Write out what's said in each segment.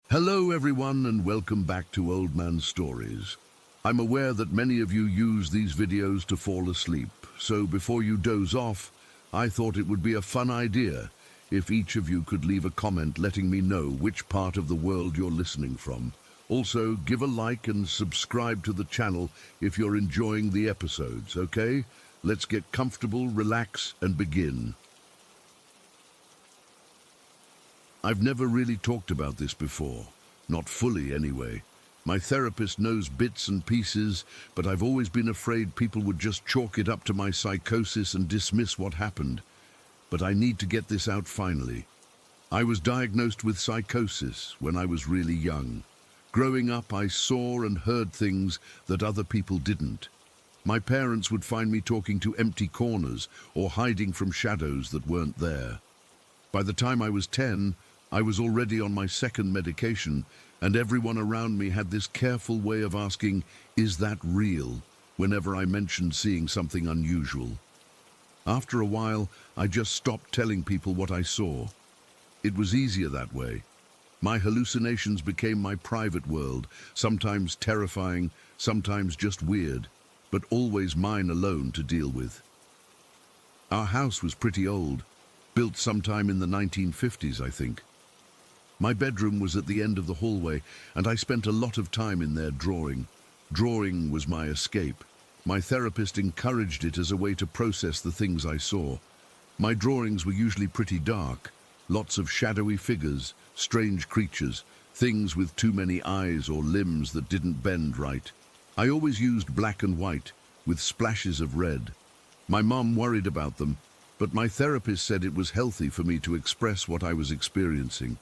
Hello everyone and welcome back to Old Man Stories. I'm aware that many of you use these videos to fall asleep, so before you doze off, I thought it would be a fun idea if each of you could leave a comment letting me know which part of the world you're listening from. Also, give a like and subscribe to the channel if you're enjoying the episodes, okay? Let's get comfortable, relax, and begin. I've never really talked about this before, not fully anyway. My therapist knows bits and pieces, but I've always been afraid people would just chalk it up to my psychosis and dismiss what happened. But I need to get this out finally. I was diagnosed with psychosis when I was really young. Growing up, I saw and heard things that other people didn't. My parents would find me talking to empty corners or hiding from shadows that weren't there. By the time I was 10, I was already on my second medication, and everyone around me had this careful way of asking, "Is that real?" whenever I mentioned seeing something unusual. After a while, I just stopped telling people what I saw. It was easier that way. My hallucinations became my private world, sometimes terrifying, sometimes just weird, but always mine alone to deal with. Our house was pretty old, built sometime in the 1950s, I think. My bedroom was at the end of the hallway, and I spent a lot of time in there drawing. Drawing was my escape. My therapist encouraged it as a way to process the things I saw. My drawings were usually pretty dark, lots of shadowy figures, strange creatures, things with too many eyes or limbs that didn't bend right. I always used black and white, with splashes of red. My mom worried about them, but my therapist said it was healthy for me to express what I was experiencing.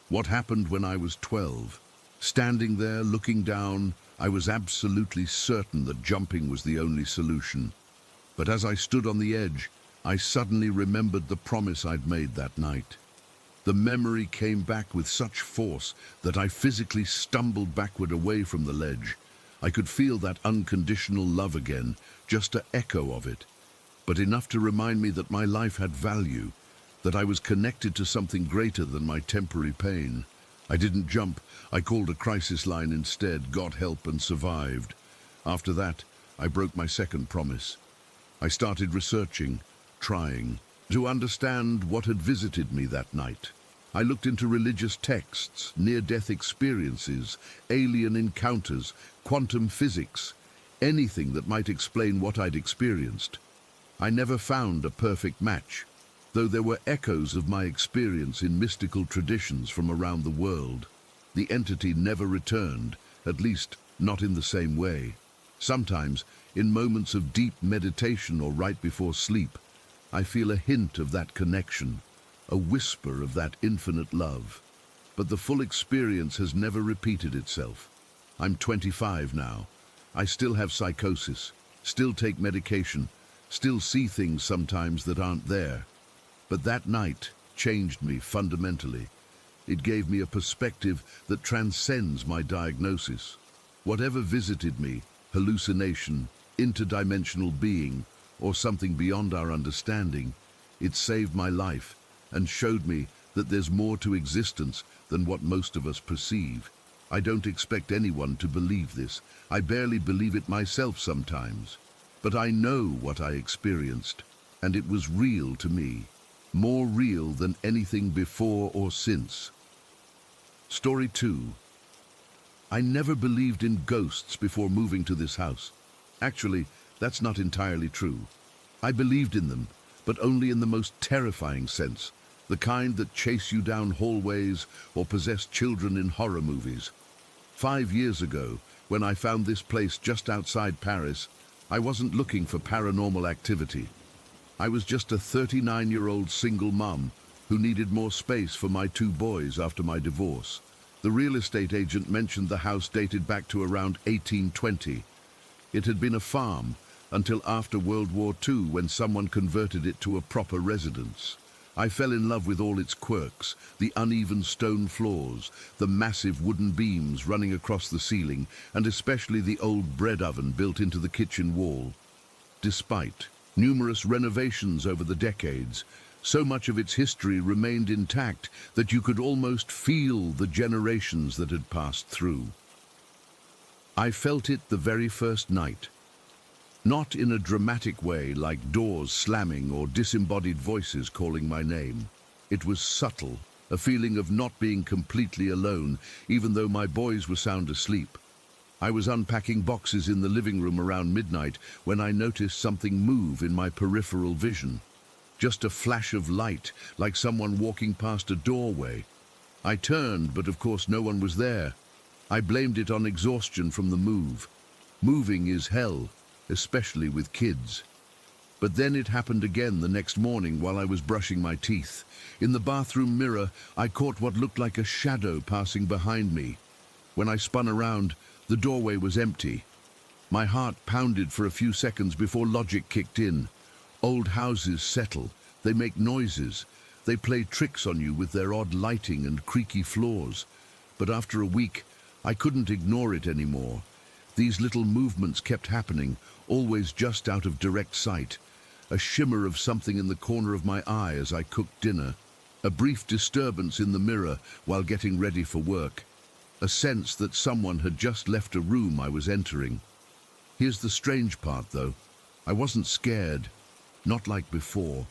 What happened when I was 12? Standing there, looking down, I was absolutely certain that jumping was the only solution. But as I stood on the edge, I suddenly remembered the promise I'd made that night. The memory came back with such force that I physically stumbled backward away from the ledge. I could feel that unconditional love again, just an echo of it, but enough to remind me that my life had value, that I was connected to something greater than my temporary pain. I didn't jump. I called a crisis line instead, got help and survived. After that, I broke my second promise. I started researching, trying to understand what had visited me that night. I looked into religious texts, near-death experiences, alien encounters, quantum physics, anything that might explain what I'd experienced. I never found a perfect match, though there were echoes of my experience in mystical traditions from around the world. The entity never returned, at least not in the same way. Sometimes, in moments of deep meditation or right before sleep, I feel a hint of that connection, a whisper of that infinite love. But the full experience has never repeated itself. I'm 25 now. I still have psychosis, still take medication, still see things sometimes that aren't there. But that night changed me fundamentally. It gave me a perspective that transcends my diagnosis. Whatever visited me, hallucination, interdimensional being, or something beyond our understanding, it saved my life and showed me that there's more to existence than what most of us perceive. I don't expect anyone to believe this. I barely believe it myself sometimes. But I know what I experienced, and it was real to me. More real than anything before or since. Story 2. I never believed in ghosts before moving to this house. Actually, that's not entirely true. I believed in them, but only in the most terrifying sense, the kind that chase you down hallways or possess children in horror movies. 5 years ago, when I found this place just outside Paris, I wasn't looking for paranormal activity. I was just a 39-year-old single mum who needed more space for my 2 boys after my divorce. The real estate agent mentioned the house dated back to around 1820. It had been a farm until after World War II, when someone converted it to a proper residence. I fell in love with all its quirks, the uneven stone floors, the massive wooden beams running across the ceiling, and especially the old bread oven built into the kitchen wall. Despite numerous renovations over the decades, So much of its history remained intact that you could almost feel the generations that had passed through. I felt it the very first night. Not in a dramatic way like doors slamming or disembodied voices calling my name. It was subtle, a feeling of not being completely alone, even though my boys were sound asleep. I was unpacking boxes in the living room around midnight when I noticed something move in my peripheral vision. Just a flash of light, like someone walking past a doorway. I turned, but of course no one was there. I blamed it on exhaustion from the move. Moving is hell, especially with kids. But then it happened again the next morning while I was brushing my teeth. In the bathroom mirror, I caught what looked like a shadow passing behind me. When I spun around, the doorway was empty. My heart pounded for a few seconds before logic kicked in. Old houses settle, they make noises, they play tricks on you with their odd lighting and creaky floors. But after a week, I couldn't ignore it anymore. These little movements kept happening, always just out of direct sight. A shimmer of something in the corner of my eye as I cooked dinner. A brief disturbance in the mirror while getting ready for work. A sense that someone had just left a room I was entering. Here's the strange part, though. I wasn't scared. Not like before.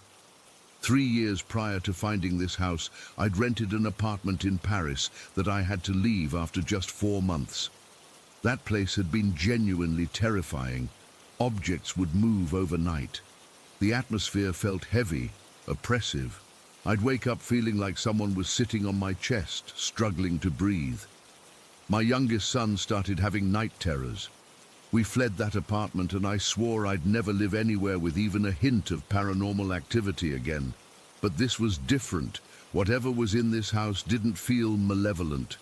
3 years prior to finding this house, I'd rented an apartment in Paris that I had to leave after just 4 months. That place had been genuinely terrifying. Objects would move overnight. The atmosphere felt heavy, oppressive. I'd wake up feeling like someone was sitting on my chest, struggling to breathe. My youngest son started having night terrors. We fled that apartment and I swore I'd never live anywhere with even a hint of paranormal activity again. But this was different. Whatever was in this house didn't feel malevolent.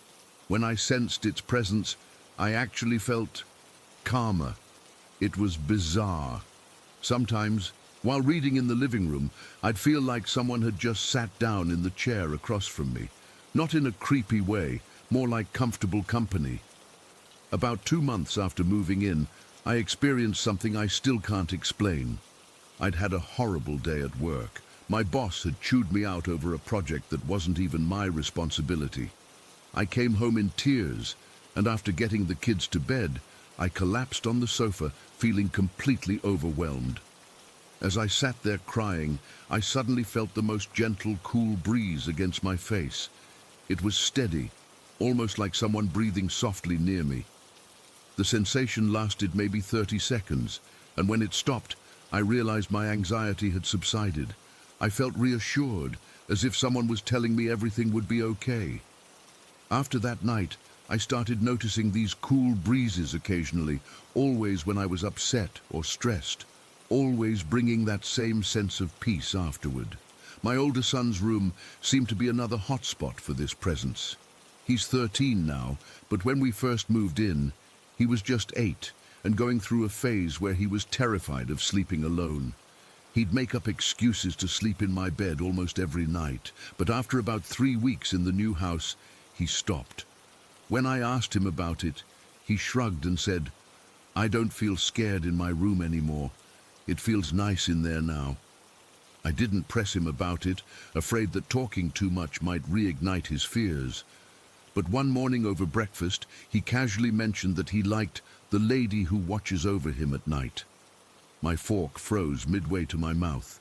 When I sensed its presence, I actually felt calmer. It was bizarre. Sometimes, while reading in the living room, I'd feel like someone had just sat down in the chair across from me. Not in a creepy way, more like comfortable company. About 2 months after moving in, I experienced something I still can't explain. I'd had a horrible day at work. My boss had chewed me out over a project that wasn't even my responsibility. I came home in tears, and after getting the kids to bed, I collapsed on the sofa, feeling completely overwhelmed. As I sat there crying, I suddenly felt the most gentle, cool breeze against my face. It was steady, almost like someone breathing softly near me. The sensation lasted maybe 30 seconds, and when it stopped, I realized my anxiety had subsided. I felt reassured, as if someone was telling me everything would be okay. After that night, I started noticing these cool breezes occasionally, always when I was upset or stressed, always bringing that same sense of peace afterward. My older son's room seemed to be another hotspot for this presence. He's 13 now, but when we first moved in, he was just 8 and going through a phase where he was terrified of sleeping alone. He'd make up excuses to sleep in my bed almost every night, but after about 3 weeks in the new house, he stopped. When I asked him about it, he shrugged and said, "I don't feel scared in my room anymore. It feels nice in there now." I didn't press him about it, afraid that talking too much might reignite his fears. But one morning over breakfast, he casually mentioned that he liked the lady who watches over him at night. My fork froze midway to my mouth.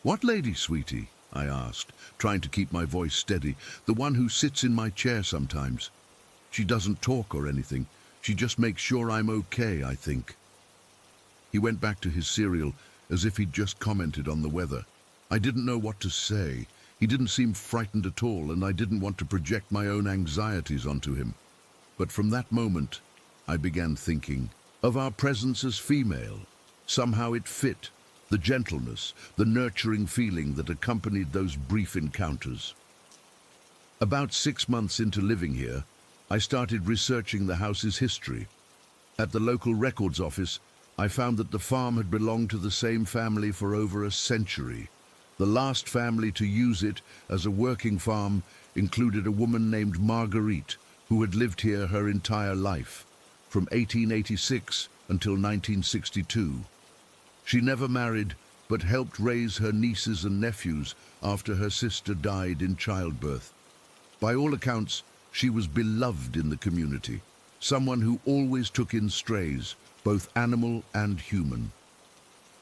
"What lady, sweetie?" I asked, trying to keep my voice steady. "The one who sits in my chair sometimes. She doesn't talk or anything. She just makes sure I'm okay, I think." He went back to his cereal as if he'd just commented on the weather. I didn't know what to say. He didn't seem frightened at all, and I didn't want to project my own anxieties onto him. But from that moment, I began thinking of our presence as female. Somehow it fit, the gentleness, the nurturing feeling that accompanied those brief encounters. About 6 months into living here, I started researching the house's history. At the local records office, I found that the farm had belonged to the same family for over a century. The last family to use it as a working farm included a woman named Marguerite, who had lived here her entire life, from 1886 until 1962. She never married, but helped raise her nieces and nephews after her sister died in childbirth. By all accounts, she was beloved in the community, someone who always took in strays, both animal and human.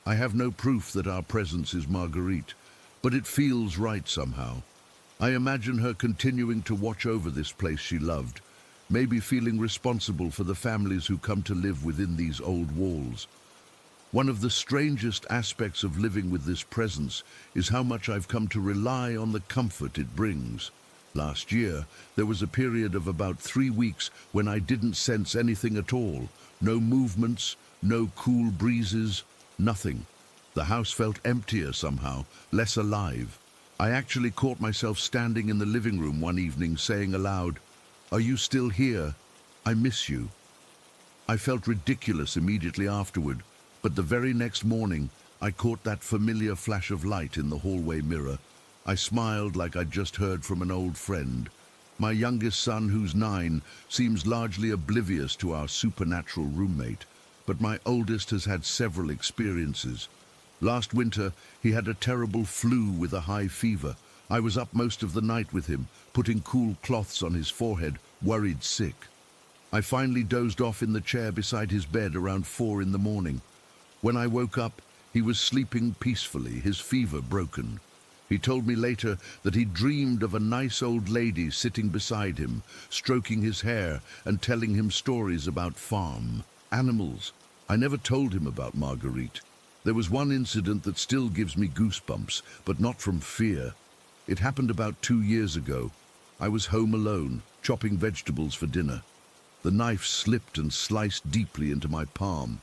I have no proof that our presence is Marguerite, but it feels right somehow. I imagine her continuing to watch over this place she loved, maybe feeling responsible for the families who come to live within these old walls. One of the strangest aspects of living with this presence is how much I've come to rely on the comfort it brings. Last year, there was a period of about 3 weeks when I didn't sense anything at all. No movements, no cool breezes, nothing. The house felt emptier somehow, less alive. I actually caught myself standing in the living room one evening saying aloud, "Are you still here? I miss you." I felt ridiculous immediately afterward, but the very next morning, I caught that familiar flash of light in the hallway mirror. I smiled like I'd just heard from an old friend. My youngest son, who's 9, seems largely oblivious to our supernatural roommate, but my oldest has had several experiences. Last winter, he had a terrible flu with a high fever. I was up most of the night with him, putting cool cloths on his forehead, worried sick. I finally dozed off in the chair beside his bed around 4 in the morning. When I woke up, he was sleeping peacefully, his fever broken. He told me later that he dreamed of a nice old lady sitting beside him, stroking his hair and telling him stories about farm, animals. I never told him about Marguerite. There was one incident that still gives me goosebumps, but not from fear. It happened about 2 years ago. I was home alone, chopping vegetables for dinner. The knife slipped and sliced deeply into my palm.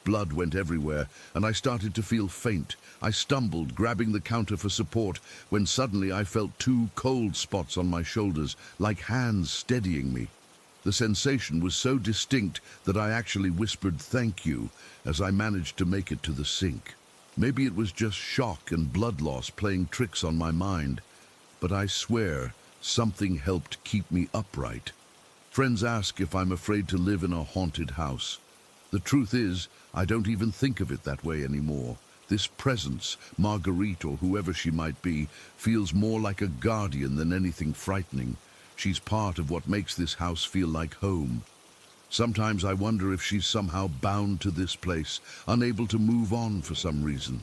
Blood went everywhere, and I started to feel faint. I stumbled, grabbing the counter for support, when suddenly I felt 2 cold spots on my shoulders, like hands steadying me. The sensation was so distinct that I actually whispered "thank you" as I managed to make it to the sink. Maybe it was just shock and blood loss playing tricks on my mind, but I swear something helped keep me upright. Friends ask if I'm afraid to live in a haunted house. The truth is, I don't even think of it that way anymore. This presence, Marguerite or whoever she might be, feels more like a guardian than anything frightening. She's part of what makes this house feel like home. Sometimes I wonder if she's somehow bound to this place, unable to move on for some reason.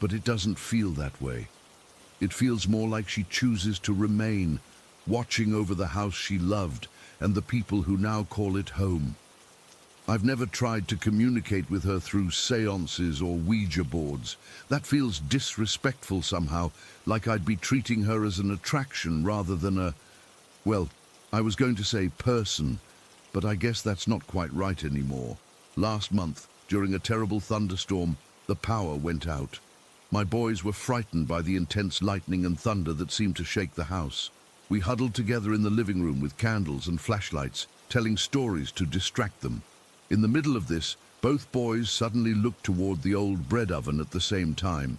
But it doesn't feel that way. It feels more like she chooses to remain, watching over the house she loved and the people who now call it home. I've never tried to communicate with her through seances or Ouija boards. That feels disrespectful somehow, like I'd be treating her as an attraction rather than well, I was going to say person, but I guess that's not quite right anymore. Last month, during a terrible thunderstorm, the power went out. My boys were frightened by the intense lightning and thunder that seemed to shake the house. We huddled together in the living room with candles and flashlights, telling stories to distract them. In the middle of this, both boys suddenly looked toward the old bread oven at the same time.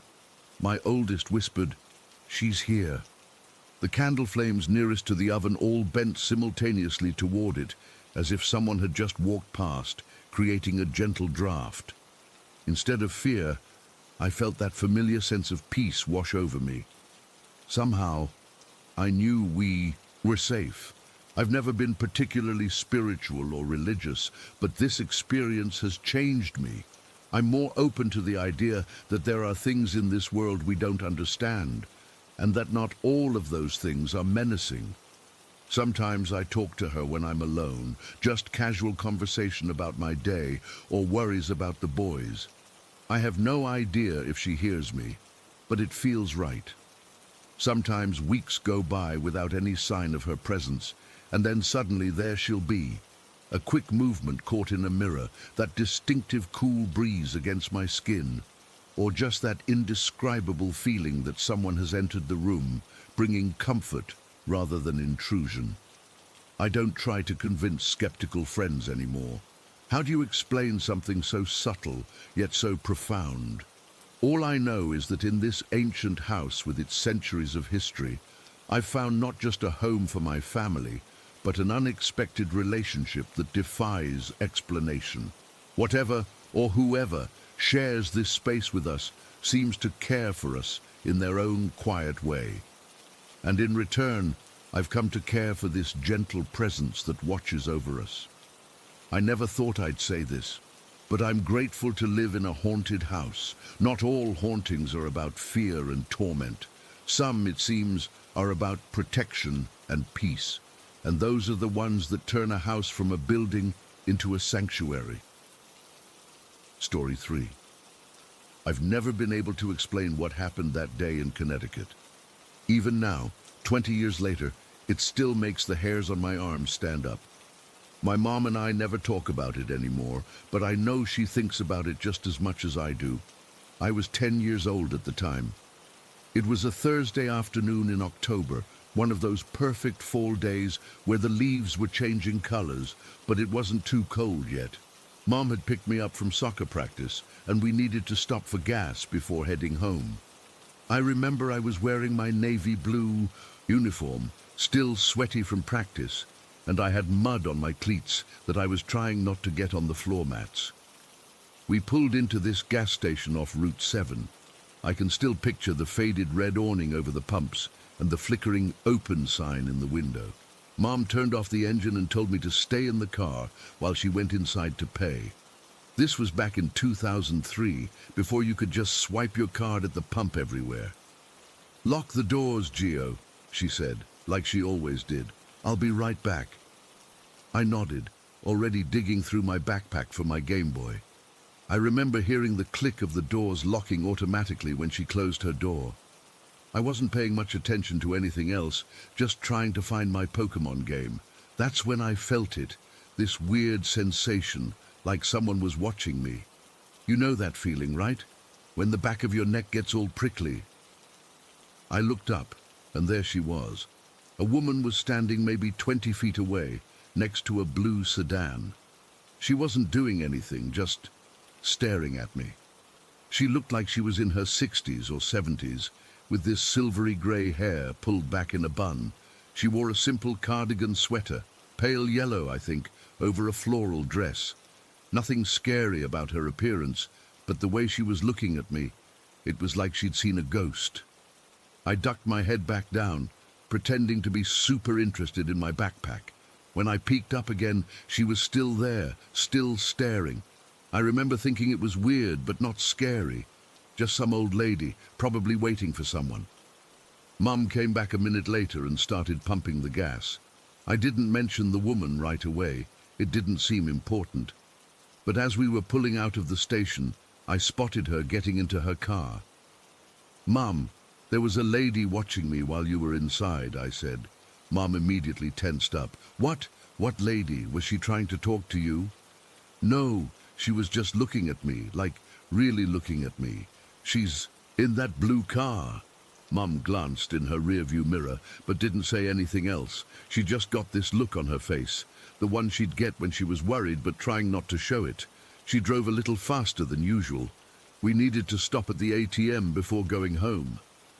My oldest whispered, "She's here." The candle flames nearest to the oven all bent simultaneously toward it, as if someone had just walked past, creating a gentle draft. Instead of fear, I felt that familiar sense of peace wash over me. Somehow, I knew we were safe. I've never been particularly spiritual or religious, but this experience has changed me. I'm more open to the idea that there are things in this world we don't understand, and that not all of those things are menacing. Sometimes I talk to her when I'm alone, just casual conversation about my day or worries about the boys. I have no idea if she hears me, but it feels right. Sometimes weeks go by without any sign of her presence, and then suddenly there she'll be. A quick movement caught in a mirror, that distinctive cool breeze against my skin, or just that indescribable feeling that someone has entered the room, bringing comfort rather than intrusion. I don't try to convince skeptical friends anymore. How do you explain something so subtle, yet so profound? All I know is that in this ancient house with its centuries of history, I've found not just a home for my family, but an unexpected relationship that defies explanation. Whatever or whoever shares this space with us, seems to care for us in their own quiet way. And in return, I've come to care for this gentle presence that watches over us. I never thought I'd say this, but I'm grateful to live in a haunted house. Not all hauntings are about fear and torment. Some, it seems, are about protection and peace. And those are the ones that turn a house from a building into a sanctuary. Story 3. I've never been able to explain what happened that day in Connecticut. Even now, 20 years later, it still makes the hairs on my arms stand up. My mom and I never talk about it anymore, but I know she thinks about it just as much as I do. I was 10 years old at the time. It was a Thursday afternoon in October, one of those perfect fall days where the leaves were changing colors, but it wasn't too cold yet. Mom had picked me up from soccer practice, and we needed to stop for gas before heading home. I remember I was wearing my navy blue uniform, still sweaty from practice, and I had mud on my cleats that I was trying not to get on the floor mats. We pulled into this gas station off Route 7. I can still picture the faded red awning over the pumps and the flickering open sign in the window. Mom turned off the engine and told me to stay in the car while she went inside to pay. This was back in 2003, before you could just swipe your card at the pump everywhere. "Lock the doors, Gio," she said, like she always did. "I'll be right back." I nodded, already digging through my backpack for my Game Boy. I remember hearing the click of the doors locking automatically when she closed her door. I wasn't paying much attention to anything else, just trying to find my Pokemon game. That's when I felt it, this weird sensation, like someone was watching me. You know that feeling, right? When the back of your neck gets all prickly. I looked up, and there she was. A woman was standing maybe 20 feet away, next to a blue sedan. She wasn't doing anything, just staring at me. She looked like she was in her 60s or 70s, with this silvery grey hair pulled back in a bun. She wore a simple cardigan sweater, pale yellow, I think, over a floral dress. Nothing scary about her appearance, but the way she was looking at me, it was like she'd seen a ghost. I ducked my head back down, pretending to be super interested in my backpack. When I peeked up again, she was still there, still staring. I remember thinking it was weird, but not scary. Just some old lady, probably waiting for someone. Mum came back a minute later and started pumping the gas. I didn't mention the woman right away. It didn't seem important. But as we were pulling out of the station, I spotted her getting into her car. "Mum, there was a lady watching me while you were inside," I said. Mum immediately tensed up. What? What lady? Was she trying to talk to you?" "No, she was just looking at me, like really looking at me. She's in that blue car." Mum glanced in her rearview mirror, but didn't say anything else. She just got this look on her face, the one she'd get when she was worried but trying not to show it. She drove a little faster than usual. We needed to stop at the ATM before going home.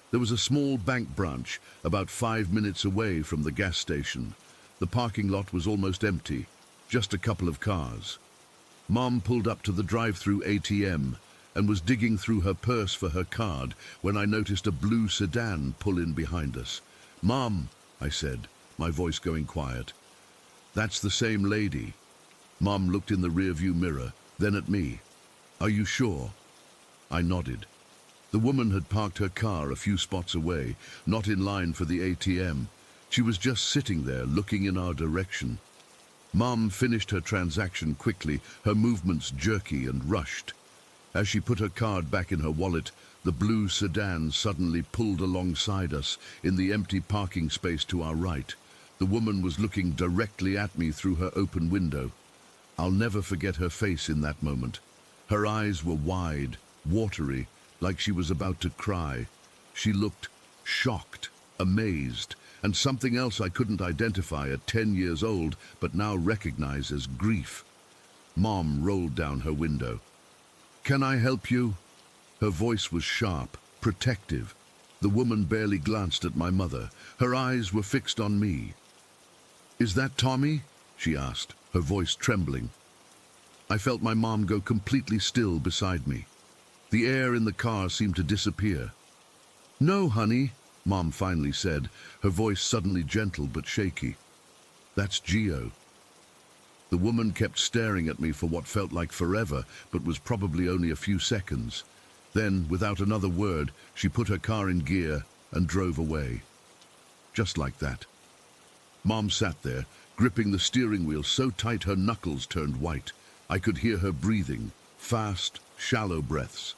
There was a small bank branch about 5 minutes away from the gas station. The parking lot was almost empty, just a couple of cars. Mom pulled up to the drive-through ATM and was digging through her purse for her card when I noticed a blue sedan pull in behind us. "Mom," I said, my voice going quiet. "That's the same lady." Mom looked in the rearview mirror, then at me. "Are you sure?" I nodded. The woman had parked her car a few spots away, not in line for the ATM. She was just sitting there, looking in our direction. Mom finished her transaction quickly, her movements jerky and rushed. As she put her card back in her wallet, the blue sedan suddenly pulled alongside us in the empty parking space to our right. The woman was looking directly at me through her open window. I'll never forget her face in that moment. Her eyes were wide, watery, like she was about to cry. She looked shocked, amazed, and something else I couldn't identify at 10 years old, but now recognize as grief. Mom rolled down her window. "Can I help you?" Her voice was sharp, protective. The woman barely glanced at my mother. Her eyes were fixed on me. "Is that Tommy?" she asked, her voice trembling. I felt my mom go completely still beside me. The air in the car seemed to disappear. "No, honey," Mom finally said, her voice suddenly gentle but shaky. "That's Gio." The woman kept staring at me for what felt like forever, but was probably only a few seconds. Then, without another word, she put her car in gear and drove away. Just like that. Mom sat there, gripping the steering wheel so tight her knuckles turned white. I could hear her breathing, fast, shallow breaths.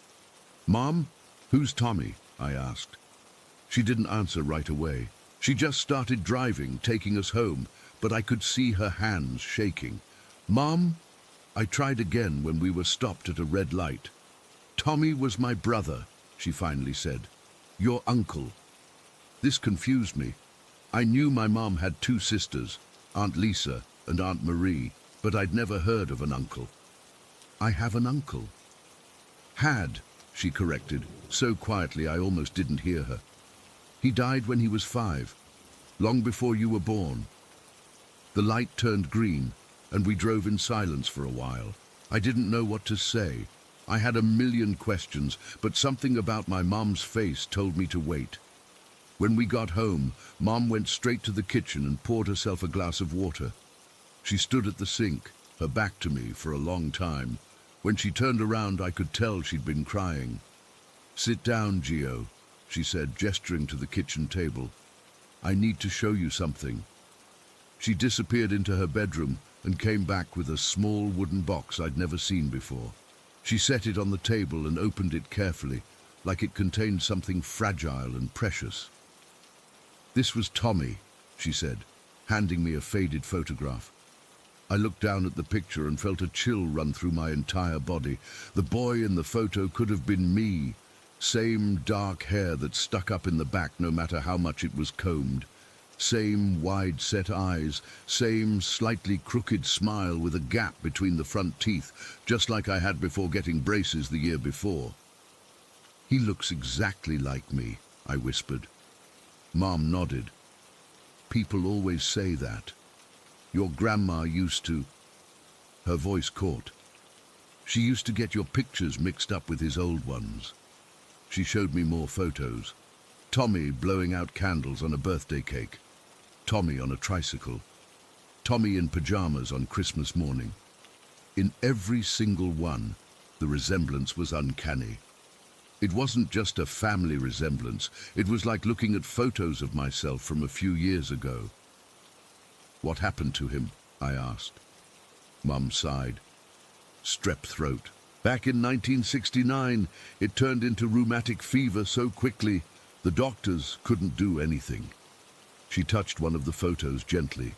"Mom, who's Tommy?" I asked. She didn't answer right away. She just started driving, taking us home, but I could see her hands shaking. "Mom?" I tried again when we were stopped at a red light. "Tommy was my brother," she finally said. "Your uncle." This confused me. I knew my mom had two sisters, Aunt Lisa and Aunt Marie, but I'd never heard of an uncle. "I have an uncle." "Had," she corrected, so quietly I almost didn't hear her. "He died when he was 5, long before you were born." The light turned green, and we drove in silence for a while. I didn't know what to say. I had a million questions, but something about my mom's face told me to wait. When we got home, Mom went straight to the kitchen and poured herself a glass of water. She stood at the sink, her back to me, for a long time. When she turned around, I could tell she'd been crying. "Sit down, Gio," she said, gesturing to the kitchen table. "I need to show you something." She disappeared into her bedroom and came back with a small wooden box I'd never seen before. She set it on the table and opened it carefully, like it contained something fragile and precious. "This was Tommy," she said, handing me a faded photograph. I looked down at the picture and felt a chill run through my entire body. The boy in the photo could have been me. Same dark hair that stuck up in the back no matter how much it was combed. Same wide-set eyes, same slightly crooked smile with a gap between the front teeth, just like I had before getting braces the year before. "He looks exactly like me," I whispered. Mom nodded. "People always say that. Your grandma used to..." Her voice caught. "She used to get your pictures mixed up with his old ones." She showed me more photos. Tommy blowing out candles on a birthday cake. Tommy on a tricycle. Tommy in pajamas on Christmas morning. In every single one, the resemblance was uncanny. It wasn't just a family resemblance. It was like looking at photos of myself from a few years ago. "What happened to him?" I asked. Mum sighed. "Strep throat. Back in 1969, it turned into rheumatic fever so quickly, the doctors couldn't do anything." She touched one of the photos gently.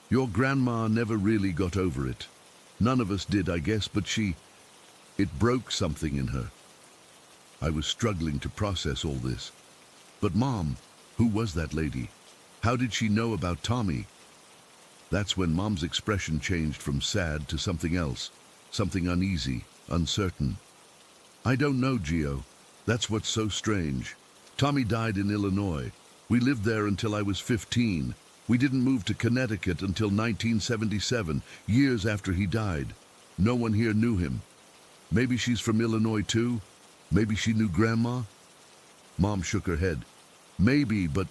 "Your grandma never really got over it. None of us did, I guess, but it broke something in her." I was struggling to process all this. "But Mom, who was that lady? How did she know about Tommy?" That's when Mom's expression changed from sad to something else, something uneasy, uncertain. "I don't know, Gio. That's what's so strange. Tommy died in Illinois. We lived there until I was 15. We didn't move to Connecticut until 1977, years after he died. No one here knew him. Maybe she's from Illinois too? Maybe she knew Grandma?" Mom shook her head. "Maybe, but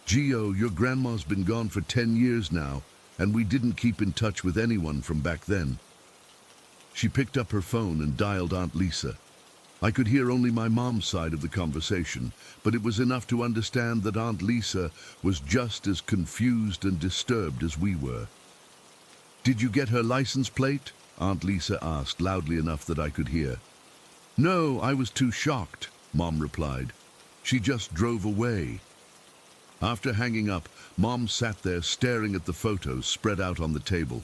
Gio, your grandma's been gone for 10 years now, and we didn't keep in touch with anyone from back then." She picked up her phone and dialed Aunt Lisa. I could hear only my mom's side of the conversation, but it was enough to understand that Aunt Lisa was just as confused and disturbed as we were. "Did you get her license plate?" Aunt Lisa asked, loudly enough that I could hear. "No, I was too shocked," Mom replied. "She just drove away." After hanging up, Mom sat there staring at the photos spread out on the table.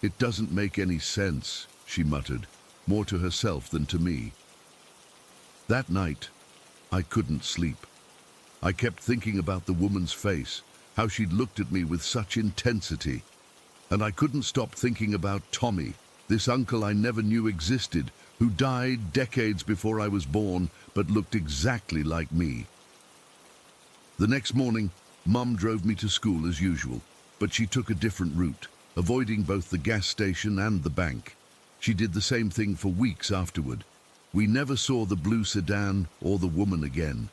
"It doesn't make any sense," she muttered, more to herself than to me. That night, I couldn't sleep. I kept thinking about the woman's face, how she'd looked at me with such intensity. And I couldn't stop thinking about Tommy, this uncle I never knew existed, who died decades before I was born, but looked exactly like me. The next morning, Mum drove me to school as usual, but she took a different route, avoiding both the gas station and the bank. She did the same thing for weeks afterward. We never saw the blue sedan or the woman again.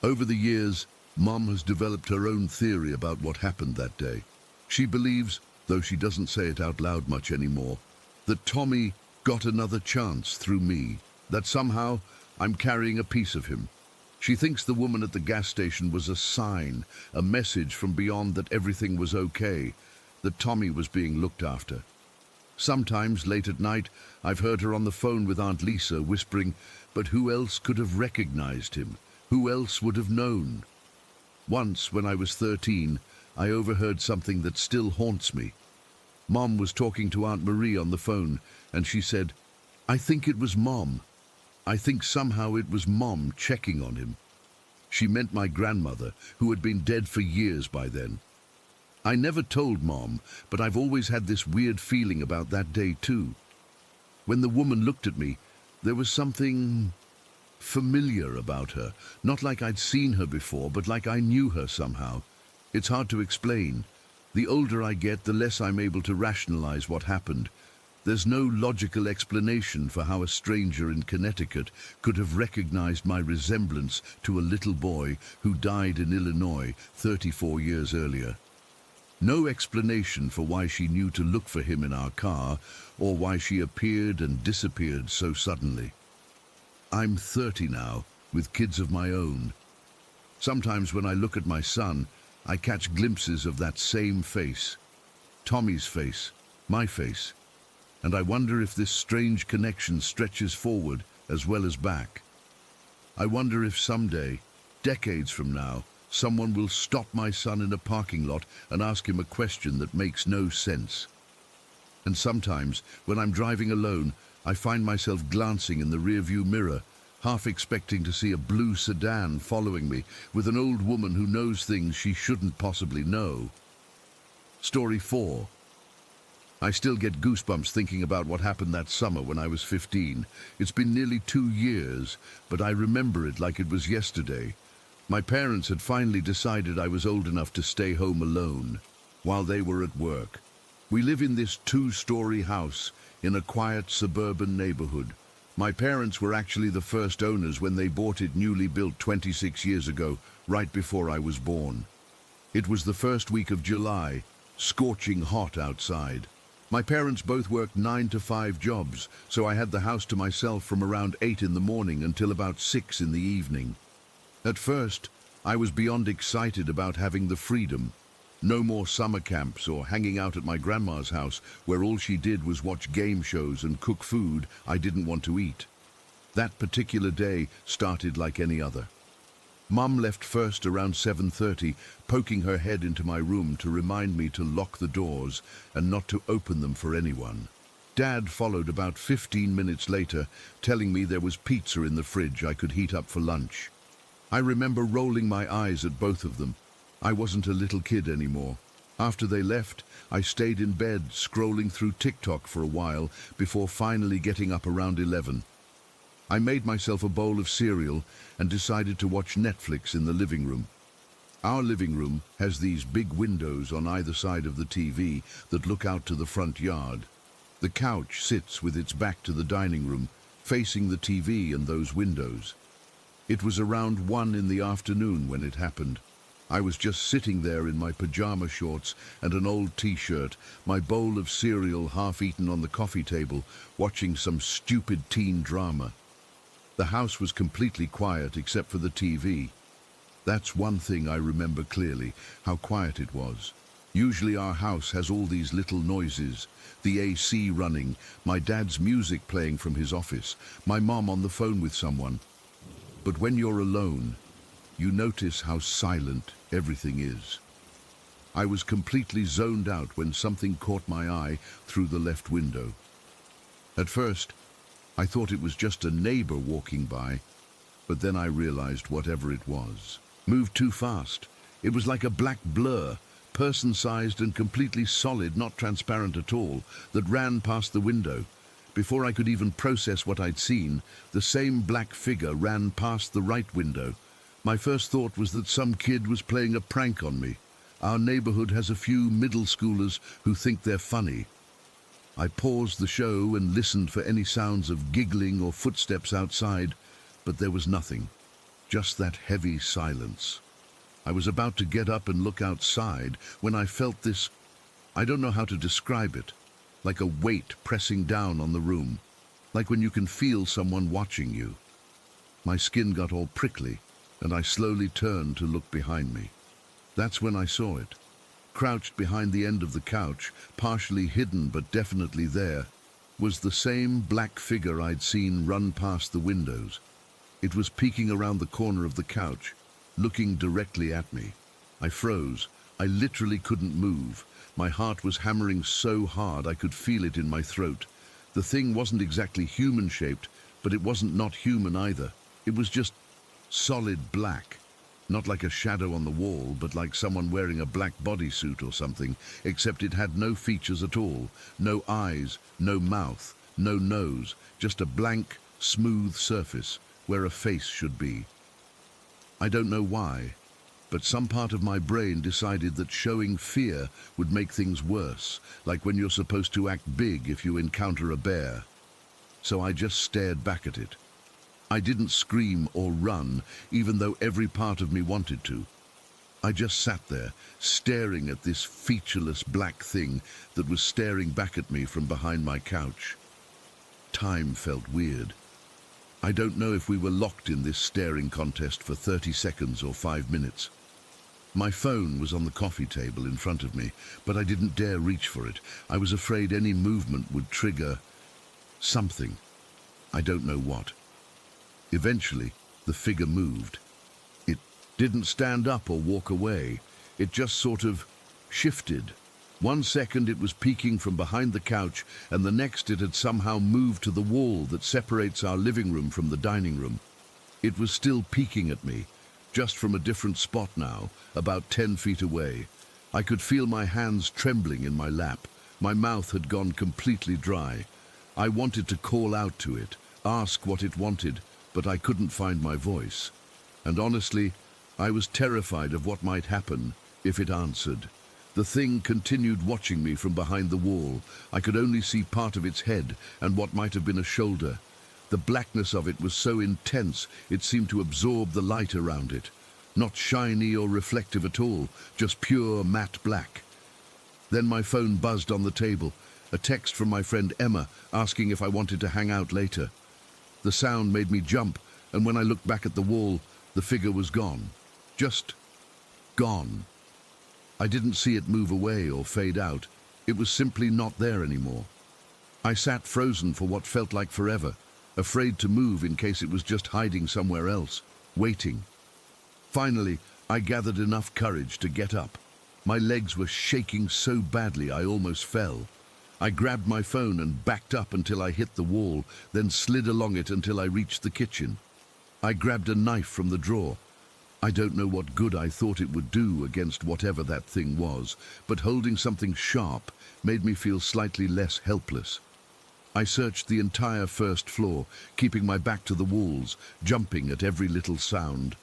Over the years, Mom has developed her own theory about what happened that day. She believes, though she doesn't say it out loud much anymore, that Tommy got another chance through me, that somehow I'm carrying a piece of him. She thinks the woman at the gas station was a sign, a message from beyond that everything was okay, that Tommy was being looked after. Sometimes, late at night, I've heard her on the phone with Aunt Lisa whispering, but who else could have recognized him? Who else would have known? Once, when I was 13, I overheard something that still haunts me. Mom was talking to Aunt Marie on the phone, and she said, "I think it was Mom. I think somehow it was Mom checking on him." She meant my grandmother, who had been dead for years by then. I never told Mom, but I've always had this weird feeling about that day too. When the woman looked at me, there was something familiar about her. Not like I'd seen her before, but like I knew her somehow. It's hard to explain. The older I get, the less I'm able to rationalize what happened. There's no logical explanation for how a stranger in Connecticut could have recognized my resemblance to a little boy who died in Illinois 34 years earlier. No explanation for why she knew to look for him in our car, or why she appeared and disappeared so suddenly. I'm 30 now, with kids of my own. Sometimes when I look at my son, I catch glimpses of that same face. Tommy's face, my face. And I wonder if this strange connection stretches forward as well as back. I wonder if someday, decades from now, someone will stop my son in a parking lot and ask him a question that makes no sense. And sometimes, when I'm driving alone, I find myself glancing in the rearview mirror, half expecting to see a blue sedan following me with an old woman who knows things she shouldn't possibly know. Story 4. I still get goosebumps thinking about what happened that summer when I was 15. It's been nearly 2 years, but I remember it like it was yesterday. My parents had finally decided I was old enough to stay home alone while they were at work. We live in this 2-story house in a quiet suburban neighborhood. My parents were actually the first owners when they bought it newly built 26 years ago, right before I was born. It was the first week of July, scorching hot outside. My parents both worked 9 to 5 jobs, so I had the house to myself from around 8 in the morning until about 6 in the evening. At first, I was beyond excited about having the freedom. No more summer camps or hanging out at my grandma's house where all she did was watch game shows and cook food I didn't want to eat. That particular day started like any other. Mum left first around 7:30, poking her head into my room to remind me to lock the doors and not to open them for anyone. Dad followed about 15 minutes later, telling me there was pizza in the fridge I could heat up for lunch. I remember rolling my eyes at both of them. I wasn't a little kid anymore. After they left, I stayed in bed, scrolling through TikTok for a while before finally getting up around 11. I made myself a bowl of cereal and decided to watch Netflix in the living room. Our living room has these big windows on either side of the TV that look out to the front yard. The couch sits with its back to the dining room, facing the TV and those windows. It was around 1 in the afternoon when it happened. I was just sitting there in my pajama shorts and an old t-shirt, my bowl of cereal half eaten on the coffee table, watching some stupid teen drama. The house was completely quiet except for the TV. That's one thing I remember clearly, how quiet it was. Usually our house has all these little noises, the AC running, my dad's music playing from his office, my mom on the phone with someone. But when you're alone, you notice how silent everything is. I was completely zoned out when something caught my eye through the left window. At first, I thought it was just a neighbor walking by, but then I realized whatever it was moved too fast. It was like a black blur, person-sized and completely solid, not transparent at all, that ran past the window. Before I could even process what I'd seen, the same black figure ran past the right window. My first thought was that some kid was playing a prank on me. Our neighborhood has a few middle schoolers who think they're funny. I paused the show and listened for any sounds of giggling or footsteps outside, but there was nothing, just that heavy silence. I was about to get up and look outside when I felt this, I don't know how to describe it, like a weight pressing down on the room, like when you can feel someone watching you. My skin got all prickly, and I slowly turned to look behind me. That's when I saw it. Crouched behind the end of the couch, partially hidden but definitely there, was the same black figure I'd seen run past the windows. It was peeking around the corner of the couch, looking directly at me. I froze. I literally couldn't move. My heart was hammering so hard I could feel it in my throat. The thing wasn't exactly human-shaped, but it wasn't not human either. It was just solid black. Not like a shadow on the wall, but like someone wearing a black bodysuit or something, except it had no features at all. No eyes, no mouth, no nose, just a blank, smooth surface where a face should be. I don't know why, but some part of my brain decided that showing fear would make things worse, like when you're supposed to act big if you encounter a bear. So I just stared back at it. I didn't scream or run, even though every part of me wanted to. I just sat there, staring at this featureless black thing that was staring back at me from behind my couch. Time felt weird. I don't know if we were locked in this staring contest for 30 seconds or 5 minutes. My phone was on the coffee table in front of me, but I didn't dare reach for it. I was afraid any movement would trigger something. I don't know what. Eventually, the figure moved. It didn't stand up or walk away. It just sort of shifted. 1 second it was peeking from behind the couch, and the next it had somehow moved to the wall that separates our living room from the dining room. It was still peeking at me, just from a different spot now, about 10 feet away. I could feel my hands trembling in my lap. My mouth had gone completely dry. I wanted to call out to it, ask what it wanted, but I couldn't find my voice. And honestly, I was terrified of what might happen if it answered. The thing continued watching me from behind the wall. I could only see part of its head and what might have been a shoulder. The blackness of it was so intense it seemed to absorb the light around it. Not shiny or reflective at all, just pure matte black. Then my phone buzzed on the table, a text from my friend Emma asking if I wanted to hang out later. The sound made me jump, and when I looked back at the wall, the figure was gone. Just gone. I didn't see it move away or fade out. It was simply not there anymore. I sat frozen for what felt like forever, afraid to move in case it was just hiding somewhere else, waiting. Finally, I gathered enough courage to get up. My legs were shaking so badly I almost fell. I grabbed my phone and backed up until I hit the wall, then slid along it until I reached the kitchen. I grabbed a knife from the drawer. I don't know what good I thought it would do against whatever that thing was, but holding something sharp made me feel slightly less helpless. I searched the entire first floor, keeping my back to the walls, jumping at every little sound.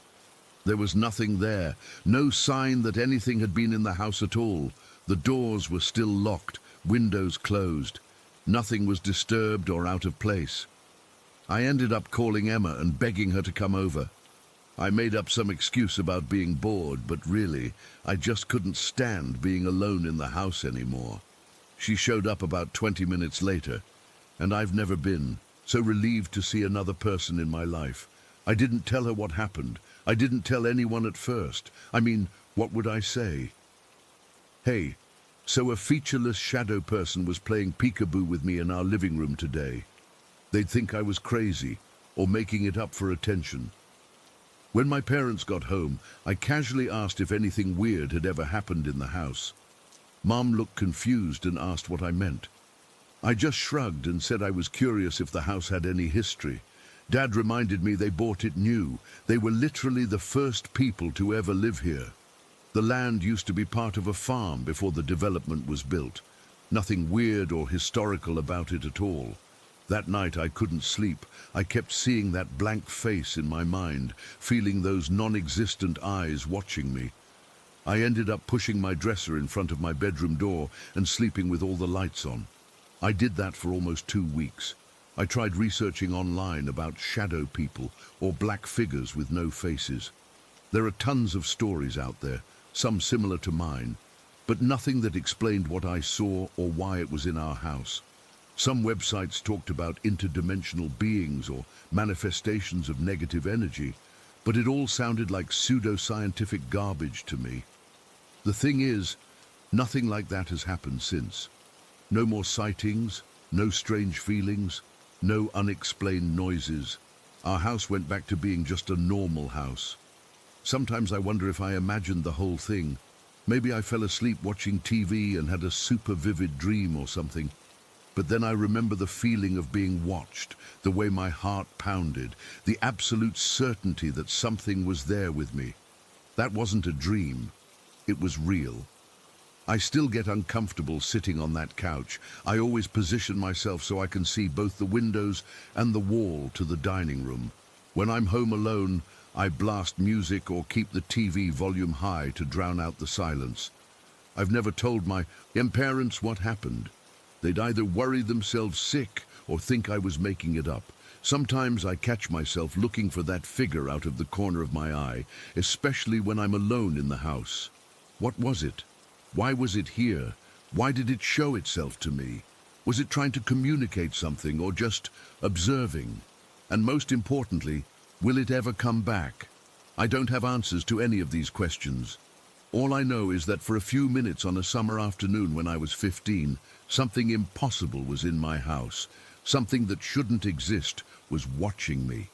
There was nothing there, no sign that anything had been in the house at all. The doors were still locked, windows closed. Nothing was disturbed or out of place. I ended up calling Emma and begging her to come over. I made up some excuse about being bored, but really, I just couldn't stand being alone in the house anymore. She showed up about 20 minutes later, and I've never been so relieved to see another person in my life. I didn't tell her what happened. I didn't tell anyone at first. I mean, what would I say? Hey, so a featureless shadow person was playing peekaboo with me in our living room today. They'd think I was crazy or making it up for attention. When my parents got home, I casually asked if anything weird had ever happened in the house. Mom looked confused and asked what I meant. I just shrugged and said I was curious if the house had any history. Dad reminded me they bought it new. They were literally the first people to ever live here. The land used to be part of a farm before the development was built. Nothing weird or historical about it at all. That night I couldn't sleep. I kept seeing that blank face in my mind, feeling those non-existent eyes watching me. I ended up pushing my dresser in front of my bedroom door and sleeping with all the lights on. I did that for almost 2 weeks. I tried researching online about shadow people or black figures with no faces. There are tons of stories out there, some similar to mine, but nothing that explained what I saw or why it was in our house. Some websites talked about interdimensional beings or manifestations of negative energy, but it all sounded like pseudo-scientific garbage to me. The thing is, nothing like that has happened since. No more sightings, no strange feelings, no unexplained noises. Our house went back to being just a normal house. Sometimes I wonder if I imagined the whole thing. Maybe I fell asleep watching TV and had a super vivid dream or something. But then I remember the feeling of being watched, the way my heart pounded, the absolute certainty that something was there with me. That wasn't a dream. It was real. I still get uncomfortable sitting on that couch. I always position myself so I can see both the windows and the wall to the dining room. When I'm home alone, I blast music or keep the TV volume high to drown out the silence. I've never told my parents what happened. They'd either worry themselves sick or think I was making it up. Sometimes I catch myself looking for that figure out of the corner of my eye, especially when I'm alone in the house. What was it? Why was it here? Why did it show itself to me? Was it trying to communicate something or just observing? And most importantly, will it ever come back? I don't have answers to any of these questions. All I know is that for a few minutes on a summer afternoon when I was 15, something impossible was in my house. Something that shouldn't exist was watching me.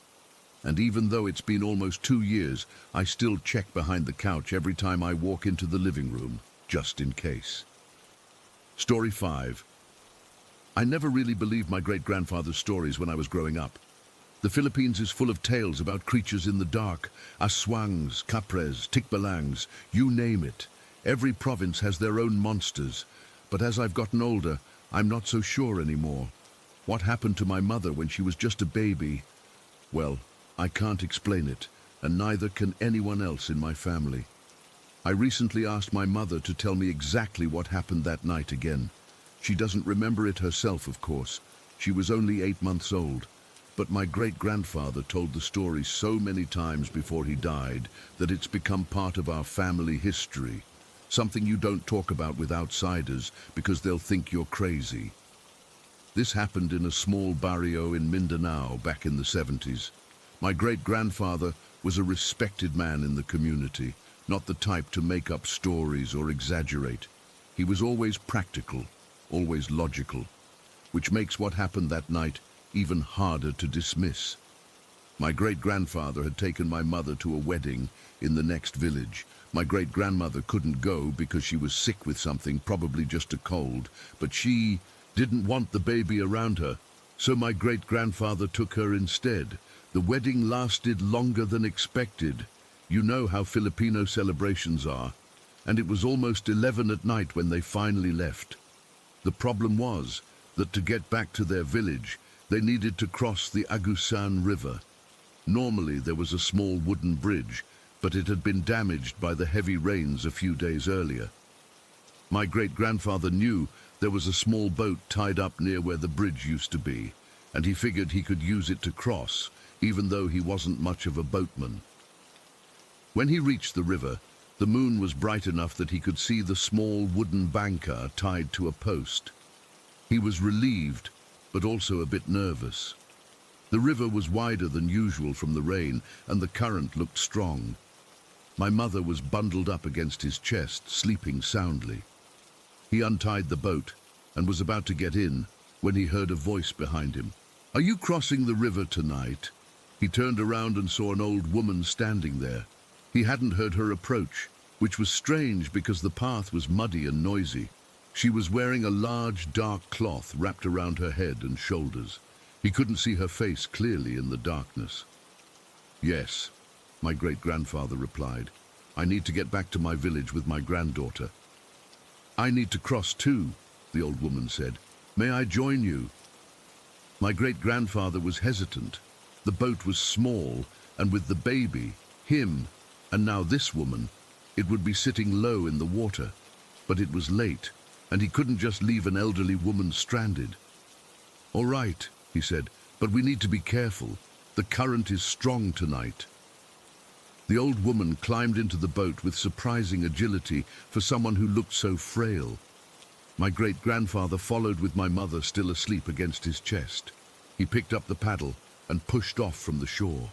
And even though it's been almost 2 years, I still check behind the couch every time I walk into the living room, just in case. Story 5. I never really believed my great-grandfather's stories when I was growing up. The Philippines is full of tales about creatures in the dark, aswangs, capres, tikbalangs, you name it. Every province has their own monsters. But as I've gotten older, I'm not so sure anymore. What happened to my mother when she was just a baby? Well, I can't explain it, and neither can anyone else in my family. I recently asked my mother to tell me exactly what happened that night again. She doesn't remember it herself, of course. She was only 8 months old. But my great-grandfather told the story so many times before he died that it's become part of our family history. Something you don't talk about with outsiders because they'll think you're crazy. This happened in a small barrio in Mindanao back in the 70s. My great-grandfather was a respected man in the community, not the type to make up stories or exaggerate. He was always practical, always logical, which makes what happened that night even harder to dismiss. My great-grandfather had taken my mother to a wedding in the next village. My great-grandmother couldn't go because she was sick with something, probably just a cold, but she didn't want the baby around her, so my great-grandfather took her instead. The wedding lasted longer than expected. You know how Filipino celebrations are, and it was almost 11 at night when they finally left. The problem was that to get back to their village, they needed to cross the Agusan River. Normally there was a small wooden bridge, but it had been damaged by the heavy rains a few days earlier. My great-grandfather knew there was a small boat tied up near where the bridge used to be, and he figured he could use it to cross, even though he wasn't much of a boatman. When he reached the river, the moon was bright enough that he could see the small wooden banca tied to a post. He was relieved, but also a bit nervous. The river was wider than usual from the rain, and the current looked strong. My mother was bundled up against his chest, sleeping soundly. He untied the boat and was about to get in when he heard a voice behind him. "Are you crossing the river tonight?" He turned around and saw an old woman standing there. He hadn't heard her approach, which was strange because the path was muddy and noisy. She was wearing a large, dark cloth wrapped around her head and shoulders. He couldn't see her face clearly in the darkness. "Yes," my great-grandfather replied. "I need to get back to my village with my granddaughter." "I need to cross too," the old woman said. "May I join you?" My great-grandfather was hesitant. The boat was small, and with the baby, him, and now this woman, it would be sitting low in the water. But it was late. and he couldn't just leave an elderly woman stranded. "All right," he said, "but we need to be careful. The current is strong tonight." The old woman climbed into the boat with surprising agility for someone who looked so frail. My great-grandfather followed with my mother still asleep against his chest. He picked up the paddle and pushed off from the shore.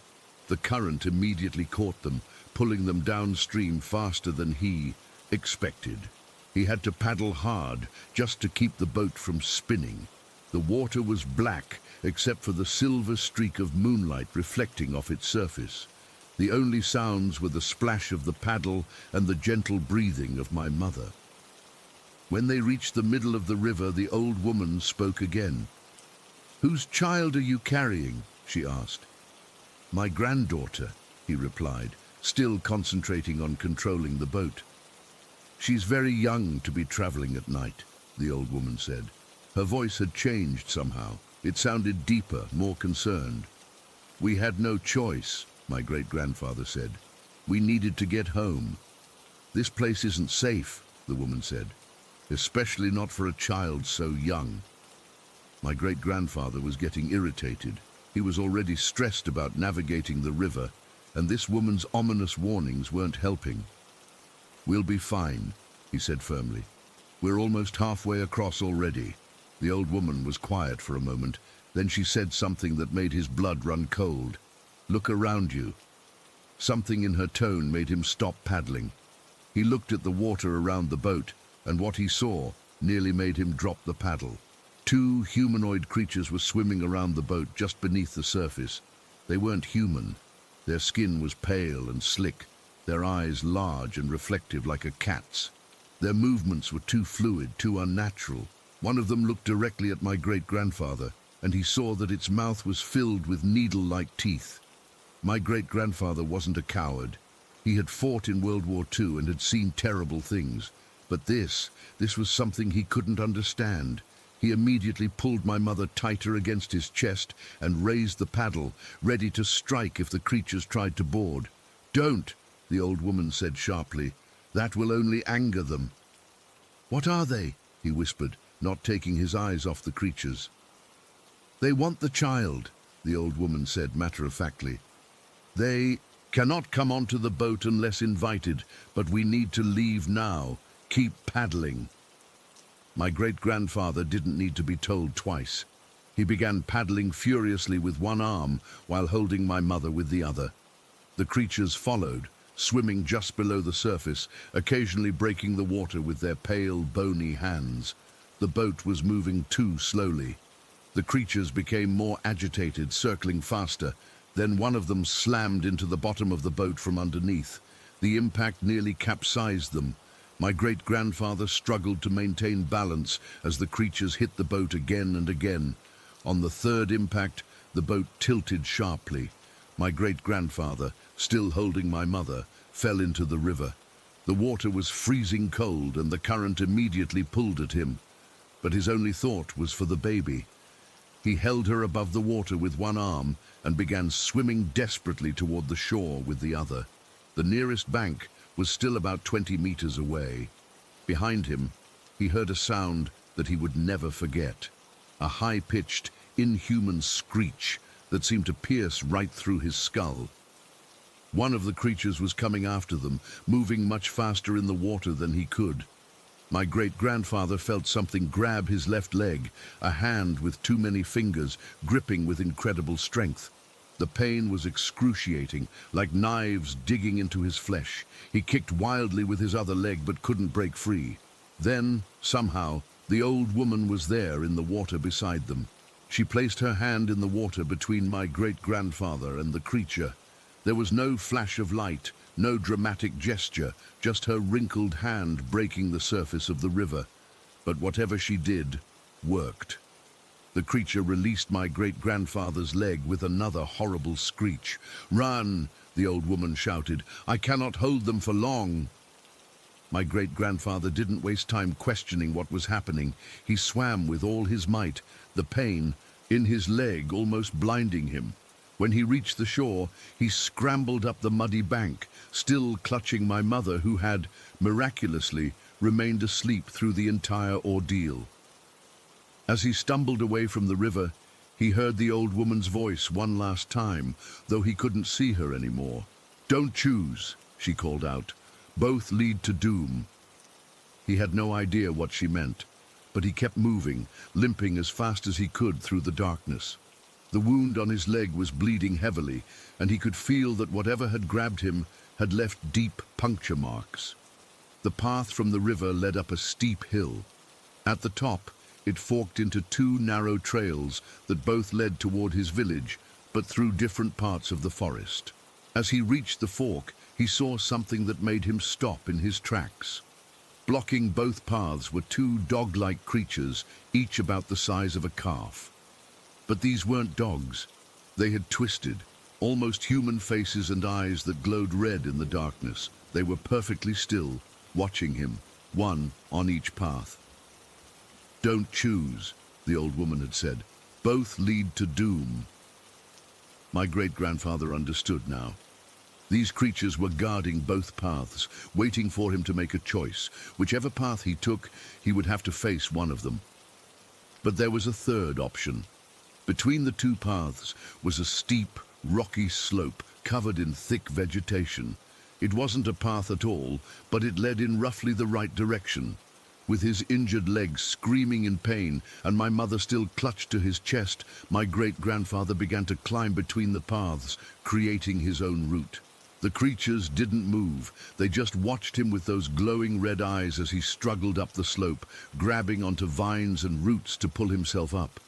The current immediately caught them, pulling them downstream faster than he expected. He had to paddle hard just to keep the boat from spinning. The water was black except for the silver streak of moonlight reflecting off its surface. The only sounds were the splash of the paddle and the gentle breathing of my mother. When they reached the middle of the river, the old woman spoke again. "Whose child are you carrying?" she asked. "My granddaughter," he replied, still concentrating on controlling the boat. "She's very young to be traveling at night," the old woman said. Her voice had changed somehow. It sounded deeper, more concerned. "We had no choice," my great-grandfather said. "We needed to get home." "This place isn't safe," the woman said, "especially not for a child so young." My great-grandfather was getting irritated. He was already stressed about navigating the river, and this woman's ominous warnings weren't helping. "We'll be fine," he said firmly. "We're almost halfway across already." The old woman was quiet for a moment. Then she said something that made his blood run cold. "Look around you." Something in her tone made him stop paddling. He looked at the water around the boat, and what he saw nearly made him drop the paddle. Two humanoid creatures were swimming around the boat just beneath the surface. They weren't human. Their skin was pale and slick, their eyes large and reflective like a cat's. Their movements were too fluid, too unnatural. One of them looked directly at my great-grandfather, and he saw that its mouth was filled with needle-like teeth. My great-grandfather wasn't a coward. He had fought in World War II and had seen terrible things. But this was something he couldn't understand. He immediately pulled my mother tighter against his chest and raised the paddle, ready to strike if the creatures tried to board. "Don't," the old woman said sharply. "That will only anger them." "What are they?" he whispered, not taking his eyes off the creatures. "They want the child," the old woman said matter-of-factly. "They cannot come onto the boat unless invited, but we need to leave now. Keep paddling." My great-grandfather didn't need to be told twice. He began paddling furiously with one arm while holding my mother with the other. The creatures followed, swimming just below the surface, occasionally breaking the water with their pale, bony hands. The boat was moving too slowly. The creatures became more agitated, circling faster. Then one of them slammed into the bottom of the boat from underneath. The impact nearly capsized them. My great-grandfather struggled to maintain balance as the creatures hit the boat again and again. On the third impact, the boat tilted sharply. My great-grandfather, still holding my mother, fell into the river. The water was freezing cold and the current immediately pulled at him. But his only thought was for the baby. He held her above the water with one arm and began swimming desperately toward the shore with the other. The nearest bank was still about 20 meters away. Behind him, he heard a sound that he would never forget. A high-pitched, inhuman screech that seemed to pierce right through his skull. One of the creatures was coming after them, moving much faster in the water than he could. My great-grandfather felt something grab his left leg, a hand with too many fingers, gripping with incredible strength. The pain was excruciating, like knives digging into his flesh. He kicked wildly with his other leg but couldn't break free. Then, somehow, the old woman was there in the water beside them. She placed her hand in the water between my great-grandfather and the creature. There was no flash of light, no dramatic gesture, just her wrinkled hand breaking the surface of the river. But whatever she did, worked. The creature released my great-grandfather's leg with another horrible screech. "Run!" the old woman shouted. "I cannot hold them for long." My great-grandfather didn't waste time questioning what was happening. He swam with all his might, the pain in his leg almost blinding him. When he reached the shore, he scrambled up the muddy bank, still clutching my mother, who had, miraculously, remained asleep through the entire ordeal. As he stumbled away from the river, he heard the old woman's voice one last time, though he couldn't see her anymore. "Don't choose," she called out. "Both lead to doom." He had no idea what she meant, but he kept moving, limping as fast as he could through the darkness. The wound on his leg was bleeding heavily, and he could feel that whatever had grabbed him had left deep puncture marks. The path from the river led up a steep hill. At the top, it forked into two narrow trails that both led toward his village, but through different parts of the forest. As he reached the fork, he saw something that made him stop in his tracks. Blocking both paths were two dog-like creatures, each about the size of a calf. But these weren't dogs. They had twisted, almost human faces and eyes that glowed red in the darkness. They were perfectly still, watching him, one on each path. "Don't choose," the old woman had said. "Both lead to doom." My great-grandfather understood now. These creatures were guarding both paths, waiting for him to make a choice. Whichever path he took, he would have to face one of them. But there was a third option. Between the two paths was a steep, rocky slope covered in thick vegetation. It wasn't a path at all, but it led in roughly the right direction. With his injured legs screaming in pain and my mother still clutched to his chest, my great-grandfather began to climb between the paths, creating his own route. The creatures didn't move. They just watched him with those glowing red eyes as he struggled up the slope, grabbing onto vines and roots to pull himself up.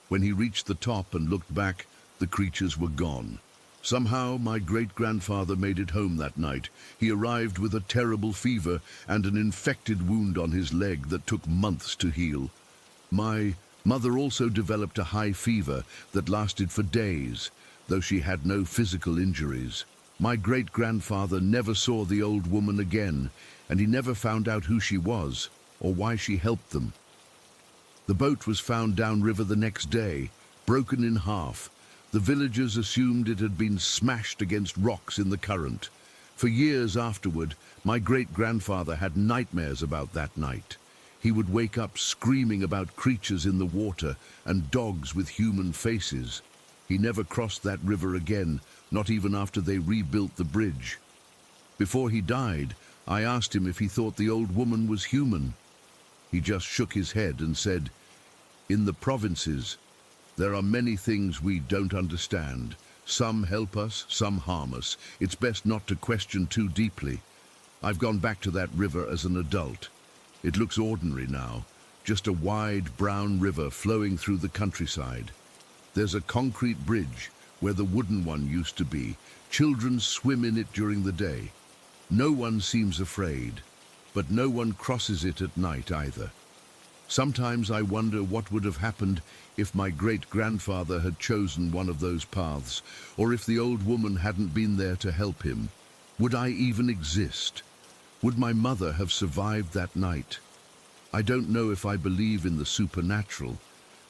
When he reached the top and looked back, the creatures were gone. Somehow, my great-grandfather made it home that night. He arrived with a terrible fever and an infected wound on his leg that took months to heal. My mother also developed a high fever that lasted for days, though she had no physical injuries. My great-grandfather never saw the old woman again, and he never found out who she was or why she helped them. The boat was found downriver the next day, broken in half. The villagers assumed it had been smashed against rocks in the current. For years afterward, my great-grandfather had nightmares about that night. He would wake up screaming about creatures in the water and dogs with human faces. He never crossed that river again, not even after they rebuilt the bridge. Before he died, I asked him if he thought the old woman was human. He just shook his head and said, "In the provinces, there are many things we don't understand. Some help us, some harm us. It's best not to question too deeply. I've gone back to that river as an adult. It looks ordinary now, just a wide brown river flowing through the countryside. There's a concrete bridge where the wooden one used to be. Children swim in it during the day. No one seems afraid, but no one crosses it at night either. Sometimes I wonder what would have happened if my great-grandfather had chosen one of those paths, or if the old woman hadn't been there to help him. Would I even exist? Would my mother have survived that night? I don't know if I believe in the supernatural,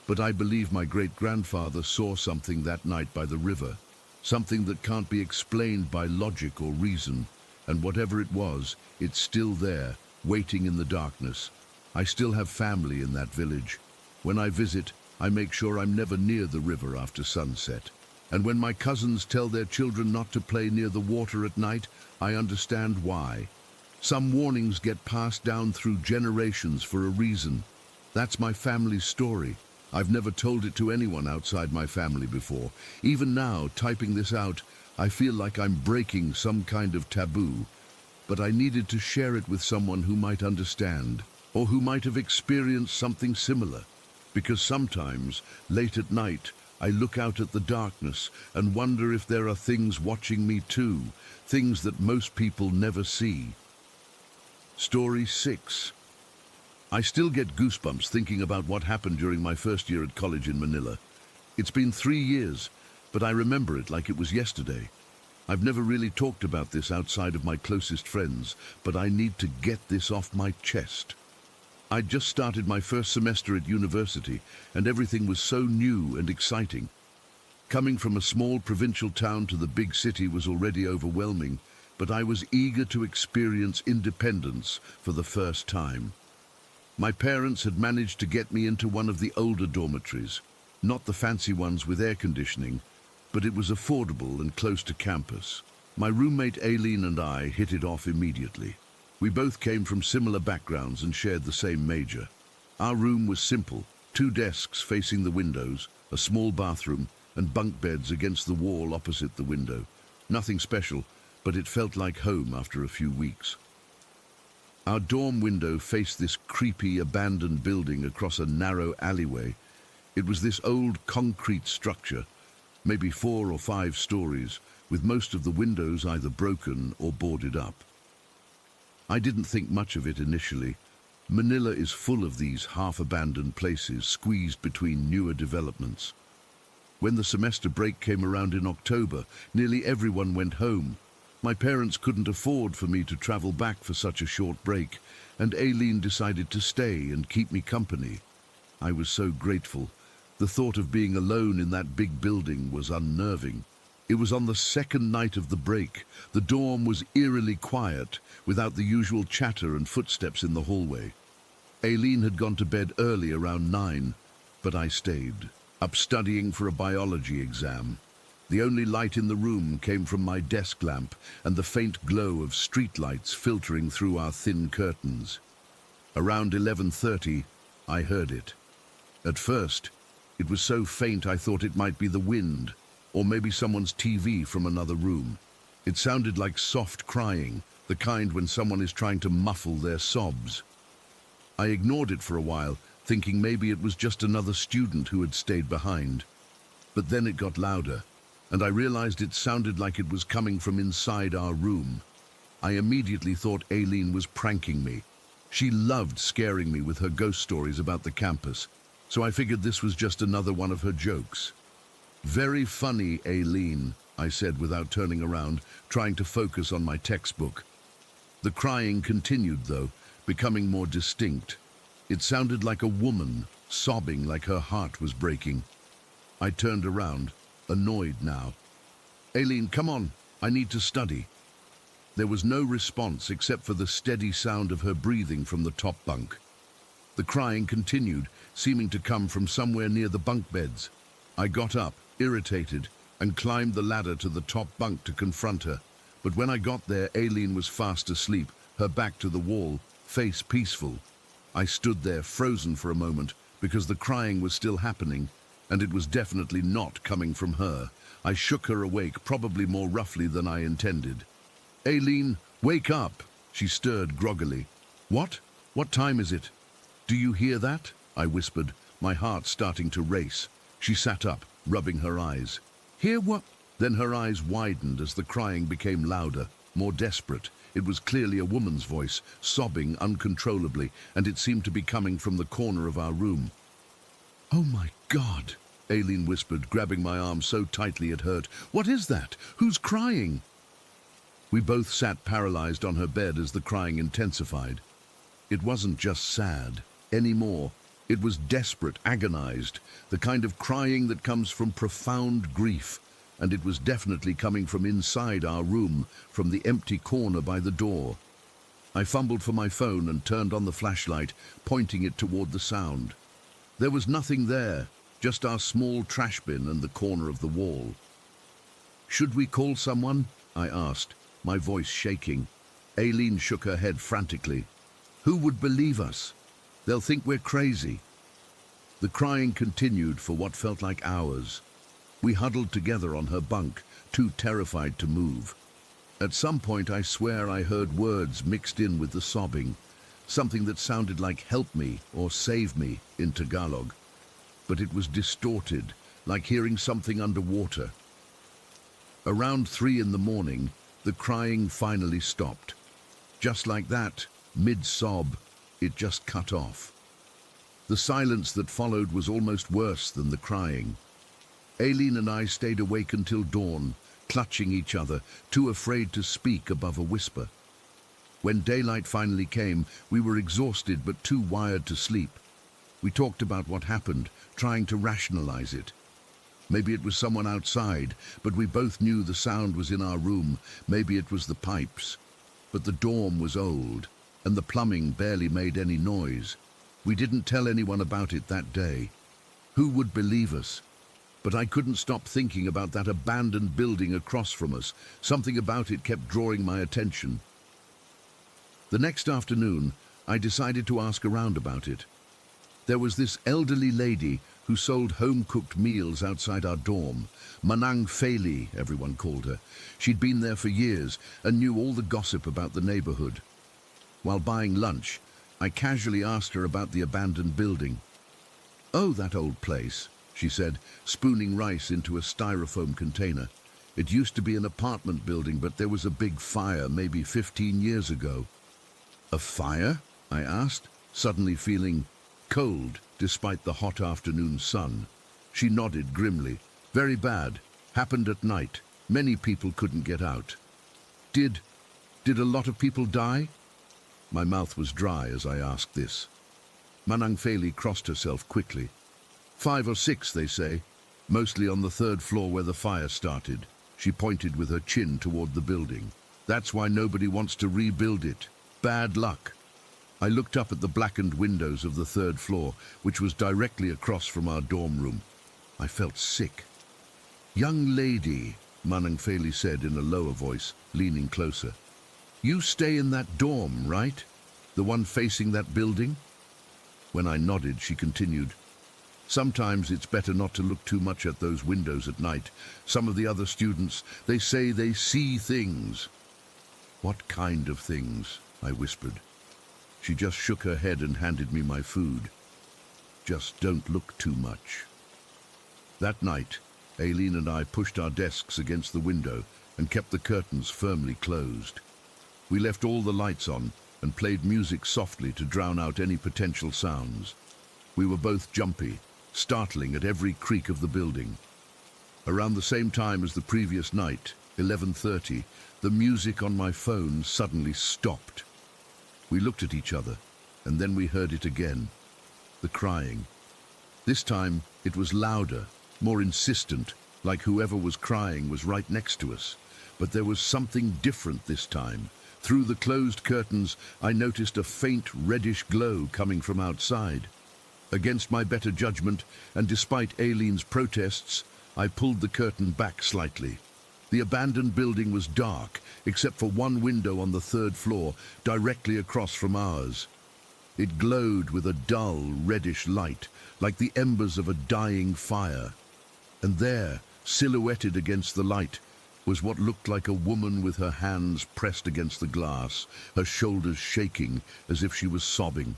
but I believe my great-grandfather saw something that night by the river, something that can't be explained by logic or reason, and whatever it was, it's still there, waiting in the darkness. I still have family in that village. When I visit, I make sure I'm never near the river after sunset. And when my cousins tell their children not to play near the water at night, I understand why. Some warnings get passed down through generations for a reason. That's my family's story. I've never told it to anyone outside my family before. Even now, typing this out, I feel like I'm breaking some kind of taboo. But I needed to share it with someone who might understand, or who might have experienced something similar. Because sometimes, late at night, I look out at the darkness and wonder if there are things watching me too, things that most people never see. Story 6. I still get goosebumps thinking about what happened during my first year at college in Manila. It's been 3 years, but I remember it like it was yesterday. I've never really talked about this outside of my closest friends, but I need to get this off my chest. I'd just started my first semester at university, and everything was so new and exciting. Coming from a small provincial town to the big city was already overwhelming, but I was eager to experience independence for the first time. My parents had managed to get me into one of the older dormitories, not the fancy ones with air conditioning, but it was affordable and close to campus. My roommate Aileen and I hit it off immediately. We both came from similar backgrounds and shared the same major. Our room was simple, 2 desks facing the windows, a small bathroom, and bunk beds against the wall opposite the window. Nothing special, but it felt like home after a few weeks. Our dorm window faced this creepy, abandoned building across a narrow alleyway. It was this old concrete structure, maybe 4 or 5 stories, with most of the windows either broken or boarded up. I didn't think much of it initially. Manila is full of these half-abandoned places squeezed between newer developments. When the semester break came around in October, nearly everyone went home. My parents couldn't afford for me to travel back for such a short break, and Aileen decided to stay and keep me company. I was so grateful. The thought of being alone in that big building was unnerving. It was on the second night of the break. The dorm was eerily quiet, without the usual chatter and footsteps in the hallway. Aileen had gone to bed early around 9, but I stayed, up studying for a biology exam. The only light in the room came from my desk lamp and the faint glow of streetlights filtering through our thin curtains. Around 11:30, I heard it. At first, it was so faint I thought it might be the wind, or maybe someone's TV from another room. It sounded like soft crying, the kind when someone is trying to muffle their sobs. I ignored it for a while, thinking maybe it was just another student who had stayed behind. But then it got louder, and I realized it sounded like it was coming from inside our room. I immediately thought Aileen was pranking me. She loved scaring me with her ghost stories about the campus, so I figured this was just another one of her jokes. "Very funny, Aileen," I said without turning around, trying to focus on my textbook. The crying continued, though, becoming more distinct. It sounded like a woman, sobbing like her heart was breaking. I turned around, annoyed now. "Aileen, come on, I need to study." There was no response except for the steady sound of her breathing from the top bunk. The crying continued, seeming to come from somewhere near the bunk beds. I got up, irritated, and climbed the ladder to the top bunk to confront her. But when I got there, Aileen was fast asleep, her back to the wall, face peaceful. I stood there, frozen for a moment, because the crying was still happening, and it was definitely not coming from her. I shook her awake, probably more roughly than I intended. "Aileen, wake up!" She stirred groggily. "What? What time is it?" "Do you hear that?" I whispered, my heart starting to race. She sat up, rubbing her eyes. "Hear what?" Then her eyes widened as the crying became louder, more desperate. It was clearly a woman's voice, sobbing uncontrollably, and it seemed to be coming from the corner of our room. "Oh my God," Aileen whispered, grabbing my arm so tightly it hurt. "What is that? Who's crying?" We both sat paralyzed on her bed as the crying intensified. It wasn't just sad anymore. It was desperate, agonized, the kind of crying that comes from profound grief, and it was definitely coming from inside our room, from the empty corner by the door. I fumbled for my phone and turned on the flashlight, pointing it toward the sound. There was nothing there, just our small trash bin and the corner of the wall. "Should we call someone?" I asked, my voice shaking. Aileen shook her head frantically. "Who would believe us? They'll think we're crazy." The crying continued for what felt like hours. We huddled together on her bunk, too terrified to move. At some point, I swear I heard words mixed in with the sobbing, something that sounded like "help me" or "save me" in Tagalog. But it was distorted, like hearing something underwater. Around 3 in the morning, the crying finally stopped. Just like that, mid-sob, it just cut off. The silence that followed was almost worse than the crying. Aileen and I stayed awake until dawn, clutching each other, too afraid to speak above a whisper. When daylight finally came, we were exhausted but too wired to sleep. We talked about what happened, trying to rationalize it. Maybe it was someone outside, but we both knew the sound was in our room. Maybe it was the pipes. But the dorm was old, and the plumbing barely made any noise. We didn't tell anyone about it that day. Who would believe us? But I couldn't stop thinking about that abandoned building across from us. Something about it kept drawing my attention. The next afternoon, I decided to ask around about it. There was this elderly lady who sold home-cooked meals outside our dorm. Manang Feli, everyone called her. She'd been there for years and knew all the gossip about the neighborhood. While buying lunch, I casually asked her about the abandoned building. "Oh, that old place," she said, spooning rice into a styrofoam container. "It used to be an apartment building, but there was a big fire maybe 15 years ago." "A fire?" I asked, suddenly feeling cold despite the hot afternoon sun. She nodded grimly. "Very bad. Happened at night. Many people couldn't get out." Did a lot of people die?" My mouth was dry as I asked this. Manang Feli crossed herself quickly. 5 or 6, they say. Mostly on the 3rd floor where the fire started." She pointed with her chin toward the building. "That's why nobody wants to rebuild it. Bad luck." I looked up at the blackened windows of the 3rd floor, which was directly across from our dorm room. I felt sick. "Young lady," Manang Feli said in a lower voice, leaning closer. "You stay in that dorm, right? The one facing that building?" When I nodded, she continued, "Sometimes it's better not to look too much at those windows at night. Some of the other students, they say they see things." "What kind of things?" I whispered. She just shook her head and handed me my food. "Just don't look too much." That night, Aileen and I pushed our desks against the window and kept the curtains firmly closed. We left all the lights on and played music softly to drown out any potential sounds. We were both jumpy, startling at every creak of the building. Around the same time as the previous night, 11:30, the music on my phone suddenly stopped. We looked at each other, and then we heard it again. The crying. This time, it was louder, more insistent, like whoever was crying was right next to us. But there was something different this time. Through the closed curtains, I noticed a faint reddish glow coming from outside. Against my better judgment, and despite Aileen's protests, I pulled the curtain back slightly. The abandoned building was dark, except for one window on the 3rd floor, directly across from ours. It glowed with a dull, reddish light, like the embers of a dying fire. And there, silhouetted against the light, was what looked like a woman with her hands pressed against the glass, her shoulders shaking as if she was sobbing.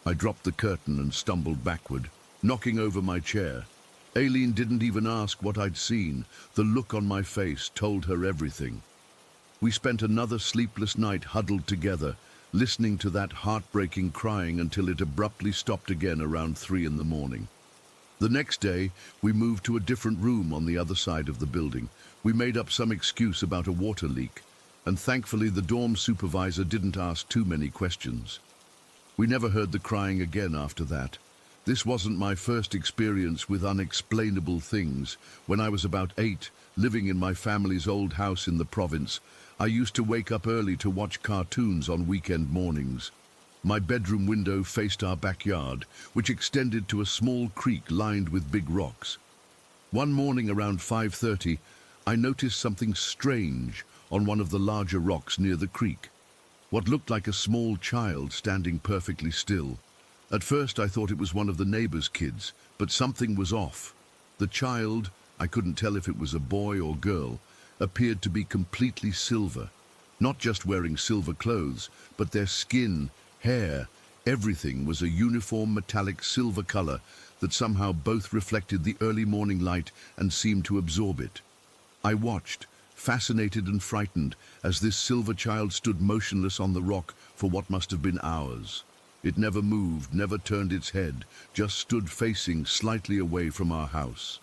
I dropped the curtain and stumbled backward, knocking over my chair. Aileen didn't even ask what I'd seen. The look on my face told her everything. We spent another sleepless night huddled together, listening to that heartbreaking crying until it abruptly stopped again around 3 in the morning. The next day, we moved to a different room on the other side of the building. We made up some excuse about a water leak, and thankfully the dorm supervisor didn't ask too many questions. We never heard the crying again after that. This wasn't my first experience with unexplainable things. When I was about 8, living in my family's old house in the province, I used to wake up early to watch cartoons on weekend mornings. My bedroom window faced our backyard, which extended to a small creek lined with big rocks. One morning around 5:30, I noticed something strange on one of the larger rocks near the creek. What looked like a small child standing perfectly still. At first I thought it was one of the neighbors' kids, but something was off. The child, I couldn't tell if it was a boy or girl, appeared to be completely silver. Not just wearing silver clothes, but their skin, hair, everything was a uniform metallic silver color that somehow both reflected the early morning light and seemed to absorb it. I watched, fascinated and frightened, as this silver child stood motionless on the rock for what must have been hours. It never moved, never turned its head, just stood facing slightly away from our house.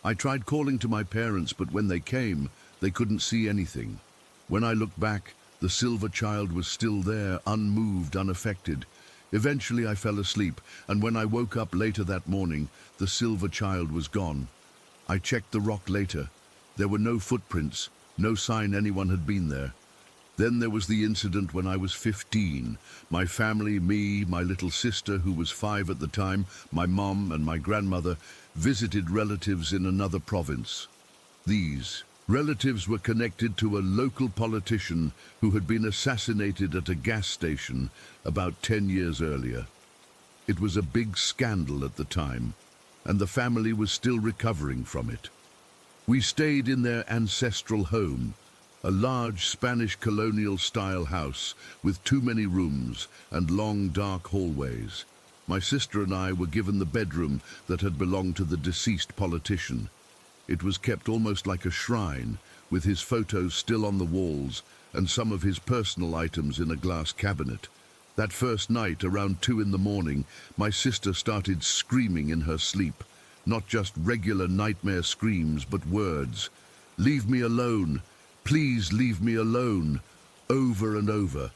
I tried calling to my parents, but when they came, they couldn't see anything. When I looked back, the silver child was still there, unmoved, unaffected. Eventually I fell asleep, and when I woke up later that morning, the silver child was gone. I checked the rock later. There were no footprints, no sign anyone had been there. Then there was the incident when I was 15. My family, me, my little sister, who was 5 at the time, my mom and my grandmother, visited relatives in another province. These relatives were connected to a local politician who had been assassinated at a gas station about 10 years earlier. It was a big scandal at the time, and the family was still recovering from it. We stayed in their ancestral home, a large Spanish colonial-style house with too many rooms and long, dark hallways. My sister and I were given the bedroom that had belonged to the deceased politician. It was kept almost like a shrine, with his photos still on the walls and some of his personal items in a glass cabinet. That first night, around 2 in the morning, my sister started screaming in her sleep. Not just regular nightmare screams, but words. "Leave me alone. Please leave me alone." Over and over.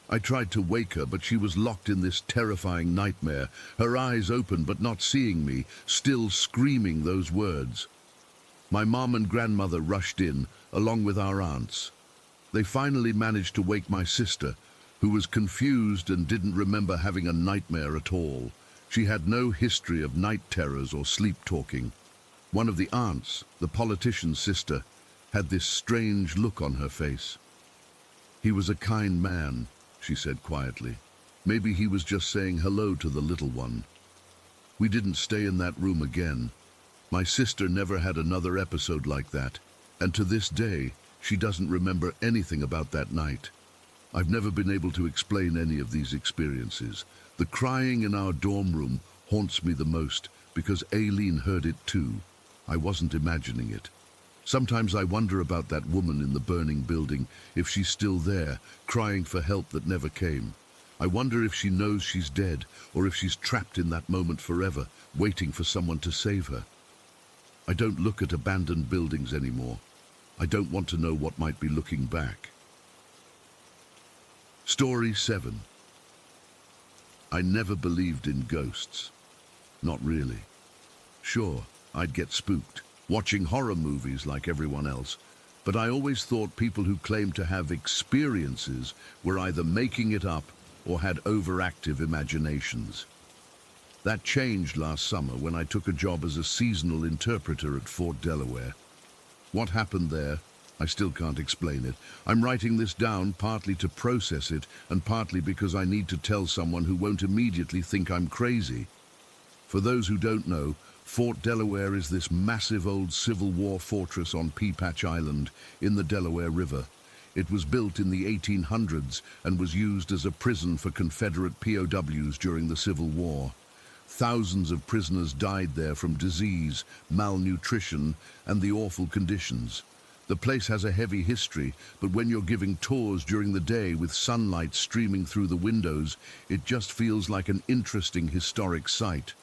I tried to wake her, but she was locked in this terrifying nightmare, her eyes open but not seeing me, still screaming those words. My mom and grandmother rushed in, along with our aunts. They finally managed to wake my sister, who was confused and didn't remember having a nightmare at all. She had no history of night terrors or sleep-talking. One of the aunts, the politician's sister, had this strange look on her face. "He was a kind man," she said quietly. "Maybe he was just saying hello to the little one." We didn't stay in that room again. My sister never had another episode like that, and to this day, she doesn't remember anything about that night. I've never been able to explain any of these experiences. The crying in our dorm room haunts me the most because Aileen heard it too. I wasn't imagining it. Sometimes I wonder about that woman in the burning building, if she's still there, crying for help that never came. I wonder if she knows she's dead, or if she's trapped in that moment forever, waiting for someone to save her. I don't look at abandoned buildings anymore. I don't want to know what might be looking back. Story 7. I never believed in ghosts. Not really. Sure, I'd get spooked, watching horror movies like everyone else, but I always thought people who claimed to have experiences were either making it up or had overactive imaginations. That changed last summer when I took a job as a seasonal interpreter at Fort Delaware. What happened there? I still can't explain it. I'm writing this down partly to process it and partly because I need to tell someone who won't immediately think I'm crazy. For those who don't know, Fort Delaware is this massive old Civil War fortress on Pea Patch Island in the Delaware River. It was built in the 1800s and was used as a prison for Confederate POWs during the Civil War. Thousands of prisoners died there from disease, malnutrition, and the awful conditions. The place has a heavy history, but when you're giving tours during the day with sunlight streaming through the windows, it just feels like an interesting historic site.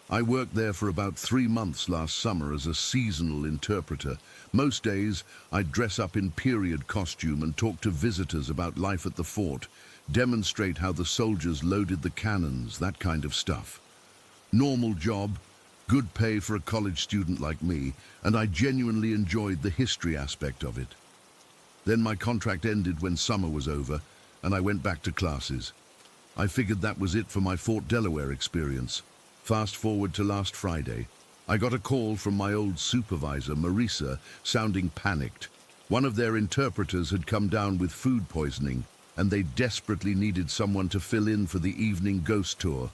I worked there for about 3 months last summer as a seasonal interpreter. Most days, I'd dress up in period costume and talk to visitors about life at the fort, demonstrate how the soldiers loaded the cannons, that kind of stuff. Normal job, good pay for a college student like me, and I genuinely enjoyed the history aspect of it. Then my contract ended when summer was over, and I went back to classes. I figured that was it for my Fort Delaware experience. Fast forward to last Friday. I got a call from my old supervisor, Marisa, sounding panicked. One of their interpreters had come down with food poisoning, and they desperately needed someone to fill in for the evening ghost tour.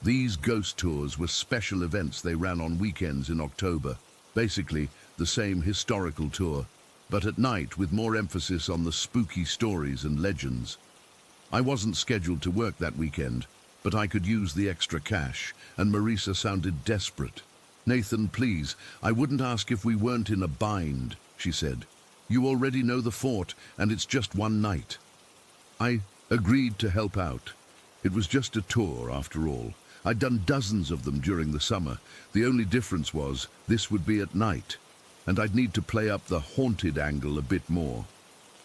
These ghost tours were special events they ran on weekends in October. Basically, the same historical tour, but at night with more emphasis on the spooky stories and legends. I wasn't scheduled to work that weekend, but I could use the extra cash, and Marisa sounded desperate. "Nathan, please, I wouldn't ask if we weren't in a bind," she said. "You already know the fort, and it's just one night." I agreed to help out. It was just a tour, after all. I'd done dozens of them during the summer. The only difference was this would be at night, and I'd need to play up the haunted angle a bit more.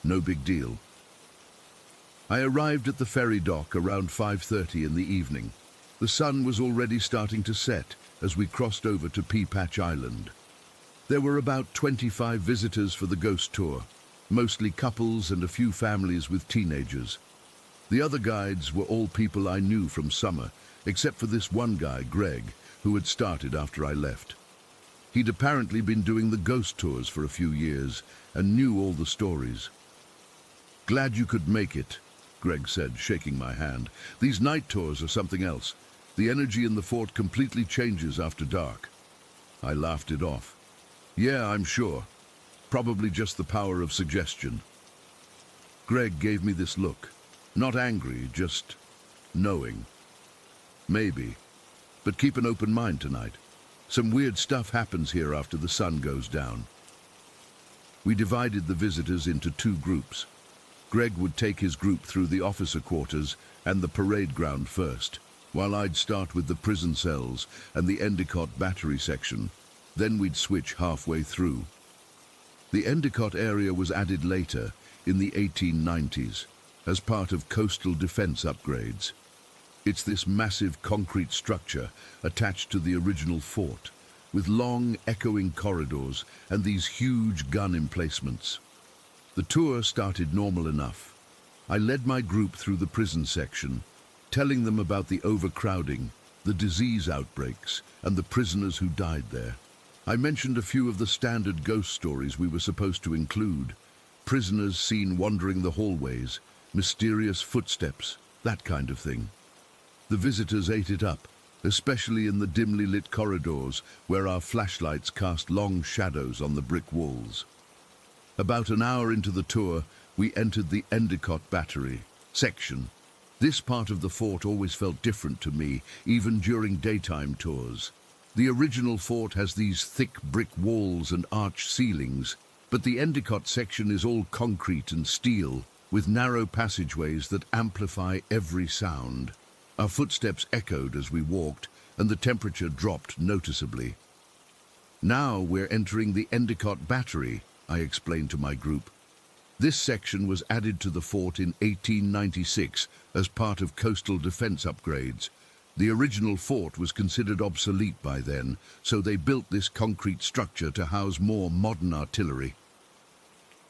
No big deal. I arrived at the ferry dock around 5:30 in the evening. The sun was already starting to set as we crossed over to Pea Patch Island. There were about 25 visitors for the ghost tour, mostly couples and a few families with teenagers. The other guides were all people I knew from summer, except for this one guy, Greg, who had started after I left. He'd apparently been doing the ghost tours for a few years and knew all the stories. "Glad you could make it," Greg said, shaking my hand. "These night tours are something else. The energy in the fort completely changes after dark." I laughed it off. "Yeah, I'm sure. Probably just the power of suggestion." Greg gave me this look. Not angry, just knowing. "Maybe. But keep an open mind tonight. Some weird stuff happens here after the sun goes down." We divided the visitors into two groups. Greg would take his group through the officer quarters and the parade ground first, while I'd start with the prison cells and the Endicott battery section. Then we'd switch halfway through. The Endicott area was added later, in the 1890s, as part of coastal defense upgrades. It's this massive concrete structure attached to the original fort, with long, echoing corridors and these huge gun emplacements. The tour started normal enough. I led my group through the prison section, telling them about the overcrowding, the disease outbreaks, and the prisoners who died there. I mentioned a few of the standard ghost stories we were supposed to include. Prisoners seen wandering the hallways, mysterious footsteps, that kind of thing. The visitors ate it up, especially in the dimly lit corridors where our flashlights cast long shadows on the brick walls. About an hour into the tour, we entered the Endicott battery section. This part of the fort always felt different to me, even during daytime tours. The original fort has these thick brick walls and arched ceilings, but the Endicott section is all concrete and steel, with narrow passageways that amplify every sound. Our footsteps echoed as we walked, and the temperature dropped noticeably. "Now we're entering the Endicott battery," I explained to my group. This section was added to the fort in 1896 as part of coastal defense upgrades. The original fort was considered obsolete by then, so they built this concrete structure to house more modern artillery.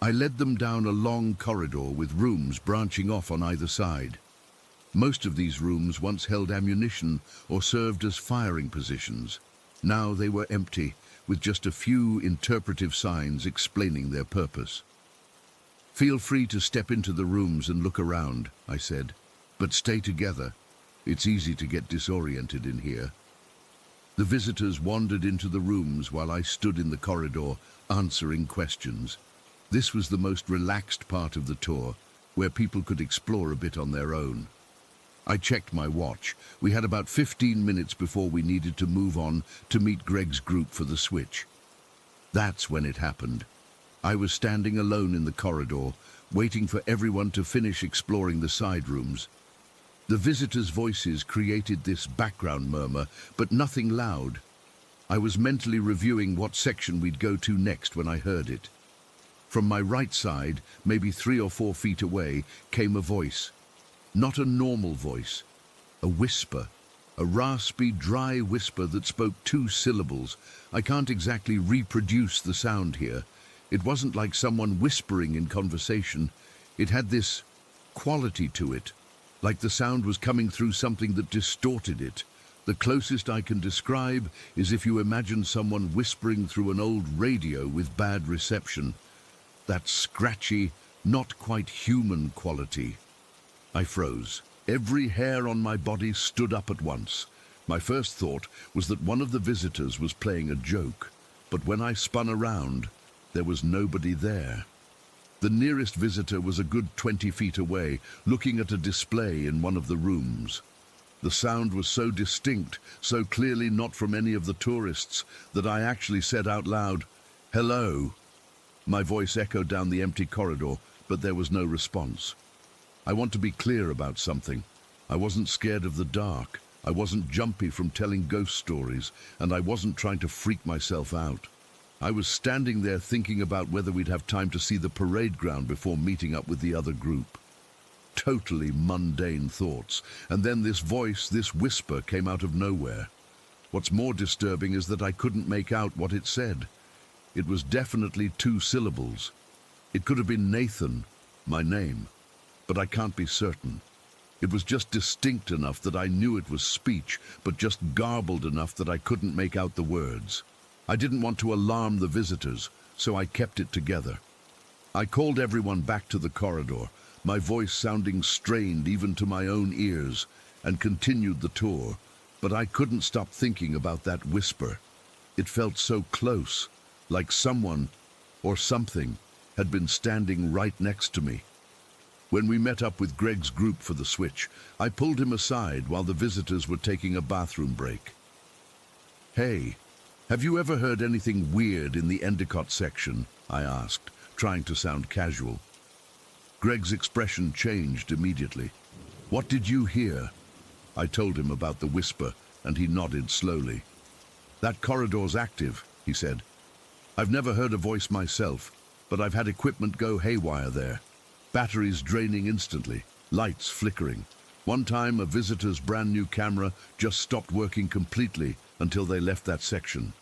I led them down a long corridor with rooms branching off on either side. Most of these rooms once held ammunition or served as firing positions. Now they were empty, with just a few interpretive signs explaining their purpose. "Feel free to step into the rooms and look around," I said, "but stay together. It's easy to get disoriented in here." The visitors wandered into the rooms while I stood in the corridor, answering questions. This was the most relaxed part of the tour, where people could explore a bit on their own. I checked my watch. We had about 15 minutes before we needed to move on to meet Greg's group for the switch. That's when it happened. I was standing alone in the corridor, waiting for everyone to finish exploring the side rooms. The visitors' voices created this background murmur, but nothing loud. I was mentally reviewing what section we'd go to next when I heard it. From my right side, maybe 3 or 4 feet away, came a voice. Not a normal voice. A whisper. A raspy, dry whisper that spoke 2 syllables. I can't exactly reproduce the sound here. It wasn't like someone whispering in conversation. It had this quality to it, like the sound was coming through something that distorted it. The closest I can describe is if you imagine someone whispering through an old radio with bad reception. That scratchy, not quite human quality. I froze. Every hair on my body stood up at once. My first thought was that one of the visitors was playing a joke, but when I spun around, there was nobody there. The nearest visitor was a good 20 feet away, looking at a display in one of the rooms. The sound was so distinct, so clearly not from any of the tourists, that I actually said out loud, "Hello." My voice echoed down the empty corridor, but there was no response. I want to be clear about something. I wasn't scared of the dark. I wasn't jumpy from telling ghost stories, and I wasn't trying to freak myself out. I was standing there thinking about whether we'd have time to see the parade ground before meeting up with the other group. Totally mundane thoughts, and then this voice, this whisper, came out of nowhere. What's more disturbing is that I couldn't make out what it said. It was definitely 2 syllables. It could have been Nathan, my name, but I can't be certain. It was just distinct enough that I knew it was speech, but just garbled enough that I couldn't make out the words. I didn't want to alarm the visitors, so I kept it together. I called everyone back to the corridor, my voice sounding strained even to my own ears, and continued the tour, but I couldn't stop thinking about that whisper. It felt so close, like someone, or something, had been standing right next to me. When we met up with Greg's group for the switch, I pulled him aside while the visitors were taking a bathroom break. "Hey, have you ever heard anything weird in the Endicott section?" I asked, trying to sound casual. Greg's expression changed immediately. "What did you hear?" I told him about the whisper, and he nodded slowly. "That corridor's active," he said. "I've never heard a voice myself, but I've had equipment go haywire there. Batteries draining instantly, lights flickering. One time, a visitor's brand new camera just stopped working completely until they left that section.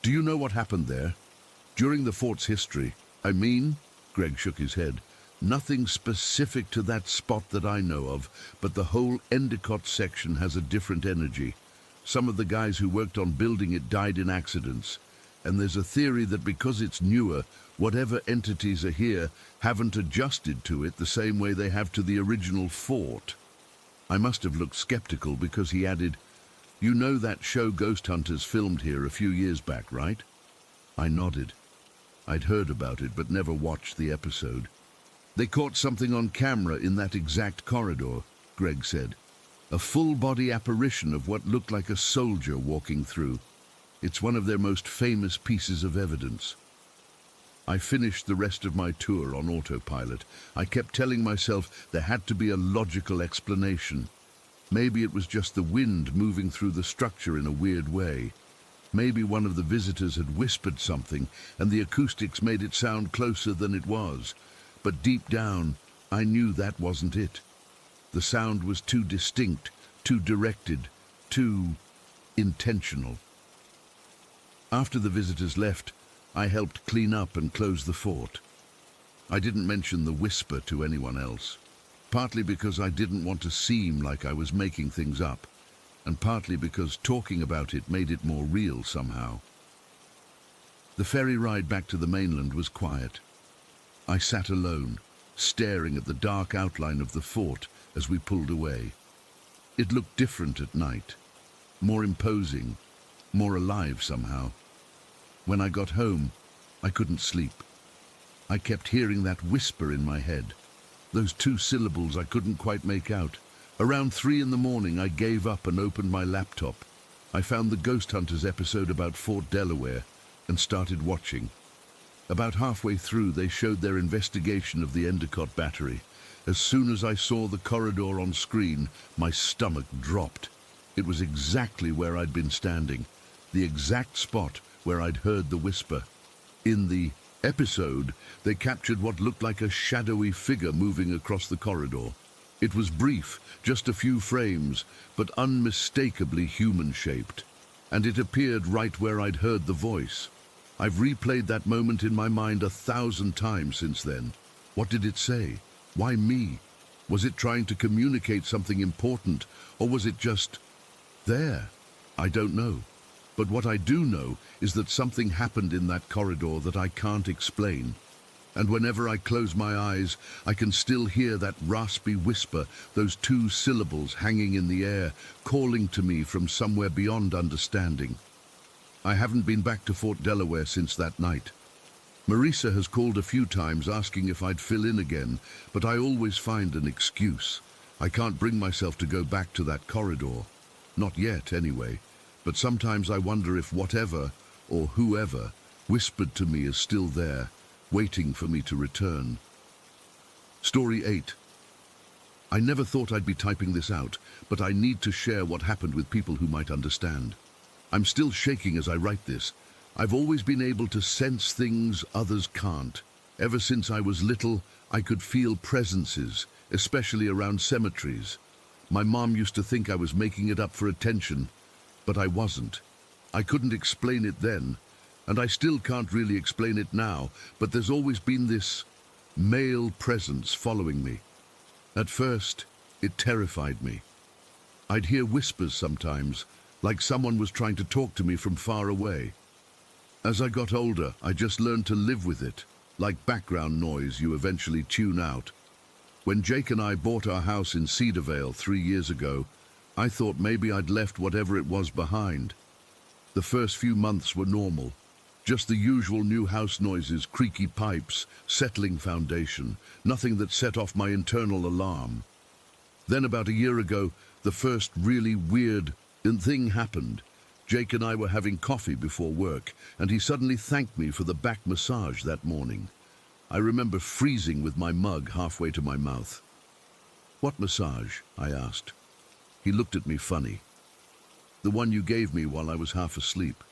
Do you know what happened there? During the fort's history, Greg shook his head, nothing specific to that spot that I know of, but the whole Endicott section has a different energy. Some of the guys who worked on building it died in accidents, and there's a theory that because it's newer, whatever entities are here haven't adjusted to it the same way they have to the original fort." I must have looked skeptical because he added, "You know that show Ghost Hunters filmed here a few years back, right?" I nodded. I'd heard about it but never watched the episode. "They caught something on camera in that exact corridor," Greg said. "A full-body apparition of what looked like a soldier walking through. It's one of their most famous pieces of evidence." I finished the rest of my tour on autopilot. I kept telling myself there had to be a logical explanation. Maybe it was just the wind moving through the structure in a weird way. Maybe one of the visitors had whispered something, and the acoustics made it sound closer than it was. But deep down, I knew that wasn't it. The sound was too distinct, too directed, too intentional. After the visitors left, I helped clean up and close the fort. I didn't mention the whisper to anyone else, partly because I didn't want to seem like I was making things up, and partly because talking about it made it more real somehow. The ferry ride back to the mainland was quiet. I sat alone, staring at the dark outline of the fort as we pulled away. It looked different at night, more imposing, more alive somehow. When I got home, I couldn't sleep. I kept hearing that whisper in my head, those 2 syllables I couldn't quite make out. Around 3 in the morning, I gave up and opened my laptop. I found the Ghost Hunters episode about Fort Delaware and started watching. About halfway through, they showed their investigation of the Endicott battery. As soon as I saw the corridor on screen, my stomach dropped. It was exactly where I'd been standing, the exact spot where I'd heard the whisper. In the episode, they captured what looked like a shadowy figure moving across the corridor. It was brief, just a few frames, but unmistakably human-shaped. And it appeared right where I'd heard the voice. I've replayed that moment in my mind 1,000 times since then. What did it say? Why me? Was it trying to communicate something important, or was it just there? I don't know. But what I do know is that something happened in that corridor that I can't explain. And whenever I close my eyes, I can still hear that raspy whisper, those 2 syllables hanging in the air, calling to me from somewhere beyond understanding. I haven't been back to Fort Delaware since that night. Marisa has called a few times asking if I'd fill in again, but I always find an excuse. I can't bring myself to go back to that corridor. Not yet, anyway. But sometimes I wonder if whatever, or whoever, whispered to me is still there, waiting for me to return. Story 8. I never thought I'd be typing this out, but I need to share what happened with people who might understand. I'm still shaking as I write this. I've always been able to sense things others can't. Ever since I was little, I could feel presences, especially around cemeteries. My mom used to think I was making it up for attention, but I wasn't. I couldn't explain it then, And I still can't really explain it now, but there's always been this male presence following me. At first, it terrified me. I'd hear whispers sometimes, like someone was trying to talk to me from far away. As I got older, I just learned to live with it, like background noise you eventually tune out. When Jake and I bought our house in Cedarvale 3 years ago, I thought maybe I'd left whatever it was behind. The first few months were normal. Just the usual new house noises, creaky pipes, settling foundation, nothing that set off my internal alarm. Then about a year ago, the first really weird thing happened. Jake and I were having coffee before work, and he suddenly thanked me for the back massage that morning. I remember freezing with my mug halfway to my mouth. "What massage?" I asked. He looked at me funny. "The one you gave me while I was half asleep.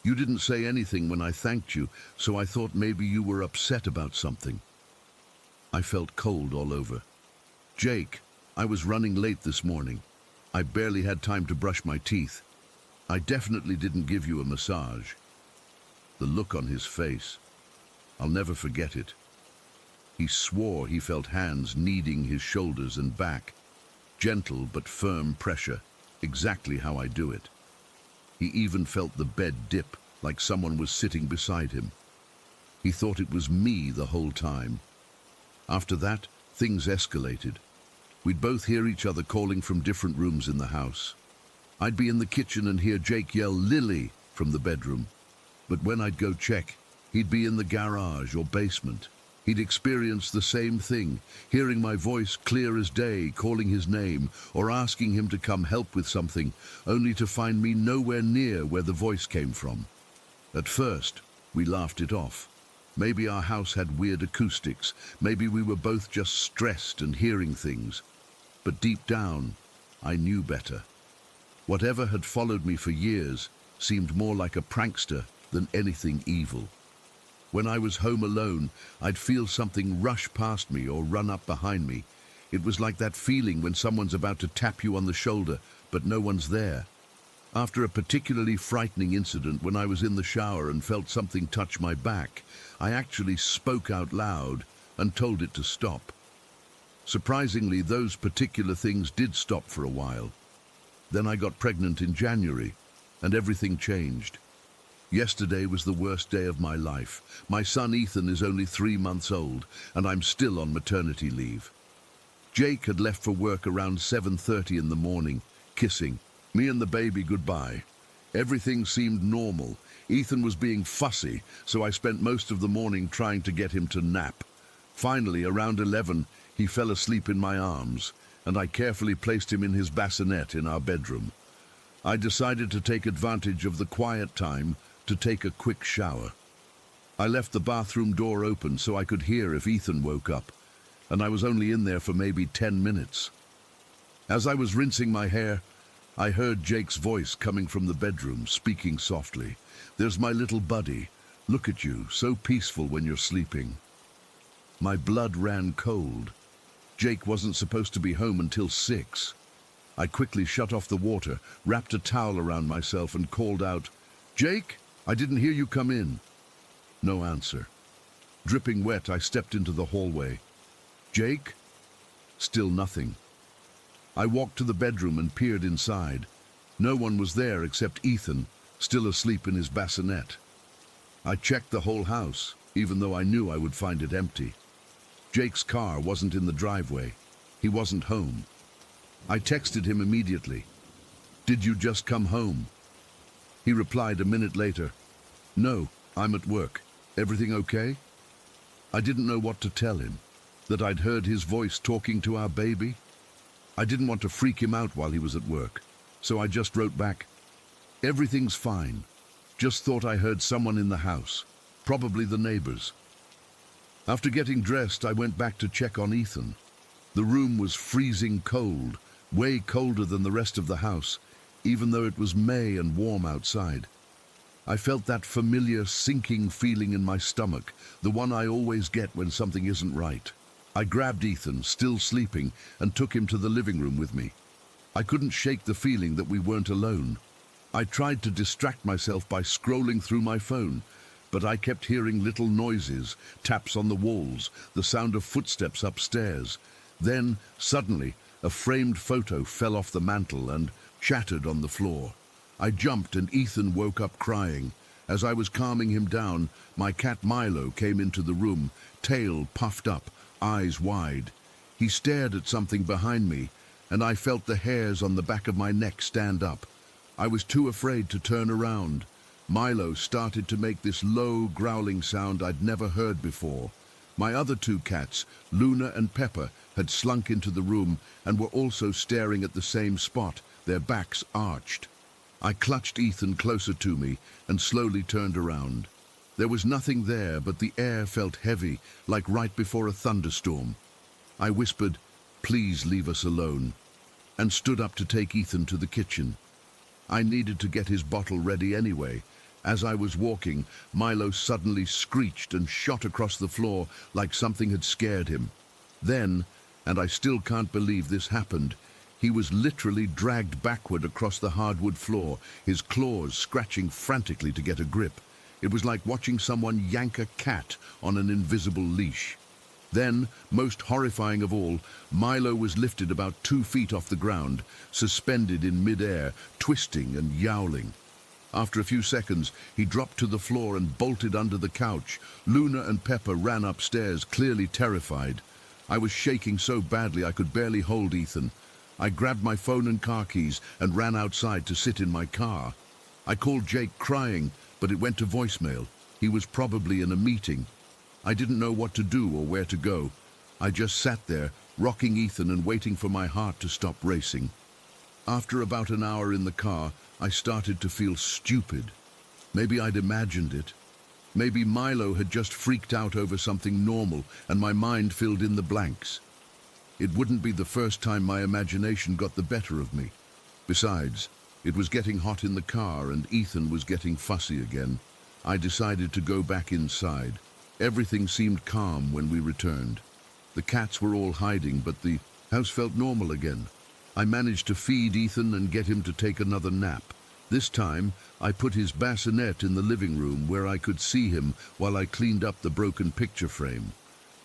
You didn't say anything when I thanked you, so I thought maybe you were upset about something." I felt cold all over. "Jake, I was running late this morning. I barely had time to brush my teeth. I definitely didn't give you a massage." The look on his face, I'll never forget it. He swore he felt hands kneading his shoulders and back. Gentle but firm pressure, exactly how I do it. He even felt the bed dip, like someone was sitting beside him. He thought it was me the whole time. After that, things escalated. We'd both hear each other calling from different rooms in the house. I'd be in the kitchen and hear Jake yell "Lily" from the bedroom. But when I'd go check, he'd be in the garage or basement. He'd experience the same thing, hearing my voice clear as day, calling his name, or asking him to come help with something, only to find me nowhere near where the voice came from. At first, we laughed it off. Maybe our house had weird acoustics, maybe we were both just stressed and hearing things. But deep down, I knew better. Whatever had followed me for years seemed more like a prankster than anything evil. When I was home alone, I'd feel something rush past me or run up behind me. It was like that feeling when someone's about to tap you on the shoulder, but no one's there. After a particularly frightening incident when I was in the shower and felt something touch my back, I actually spoke out loud and told it to stop. Surprisingly, those particular things did stop for a while. Then I got pregnant in January, and everything changed. Yesterday was the worst day of my life. My son Ethan is only 3 months old, and I'm still on maternity leave. Jake had left for work around 7:30 in the morning, kissing me and the baby goodbye. Everything seemed normal. Ethan was being fussy, so I spent most of the morning trying to get him to nap. Finally, around 11, he fell asleep in my arms, and I carefully placed him in his bassinet in our bedroom. I decided to take advantage of the quiet time to take a quick shower. I left the bathroom door open so I could hear if Ethan woke up, and I was only in there for maybe 10 minutes. As I was rinsing my hair, I heard Jake's voice coming from the bedroom, speaking softly. "There's my little buddy. Look at you, so peaceful when you're sleeping." My blood ran cold. Jake wasn't supposed to be home until 6. I quickly shut off the water, wrapped a towel around myself and called out, "Jake, I didn't hear you come in." No answer. Dripping wet, I stepped into the hallway. "Jake?" Still nothing. I walked to the bedroom and peered inside. No one was there except Ethan, still asleep in his bassinet. I checked the whole house, even though I knew I would find it empty. Jake's car wasn't in the driveway. He wasn't home. I texted him immediately. "Did you just come home?" He replied a minute later, "No, I'm at work. Everything okay?" I didn't know what to tell him. That I'd heard his voice talking to our baby? I didn't want to freak him out while he was at work, so I just wrote back, "Everything's fine. Just thought I heard someone in the house. Probably the neighbors." After getting dressed, I went back to check on Ethan. The room was freezing cold, way colder than the rest of the house, even though it was May and warm outside. I felt that familiar sinking feeling in my stomach, the one I always get when something isn't right. I grabbed Ethan, still sleeping, and took him to the living room with me. I couldn't shake the feeling that we weren't alone. I tried to distract myself by scrolling through my phone, but I kept hearing little noises, taps on the walls, the sound of footsteps upstairs. Then, suddenly, a framed photo fell off the mantel and shattered on the floor. I jumped and Ethan woke up crying. As I was calming him down, my cat Milo came into the room, tail puffed up, eyes wide. He stared at something behind me, and I felt the hairs on the back of my neck stand up. I was too afraid to turn around. Milo started to make this low, growling sound I'd never heard before. My other two cats, Luna and Pepper, had slunk into the room and were also staring at the same spot, their backs arched. I clutched Ethan closer to me and slowly turned around. There was nothing there, but the air felt heavy, like right before a thunderstorm. I whispered, "Please leave us alone," and stood up to take Ethan to the kitchen. I needed to get his bottle ready anyway. As I was walking, Milo suddenly screeched and shot across the floor like something had scared him. Then, and I still can't believe this happened, he was literally dragged backward across the hardwood floor, his claws scratching frantically to get a grip. It was like watching someone yank a cat on an invisible leash. Then, most horrifying of all, Milo was lifted about 2 feet off the ground, suspended in mid-air, twisting and yowling. After a few seconds, he dropped to the floor and bolted under the couch. Luna and Pepper ran upstairs, clearly terrified. I was shaking so badly I could barely hold Ethan. I grabbed my phone and car keys and ran outside to sit in my car. I called Jake crying, but it went to voicemail. He was probably in a meeting. I didn't know what to do or where to go. I just sat there, rocking Ethan and waiting for my heart to stop racing. After about an hour in the car, I started to feel stupid. Maybe I'd imagined it. Maybe Milo had just freaked out over something normal and my mind filled in the blanks. It wouldn't be the first time my imagination got the better of me. Besides, it was getting hot in the car and Ethan was getting fussy again. I decided to go back inside. Everything seemed calm when we returned. The cats were all hiding, but the house felt normal again. I managed to feed Ethan and get him to take another nap. This time, I put his bassinet in the living room where I could see him while I cleaned up the broken picture frame.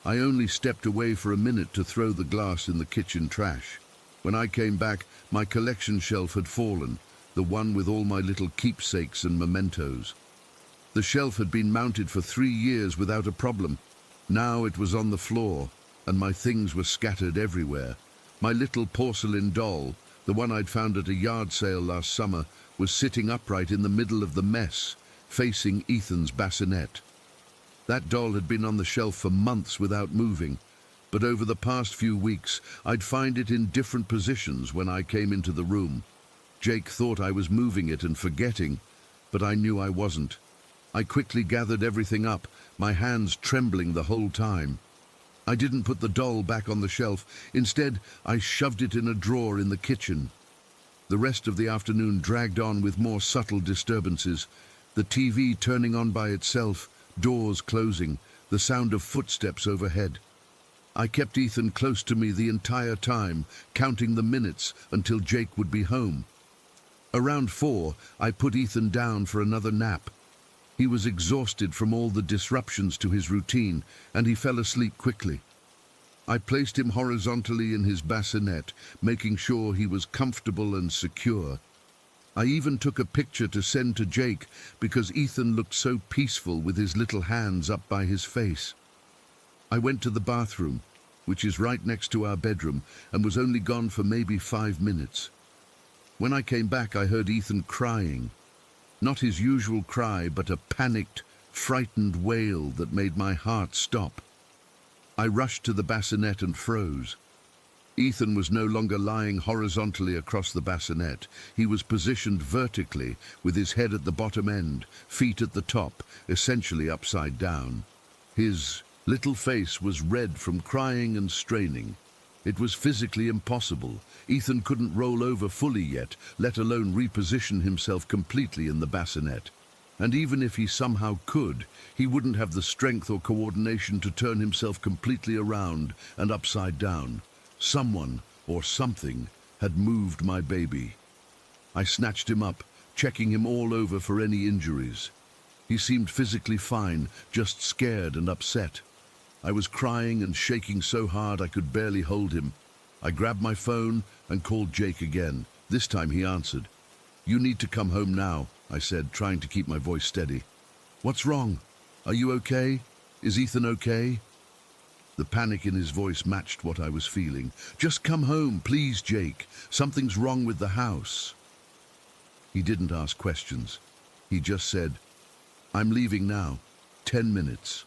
I only stepped away for a minute to throw the glass in the kitchen trash. When I came back, my collection shelf had fallen, the one with all my little keepsakes and mementos. The shelf had been mounted for 3 years without a problem. Now it was on the floor, and my things were scattered everywhere. My little porcelain doll, the one I'd found at a yard sale last summer, was sitting upright in the middle of the mess, facing Ethan's bassinet. That doll had been on the shelf for months without moving, but over the past few weeks, I'd find it in different positions when I came into the room. Jake thought I was moving it and forgetting, but I knew I wasn't. I quickly gathered everything up, my hands trembling the whole time. I didn't put the doll back on the shelf. Instead, I shoved it in a drawer in the kitchen. The rest of the afternoon dragged on with more subtle disturbances. The TV turning on by itself, doors closing, the sound of footsteps overhead. I kept Ethan close to me the entire time, counting the minutes until Jake would be home. Around 4, I put Ethan down for another nap. He was exhausted from all the disruptions to his routine, and he fell asleep quickly. I placed him horizontally in his bassinet, making sure he was comfortable and secure. I even took a picture to send to Jake because Ethan looked so peaceful with his little hands up by his face. I went to the bathroom, which is right next to our bedroom, and was only gone for maybe 5 minutes. When I came back, I heard Ethan crying. Not his usual cry, but a panicked, frightened wail that made my heart stop. I rushed to the bassinet and froze. Ethan was no longer lying horizontally across the bassinet. He was positioned vertically, with his head at the bottom end, feet at the top, essentially upside down. His little face was red from crying and straining. It was physically impossible. Ethan couldn't roll over fully yet, let alone reposition himself completely in the bassinet. And even if he somehow could, he wouldn't have the strength or coordination to turn himself completely around and upside down. Someone, or something, had moved my baby. I snatched him up, checking him all over for any injuries. He seemed physically fine, just scared and upset. I was crying and shaking so hard I could barely hold him. I grabbed my phone and called Jake again. This time he answered. "You need to come home now," I said, trying to keep my voice steady. "What's wrong? Are you okay? Is Ethan okay?" The panic in his voice matched what I was feeling. "Just come home, please, Jake. Something's wrong with the house." He didn't ask questions. He just said, "I'm leaving now. 10 minutes."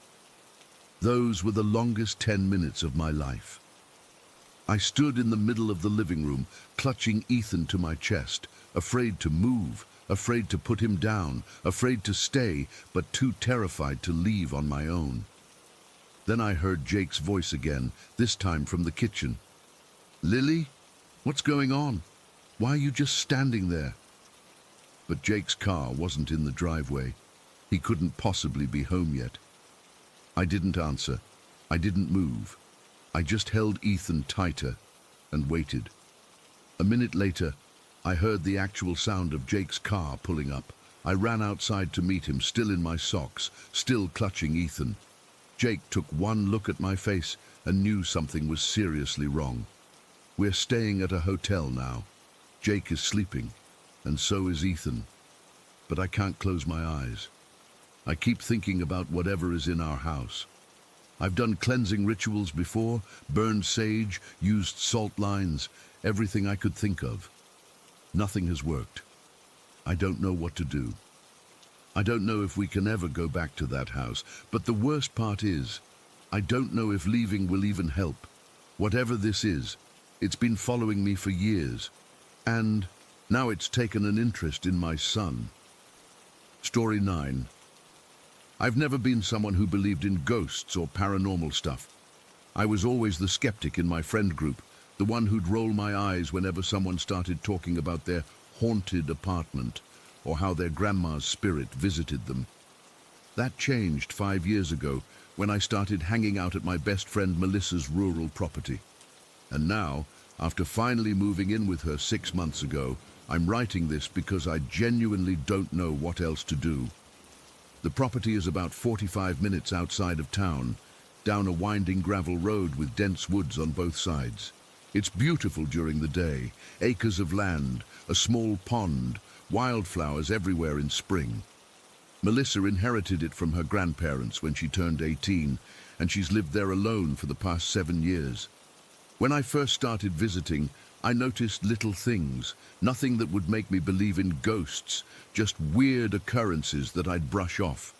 Those were the longest 10 minutes of my life. I stood in the middle of the living room, clutching Ethan to my chest, afraid to move, afraid to put him down, afraid to stay, but too terrified to leave on my own. Then I heard Jake's voice again, this time from the kitchen. "Lily, what's going on? Why are you just standing there?" But Jake's car wasn't in the driveway. He couldn't possibly be home yet. I didn't answer. I didn't move. I just held Ethan tighter and waited. A minute later, I heard the actual sound of Jake's car pulling up. I ran outside to meet him, still in my socks, still clutching Ethan. Jake took one look at my face and knew something was seriously wrong. "We're staying at a hotel now. Jake is sleeping, and so is Ethan. But I can't close my eyes. I keep thinking about whatever is in our house. I've done cleansing rituals before, burned sage, used salt lines, everything I could think of. Nothing has worked. I don't know what to do. I don't know if we can ever go back to that house, but the worst part is, I don't know if leaving will even help. Whatever this is, it's been following me for years, and now it's taken an interest in my son." Story 9. I've never been someone who believed in ghosts or paranormal stuff. I was always the skeptic in my friend group, the one who'd roll my eyes whenever someone started talking about their haunted apartment or how their grandma's spirit visited them. That changed 5 years ago when I started hanging out at my best friend Melissa's rural property. And now, after finally moving in with her 6 months ago, I'm writing this because I genuinely don't know what else to do. The property is about 45 minutes outside of town, down a winding gravel road with dense woods on both sides. It's beautiful during the day, acres of land, a small pond, wildflowers everywhere in spring. Melissa inherited it from her grandparents when she turned 18, and she's lived there alone for the past 7 years. When I first started visiting, I noticed little things, nothing that would make me believe in ghosts, just weird occurrences that I'd brush off.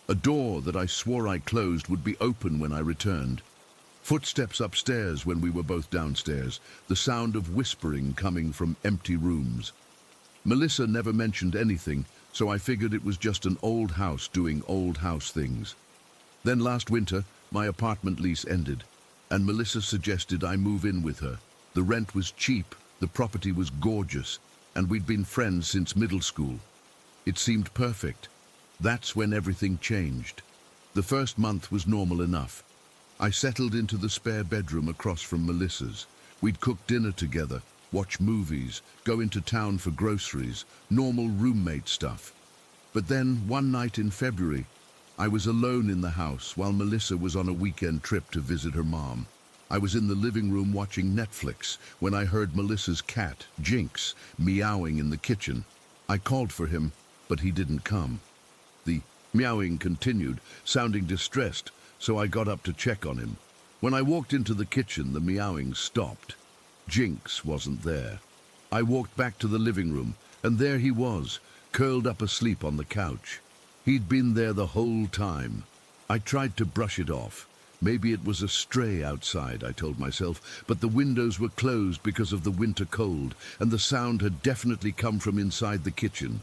A door that I swore I closed would be open when I returned. Footsteps upstairs when we were both downstairs, the sound of whispering coming from empty rooms. Melissa never mentioned anything, so I figured it was just an old house doing old house things. Then last winter, my apartment lease ended, and Melissa suggested I move in with her. The rent was cheap, the property was gorgeous, and we'd been friends since middle school. It seemed perfect. That's when everything changed. The first month was normal enough. I settled into the spare bedroom across from Melissa's. We'd cook dinner together, watch movies, go into town for groceries, normal roommate stuff. But then, one night in February, I was alone in the house while Melissa was on a weekend trip to visit her mom. I was in the living room watching Netflix when I heard Melissa's cat, Jinx, meowing in the kitchen. I called for him, but he didn't come. The meowing continued, sounding distressed, so I got up to check on him. When I walked into the kitchen, the meowing stopped. Jinx wasn't there. I walked back to the living room, and there he was, curled up asleep on the couch. He'd been there the whole time. I tried to brush it off. Maybe it was a stray outside, I told myself, but the windows were closed because of the winter cold, and the sound had definitely come from inside the kitchen.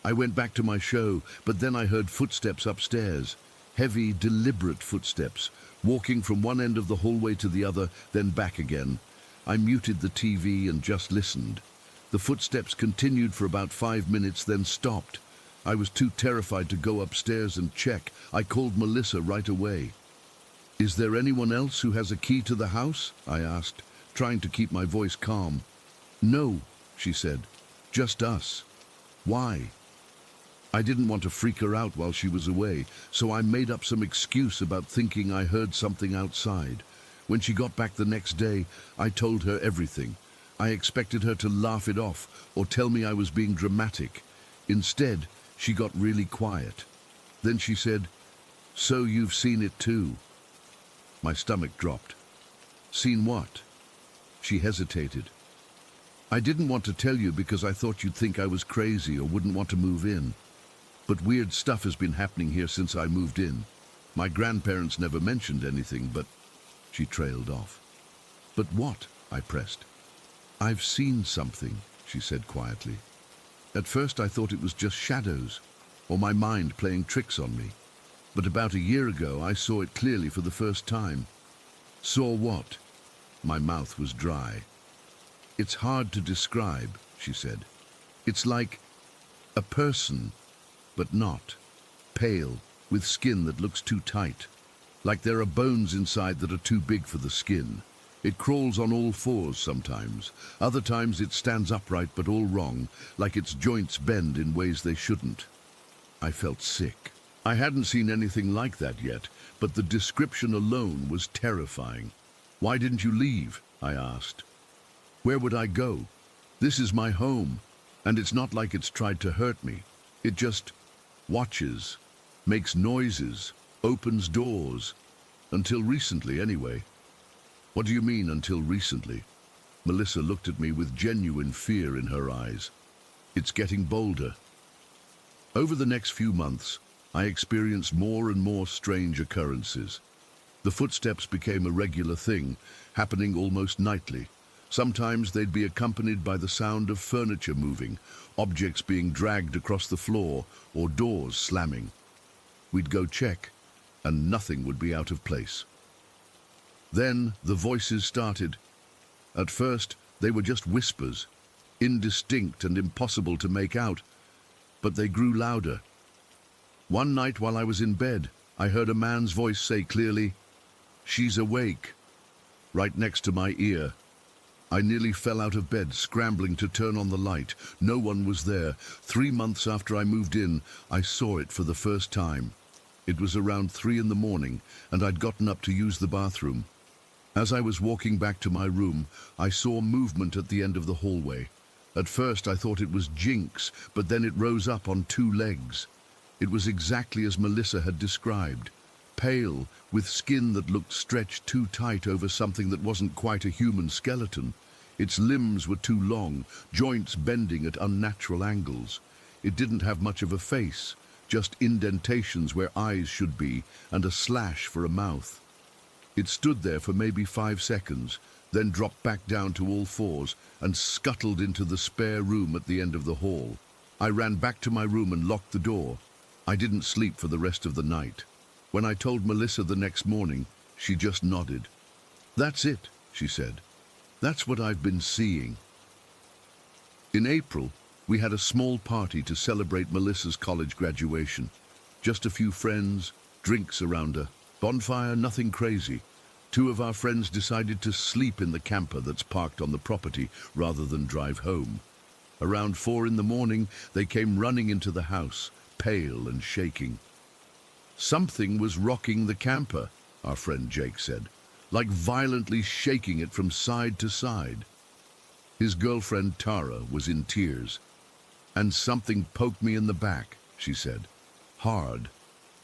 I went back to my show, but then I heard footsteps upstairs. Heavy, deliberate footsteps, walking from one end of the hallway to the other, then back again. I muted the TV and just listened. The footsteps continued for about 5 minutes, then stopped. I was too terrified to go upstairs and check. I called Melissa right away. "Is there anyone else who has a key to the house?" I asked, trying to keep my voice calm. "No," she said, "just us." "Why?" I didn't want to freak her out while she was away, so I made up some excuse about thinking I heard something outside. When she got back the next day, I told her everything. I expected her to laugh it off or tell me I was being dramatic. Instead, she got really quiet. Then she said, "So you've seen it too?" My stomach dropped. "Seen what?" She hesitated. "I didn't want to tell you because I thought you'd think I was crazy or wouldn't want to move in. But weird stuff has been happening here since I moved in. My grandparents never mentioned anything, but..." She trailed off. "But what?" I pressed. "I've seen something," she said quietly. "At first I thought it was just shadows, or my mind playing tricks on me. But about a year ago I saw it clearly for the first time." "Saw what?" My mouth was dry. "It's hard to describe," she said. "It's like a person, but not. Pale, with skin that looks too tight. Like there are bones inside that are too big for the skin. It crawls on all fours sometimes. Other times it stands upright but all wrong, like its joints bend in ways they shouldn't." I felt sick. I hadn't seen anything like that yet, but the description alone was terrifying. "Why didn't you leave?" I asked. "Where would I go? This is my home, and it's not like it's tried to hurt me. It just watches, makes noises, opens doors. Until recently, anyway." "What do you mean, until recently?" Melissa looked at me with genuine fear in her eyes. "It's getting bolder." Over the next few months, I experienced more and more strange occurrences. The footsteps became a regular thing, happening almost nightly. Sometimes they'd be accompanied by the sound of furniture moving, objects being dragged across the floor, or doors slamming. We'd go check, and nothing would be out of place. Then the voices started. At first, they were just whispers, indistinct and impossible to make out, but they grew louder. One night while I was in bed, I heard a man's voice say clearly, "She's awake," right next to my ear. I nearly fell out of bed, scrambling to turn on the light. No one was there. 3 months after I moved in, I saw it for the first time. It was around 3 in the morning, and I'd gotten up to use the bathroom. As I was walking back to my room, I saw movement at the end of the hallway. At first I thought it was Jinx, but then it rose up on 2 legs. It was exactly as Melissa had described. Pale, with skin that looked stretched too tight over something that wasn't quite a human skeleton. Its limbs were too long, joints bending at unnatural angles. It didn't have much of a face, just indentations where eyes should be, and a slash for a mouth. It stood there for maybe 5 seconds, then dropped back down to all fours and scuttled into the spare room at the end of the hall. I ran back to my room and locked the door. I didn't sleep for the rest of the night. When I told Melissa the next morning, she just nodded. "That's it," she said. "That's what I've been seeing." In April, we had a small party to celebrate Melissa's college graduation. Just a few friends, drinks around her. Bonfire, nothing crazy. 2 of our friends decided to sleep in the camper that's parked on the property rather than drive home. Around 4 in the morning, they came running into the house, pale and shaking. "Something was rocking the camper," our friend Jake said, "like violently shaking it from side to side." His girlfriend Tara was in tears. "And something poked me in the back," she said. "Hard,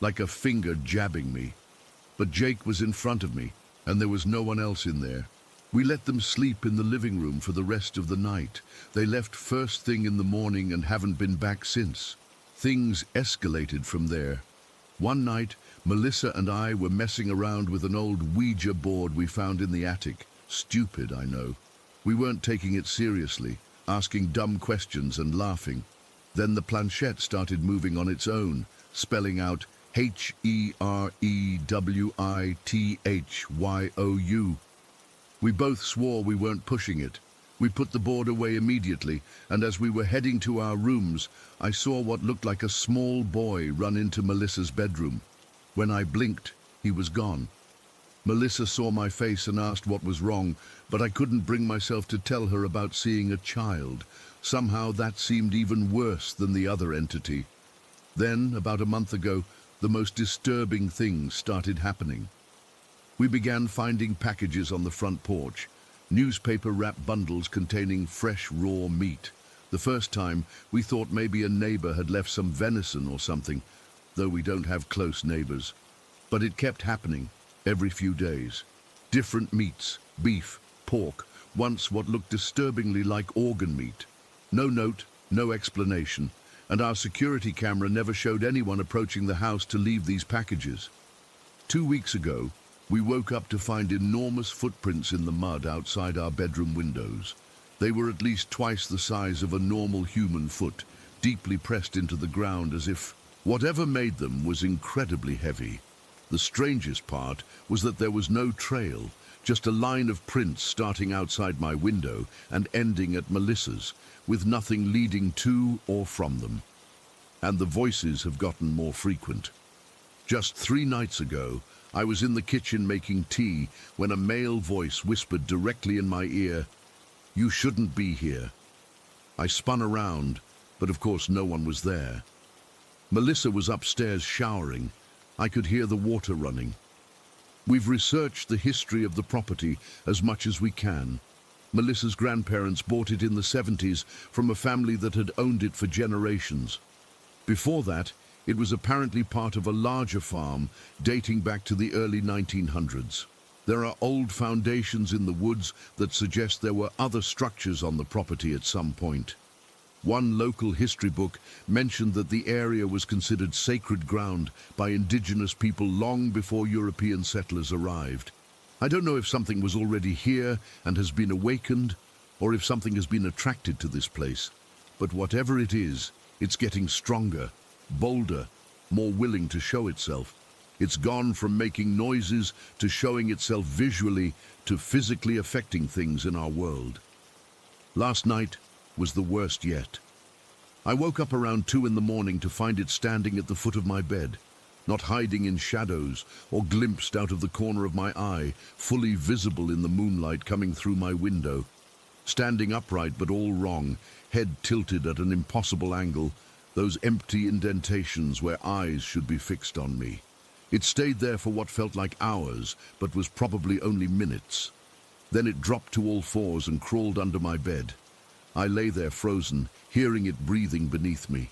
like a finger jabbing me. But Jake was in front of me, and there was no one else in there. We let them sleep in the living room for the rest of the night. They left first thing in the morning and haven't been back since. Things escalated from there. One night, Melissa and I were messing around with an old Ouija board we found in the attic. Stupid, I know. We weren't taking it seriously, asking dumb questions and laughing. Then the planchette started moving on its own, spelling out HEREWITHYOU. We both swore we weren't pushing it. We put the board away immediately, and as we were heading to our rooms, I saw what looked like a small boy run into Melissa's bedroom. When I blinked, he was gone. Melissa saw my face and asked what was wrong, but I couldn't bring myself to tell her about seeing a child. Somehow that seemed even worse than the other entity. Then, about a month ago, the most disturbing things started happening. We began finding packages on the front porch, newspaper-wrapped bundles containing fresh raw meat. The first time, we thought maybe a neighbor had left some venison or something, though we don't have close neighbors. But it kept happening, every few days. Different meats, beef, pork, once what looked disturbingly like organ meat. No note, no explanation, and our security camera never showed anyone approaching the house to leave these packages. 2 weeks ago, we woke up to find enormous footprints in the mud outside our bedroom windows. They were at least twice the size of a normal human foot, deeply pressed into the ground as if whatever made them was incredibly heavy. The strangest part was that there was no trail, just a line of prints starting outside my window and ending at Melissa's, with nothing leading to or from them. And the voices have gotten more frequent. Just 3 nights ago, I was in the kitchen making tea when a male voice whispered directly in my ear, "You shouldn't be here." I spun around, but of course no one was there. Melissa was upstairs showering. I could hear the water running. We've researched the history of the property as much as we can. Melissa's grandparents bought it in the 70s from a family that had owned it for generations. Before that, it was apparently part of a larger farm dating back to the early 1900s. There are old foundations in the woods that suggest there were other structures on the property at some point. One local history book mentioned that the area was considered sacred ground by indigenous people long before European settlers arrived. I don't know if something was already here and has been awakened, or if something has been attracted to this place. But whatever it is, it's getting stronger, bolder, more willing to show itself. It's gone from making noises to showing itself visually to physically affecting things in our world. Last night was the worst yet. I woke up around 2 in the morning to find it standing at the foot of my bed, not hiding in shadows or glimpsed out of the corner of my eye, fully visible in the moonlight coming through my window. Standing upright but all wrong, head tilted at an impossible angle, those empty indentations where eyes should be fixed on me. It stayed there for what felt like hours, but was probably only minutes. Then it dropped to all fours and crawled under my bed. I lay there frozen, hearing it breathing beneath me.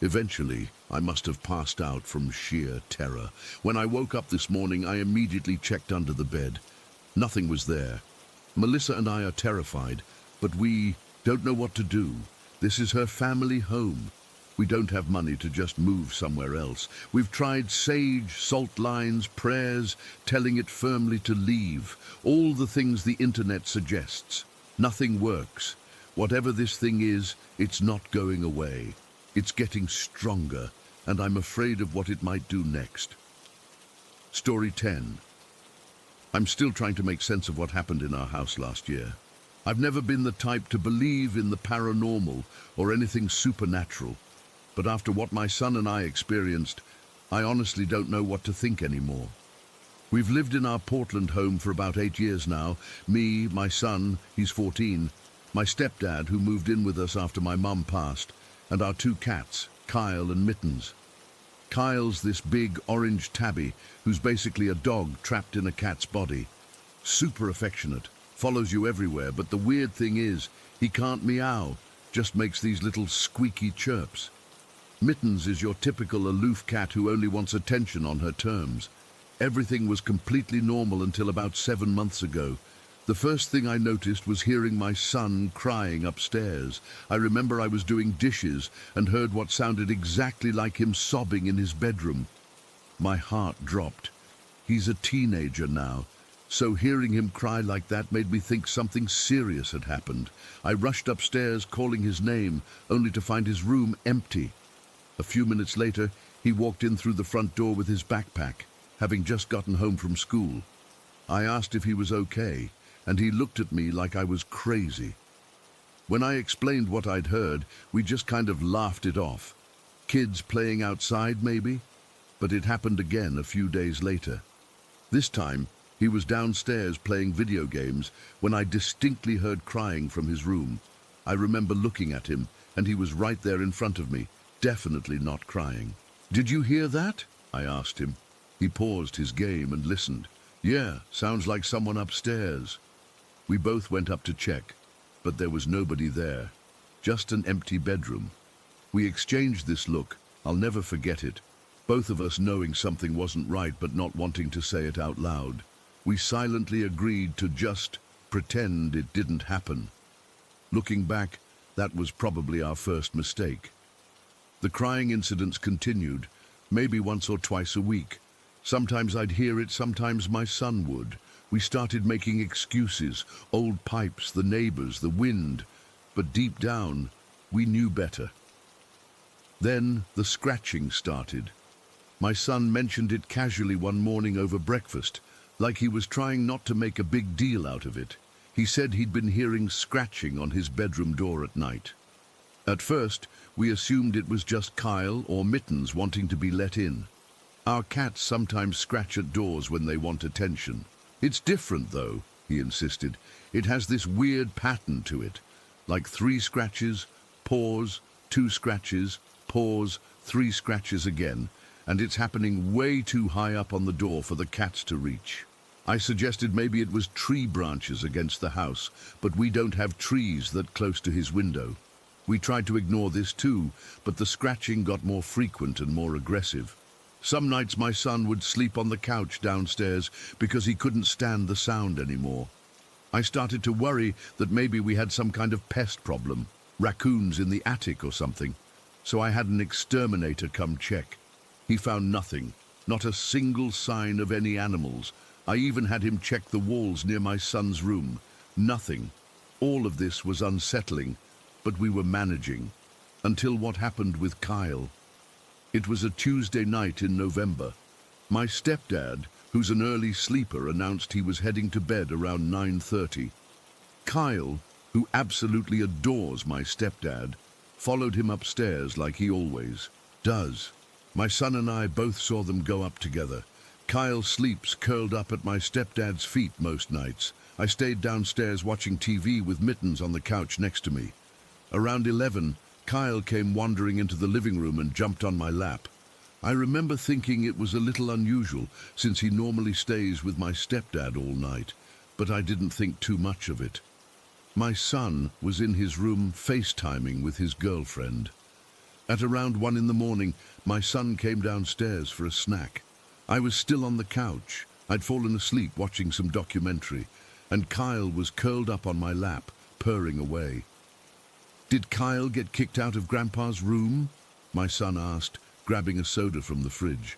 Eventually, I must have passed out from sheer terror. When I woke up this morning, I immediately checked under the bed. Nothing was there. Melissa and I are terrified, but we don't know what to do. This is her family home. We don't have money to just move somewhere else. We've tried sage, salt lines, prayers, telling it firmly to leave, all the things the internet suggests. Nothing works. Whatever this thing is, it's not going away. It's getting stronger, and I'm afraid of what it might do next. Story 10. I'm still trying to make sense of what happened in our house last year. I've never been the type to believe in the paranormal or anything supernatural. But after what my son and I experienced, I honestly don't know what to think anymore. We've lived in our Portland home for about 8 years now. Me, my son, he's 14, my stepdad, who moved in with us after my mum passed, and our 2 cats, Kyle and Mittens. Kyle's this big orange tabby who's basically a dog trapped in a cat's body. Super affectionate, follows you everywhere, but the weird thing is, he can't meow, just makes these little squeaky chirps. Mittens is your typical aloof cat who only wants attention on her terms. Everything was completely normal until about 7 months ago. The first thing I noticed was hearing my son crying upstairs. I remember I was doing dishes and heard what sounded exactly like him sobbing in his bedroom. My heart dropped. He's a teenager now, so hearing him cry like that made me think something serious had happened. I rushed upstairs calling his name, only to find his room empty. A few minutes later, he walked in through the front door with his backpack, having just gotten home from school. I asked if he was okay, and he looked at me like I was crazy. When I explained what I'd heard, we just kind of laughed it off. Kids playing outside, maybe? But it happened again a few days later. This time, he was downstairs playing video games when I distinctly heard crying from his room. I remember looking at him, and he was right there in front of me, definitely not crying. "Did you hear that?" I asked him. He paused his game and listened. "Yeah, sounds like someone upstairs." We both went up to check, but there was nobody there, just an empty bedroom. We exchanged this look. I'll never forget it. Both of us knowing something wasn't right but not wanting to say it out loud. We silently agreed to just pretend it didn't happen. Looking back, that was probably our first mistake. The crying incidents continued, maybe once or twice a week. Sometimes I'd hear it, sometimes my son would. We started making excuses, old pipes, the neighbors, the wind, but deep down, we knew better. Then the scratching started. My son mentioned it casually one morning over breakfast, like he was trying not to make a big deal out of it. He said he'd been hearing scratching on his bedroom door at night. At first, we assumed it was just Kyle or Mittens wanting to be let in. Our cats sometimes scratch at doors when they want attention. "It's different though," he insisted. "It has this weird pattern to it, like 3 scratches, pause, 2 scratches, pause, 3 scratches again, and it's happening way too high up on the door for the cats to reach." I suggested maybe it was tree branches against the house, but we don't have trees that close to his window. We tried to ignore this too, but the scratching got more frequent and more aggressive. Some nights my son would sleep on the couch downstairs because he couldn't stand the sound anymore. I started to worry that maybe we had some kind of pest problem, raccoons in the attic or something, so I had an exterminator come check. He found nothing, not a single sign of any animals. I even had him check the walls near my son's room. Nothing. All of this was unsettling, but we were managing, until what happened with Kyle. It was a Tuesday night in November. My stepdad, who's an early sleeper, announced he was heading to bed around 9:30. Kyle, who absolutely adores my stepdad, followed him upstairs like he always does. My son and I both saw them go up together. Kyle sleeps curled up at my stepdad's feet most nights. I stayed downstairs watching TV with Mittens on the couch next to me. Around 11, Kyle came wandering into the living room and jumped on my lap. I remember thinking it was a little unusual, since he normally stays with my stepdad all night, but I didn't think too much of it. My son was in his room FaceTiming with his girlfriend. At around 1 in the morning, my son came downstairs for a snack. I was still on the couch. I'd fallen asleep watching some documentary, and Kyle was curled up on my lap, purring away. "Did Kyle get kicked out of Grandpa's room?" my son asked, grabbing a soda from the fridge.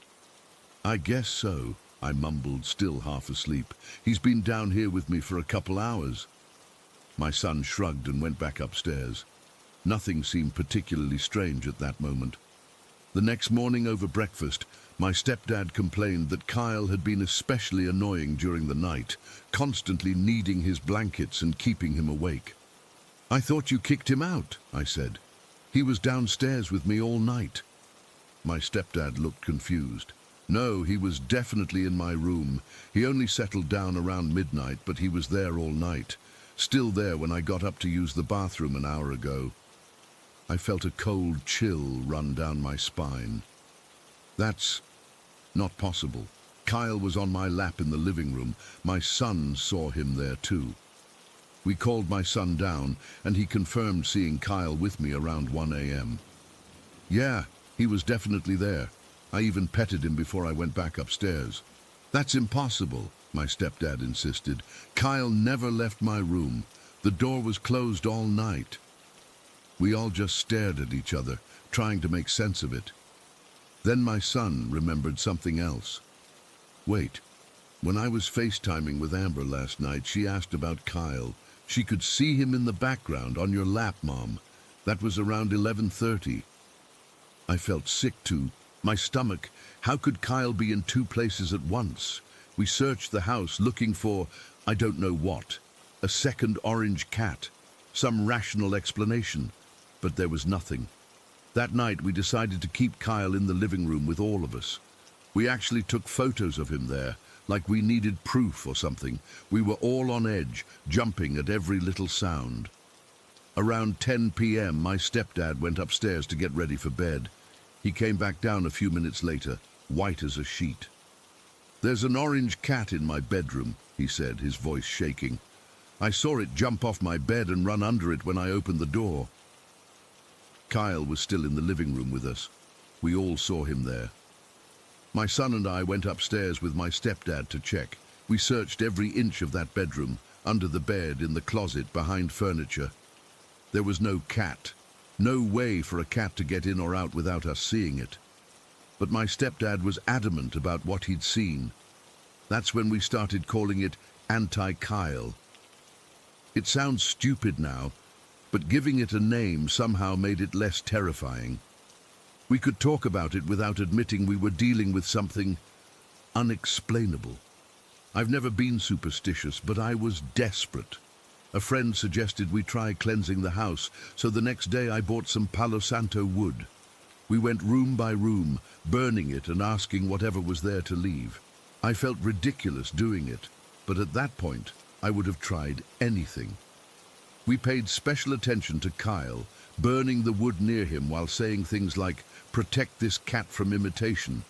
"I guess so," I mumbled, still half asleep. "He's been down here with me for a couple hours." My son shrugged and went back upstairs. Nothing seemed particularly strange at that moment. The next morning over breakfast, my stepdad complained that Kyle had been especially annoying during the night, constantly needing his blankets and keeping him awake. "I thought you kicked him out," I said. "He was downstairs with me all night." My stepdad looked confused. "No, he was definitely in my room. He only settled down around midnight, but he was there all night. Still there when I got up to use the bathroom an hour ago." I felt a cold chill run down my spine. That's not possible. Kyle was on my lap in the living room. My son saw him there too. We called my son down, and he confirmed seeing Kyle with me around 1 a.m. "Yeah, he was definitely there. I even petted him before I went back upstairs." "That's impossible," my stepdad insisted. "Kyle never left my room. The door was closed all night." We all just stared at each other, trying to make sense of it. Then my son remembered something else. "Wait, when I was FaceTiming with Amber last night, she asked about Kyle. She could see him in the background on your lap, Mom. That was around 11:30. I felt sick too. My stomach. How could Kyle be in 2 places at once? We searched the house looking for, I don't know what, a second orange cat, some rational explanation, but there was nothing. That night we decided to keep Kyle in the living room with all of us. We actually took photos of him there, like we needed proof or something. We were all on edge, jumping at every little sound. Around 10 p.m., my stepdad went upstairs to get ready for bed. He came back down a few minutes later, white as a sheet. "There's an orange cat in my bedroom," he said, his voice shaking. "I saw it jump off my bed and run under it when I opened the door." Kyle was still in the living room with us. We all saw him there. My son and I went upstairs with my stepdad to check. We searched every inch of that bedroom, under the bed, in the closet, behind furniture. There was no cat. No way for a cat to get in or out without us seeing it. But my stepdad was adamant about what he'd seen. That's when we started calling it Anti-Kyle. It sounds stupid now, but giving it a name somehow made it less terrifying. We could talk about it without admitting we were dealing with something unexplainable. I've never been superstitious, but I was desperate. A friend suggested we try cleansing the house, so the next day I bought some Palo Santo wood. We went room by room, burning it and asking whatever was there to leave. I felt ridiculous doing it, but at that point, I would have tried anything. We paid special attention to Kyle, burning the wood near him while saying things like, "Protect this cat from imitation."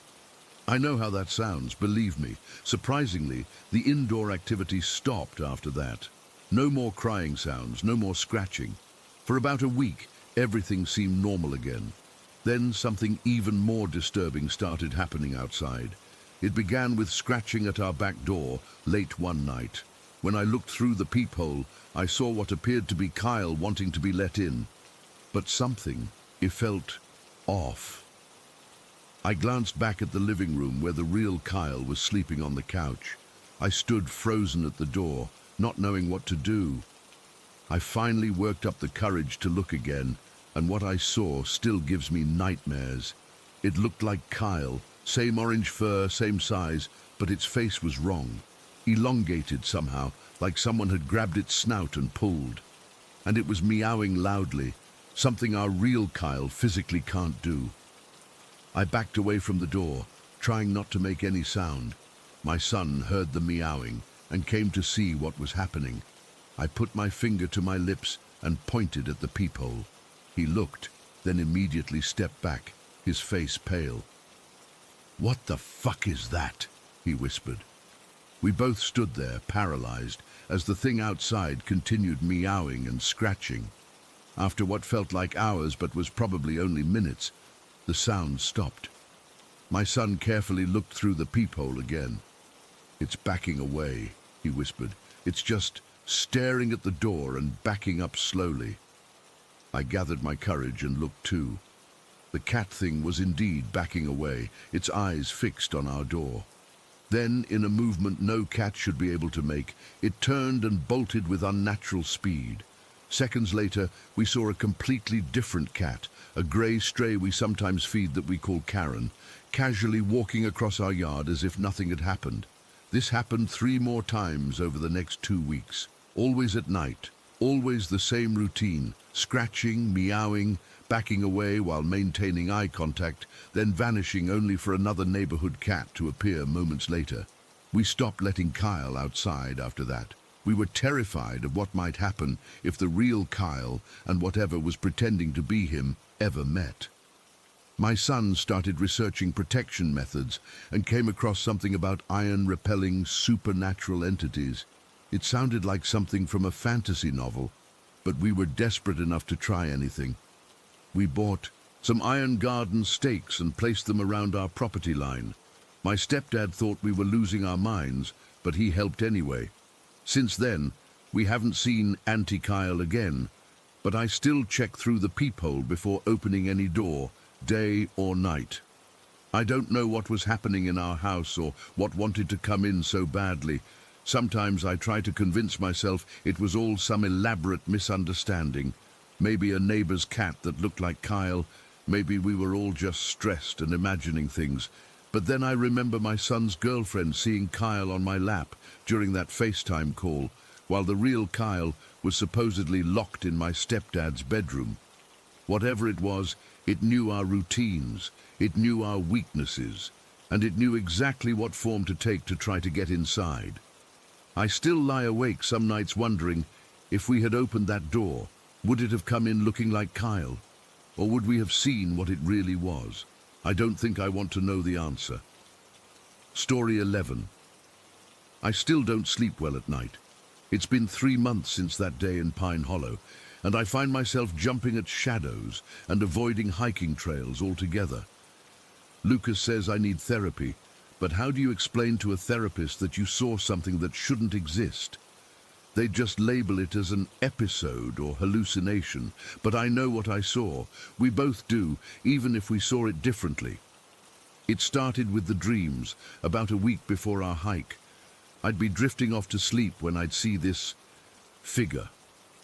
I know how that sounds, believe me. Surprisingly, the indoor activity stopped after that. No more crying sounds, no more scratching. For about a week, everything seemed normal again. Then something even more disturbing started happening outside. It began with scratching at our back door late one night. When I looked through the peephole, I saw what appeared to be Kyle wanting to be let in. But something, it felt off. I glanced back at the living room where the real Kyle was sleeping on the couch. I stood frozen at the door, not knowing what to do. I finally worked up the courage to look again, and what I saw still gives me nightmares. It looked like Kyle, same orange fur, same size, but its face was wrong. Elongated somehow, like someone had grabbed its snout and pulled. And it was meowing loudly, something our real Kyle physically can't do. I backed away from the door, trying not to make any sound. My son heard the meowing and came to see what was happening. I put my finger to my lips and pointed at the peephole. He looked, then immediately stepped back, his face pale. "What the fuck is that?" he whispered. We both stood there, paralyzed, as the thing outside continued meowing and scratching. After what felt like hours but was probably only minutes, the sound stopped. My son carefully looked through the peephole again. "It's backing away," he whispered. "It's just staring at the door and backing up slowly." I gathered my courage and looked too. The cat thing was indeed backing away, its eyes fixed on our door. Then, in a movement no cat should be able to make, it turned and bolted with unnatural speed. Seconds later, we saw a completely different cat, a grey stray we sometimes feed that we call Karen, casually walking across our yard as if nothing had happened. This happened 3 more times over the next 2 weeks, always at night, always the same routine, scratching, meowing, backing away while maintaining eye contact, then vanishing only for another neighborhood cat to appear moments later. We stopped letting Kyle outside after that. We were terrified of what might happen if the real Kyle and whatever was pretending to be him ever met. My son started researching protection methods and came across something about iron-repelling supernatural entities. It sounded like something from a fantasy novel, but we were desperate enough to try anything. We bought some iron garden stakes and placed them around our property line. My stepdad thought we were losing our minds, but he helped anyway. Since then, we haven't seen Auntie Kyle again, but I still check through the peephole before opening any door, day or night. I don't know what was happening in our house or what wanted to come in so badly. Sometimes I try to convince myself it was all some elaborate misunderstanding. Maybe a neighbor's cat that looked like Kyle. Maybe we were all just stressed and imagining things. But then I remember my son's girlfriend seeing Kyle on my lap during that FaceTime call, while the real Kyle was supposedly locked in my stepdad's bedroom. Whatever it was, it knew our routines, it knew our weaknesses, and it knew exactly what form to take to try to get inside. I still lie awake some nights wondering if we had opened that door, Would it have come in looking like Kyle? Or would we have seen what it really was? I don't think I want to know the answer. Story 11. I still don't sleep well at night. It's been 3 months since that day in Pine Hollow, and I find myself jumping at shadows and avoiding hiking trails altogether. Lucas says I need therapy, but how do you explain to a therapist that you saw something that shouldn't exist? They just label it as an episode or hallucination, but I know what I saw. We both do, even if we saw it differently. It started with the dreams, about a week before our hike. I'd be drifting off to sleep when I'd see this figure,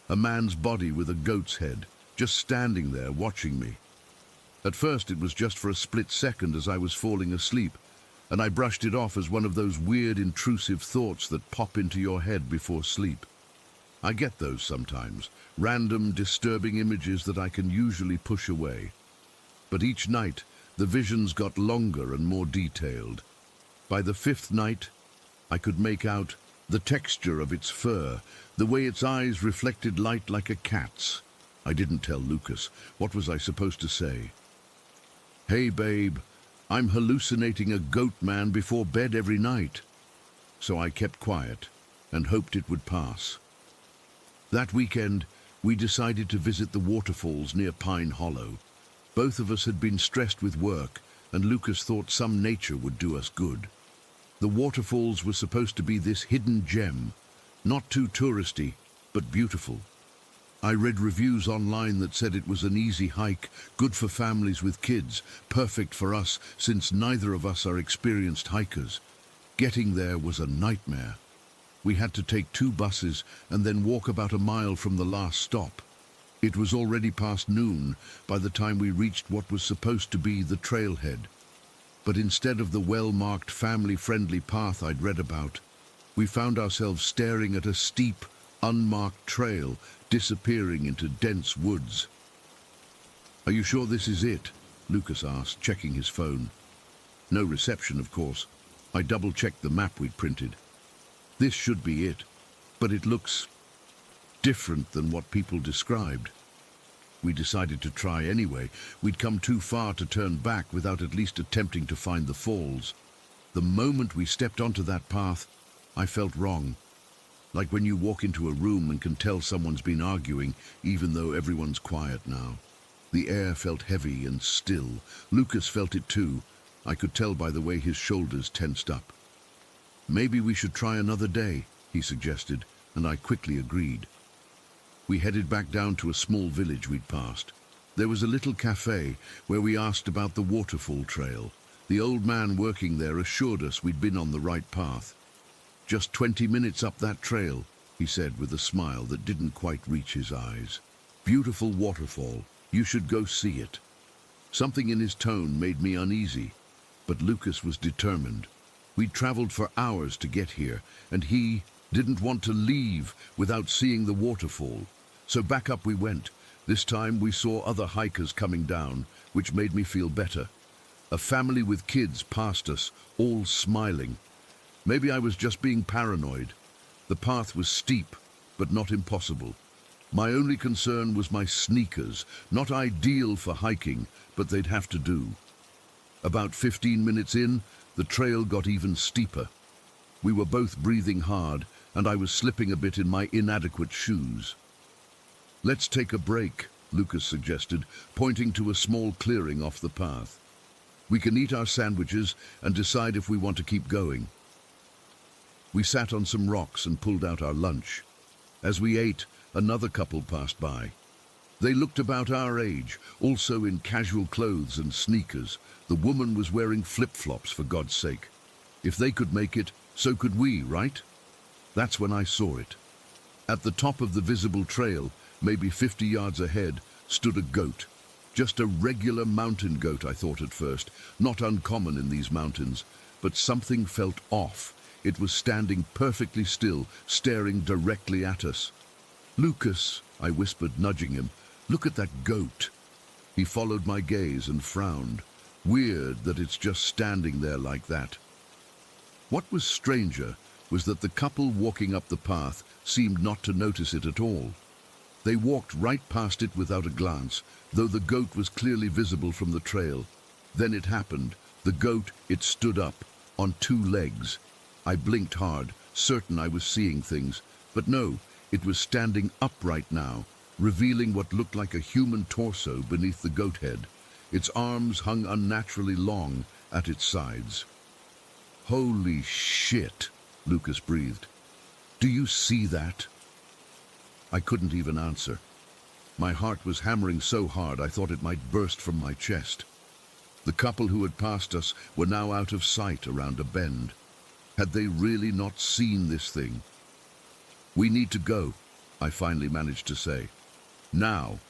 a man's body with a goat's head, just standing there watching me. At first it was just for a split second as I was falling asleep, and I brushed it off as one of those weird intrusive thoughts that pop into your head before sleep. I get those sometimes, random disturbing images that I can usually push away. But each night the visions got longer and more detailed. By the 5th night I could make out the texture of its fur, the way its eyes reflected light like a cat's. I didn't tell Lucas. What was I supposed to say? Hey babe, I'm hallucinating a goat man before bed every night. So I kept quiet and hoped it would pass. That weekend, we decided to visit the waterfalls near Pine Hollow. Both of us had been stressed with work, and Lucas thought some nature would do us good. The waterfalls were supposed to be this hidden gem, not too touristy, but beautiful. I read reviews online that said it was an easy hike, good for families with kids, perfect for us since neither of us are experienced hikers. Getting there was a nightmare. We had to take 2 buses and then walk about a mile from the last stop. It was already past noon by the time we reached what was supposed to be the trailhead. But instead of the well-marked family-friendly path I'd read about, we found ourselves staring at a steep, unmarked trail disappearing into dense woods. Are you sure this is it? Lucas asked, checking his phone. No reception, of course. I double-checked the map we'd printed. This should be it, but it looks different than what people described. We decided to try anyway. We'd come too far to turn back without at least attempting to find the falls. The moment we stepped onto that path, I felt wrong. Like when you walk into a room and can tell someone's been arguing, even though everyone's quiet now. The air felt heavy and still. Lucas felt it too. I could tell by the way his shoulders tensed up. Maybe we should try another day, he suggested, and I quickly agreed. We headed back down to a small village we'd passed. There was a little cafe where we asked about the waterfall trail. The old man working there assured us we'd been on the right path. Just 20 minutes up that trail, he said with a smile that didn't quite reach his eyes. Beautiful waterfall. You should go see it. Something in his tone made me uneasy, but Lucas was determined. We'd traveled for hours to get here, and he didn't want to leave without seeing the waterfall. So back up we went. This time we saw other hikers coming down, which made me feel better. A family with kids passed us, all smiling. Maybe I was just being paranoid. The path was steep, but not impossible. My only concern was my sneakers, not ideal for hiking, but they'd have to do. About 15 minutes in, the trail got even steeper. We were both breathing hard, and I was slipping a bit in my inadequate shoes. Let's take a break, Lucas suggested, pointing to a small clearing off the path. We can eat our sandwiches and decide if we want to keep going. We sat on some rocks and pulled out our lunch. As we ate, another couple passed by. They looked about our age, also in casual clothes and sneakers. The woman was wearing flip-flops, for God's sake. If they could make it, so could we, right? That's when I saw it. At the top of the visible trail, maybe 50 yards ahead, stood a goat. Just a regular mountain goat, I thought at first. Not uncommon in these mountains, but something felt off. It was standing perfectly still, staring directly at us. Lucas, I whispered, nudging him, look at that goat. He followed my gaze and frowned. Weird that it's just standing there like that. What was stranger was that the couple walking up the path seemed not to notice it at all. They walked right past it without a glance, though the goat was clearly visible from the trail. Then it happened. The goat, it stood up, on two legs. I blinked hard, certain I was seeing things, but no, it was standing upright now, revealing what looked like a human torso beneath the goat head. Its arms hung unnaturally long at its sides. "Holy shit," Lucas breathed. "Do you see that?" I couldn't even answer. My heart was hammering so hard I thought it might burst from my chest. The couple who had passed us were now out of sight around a bend. Had they really not seen this thing? "We need to go," I finally managed to say. "Now."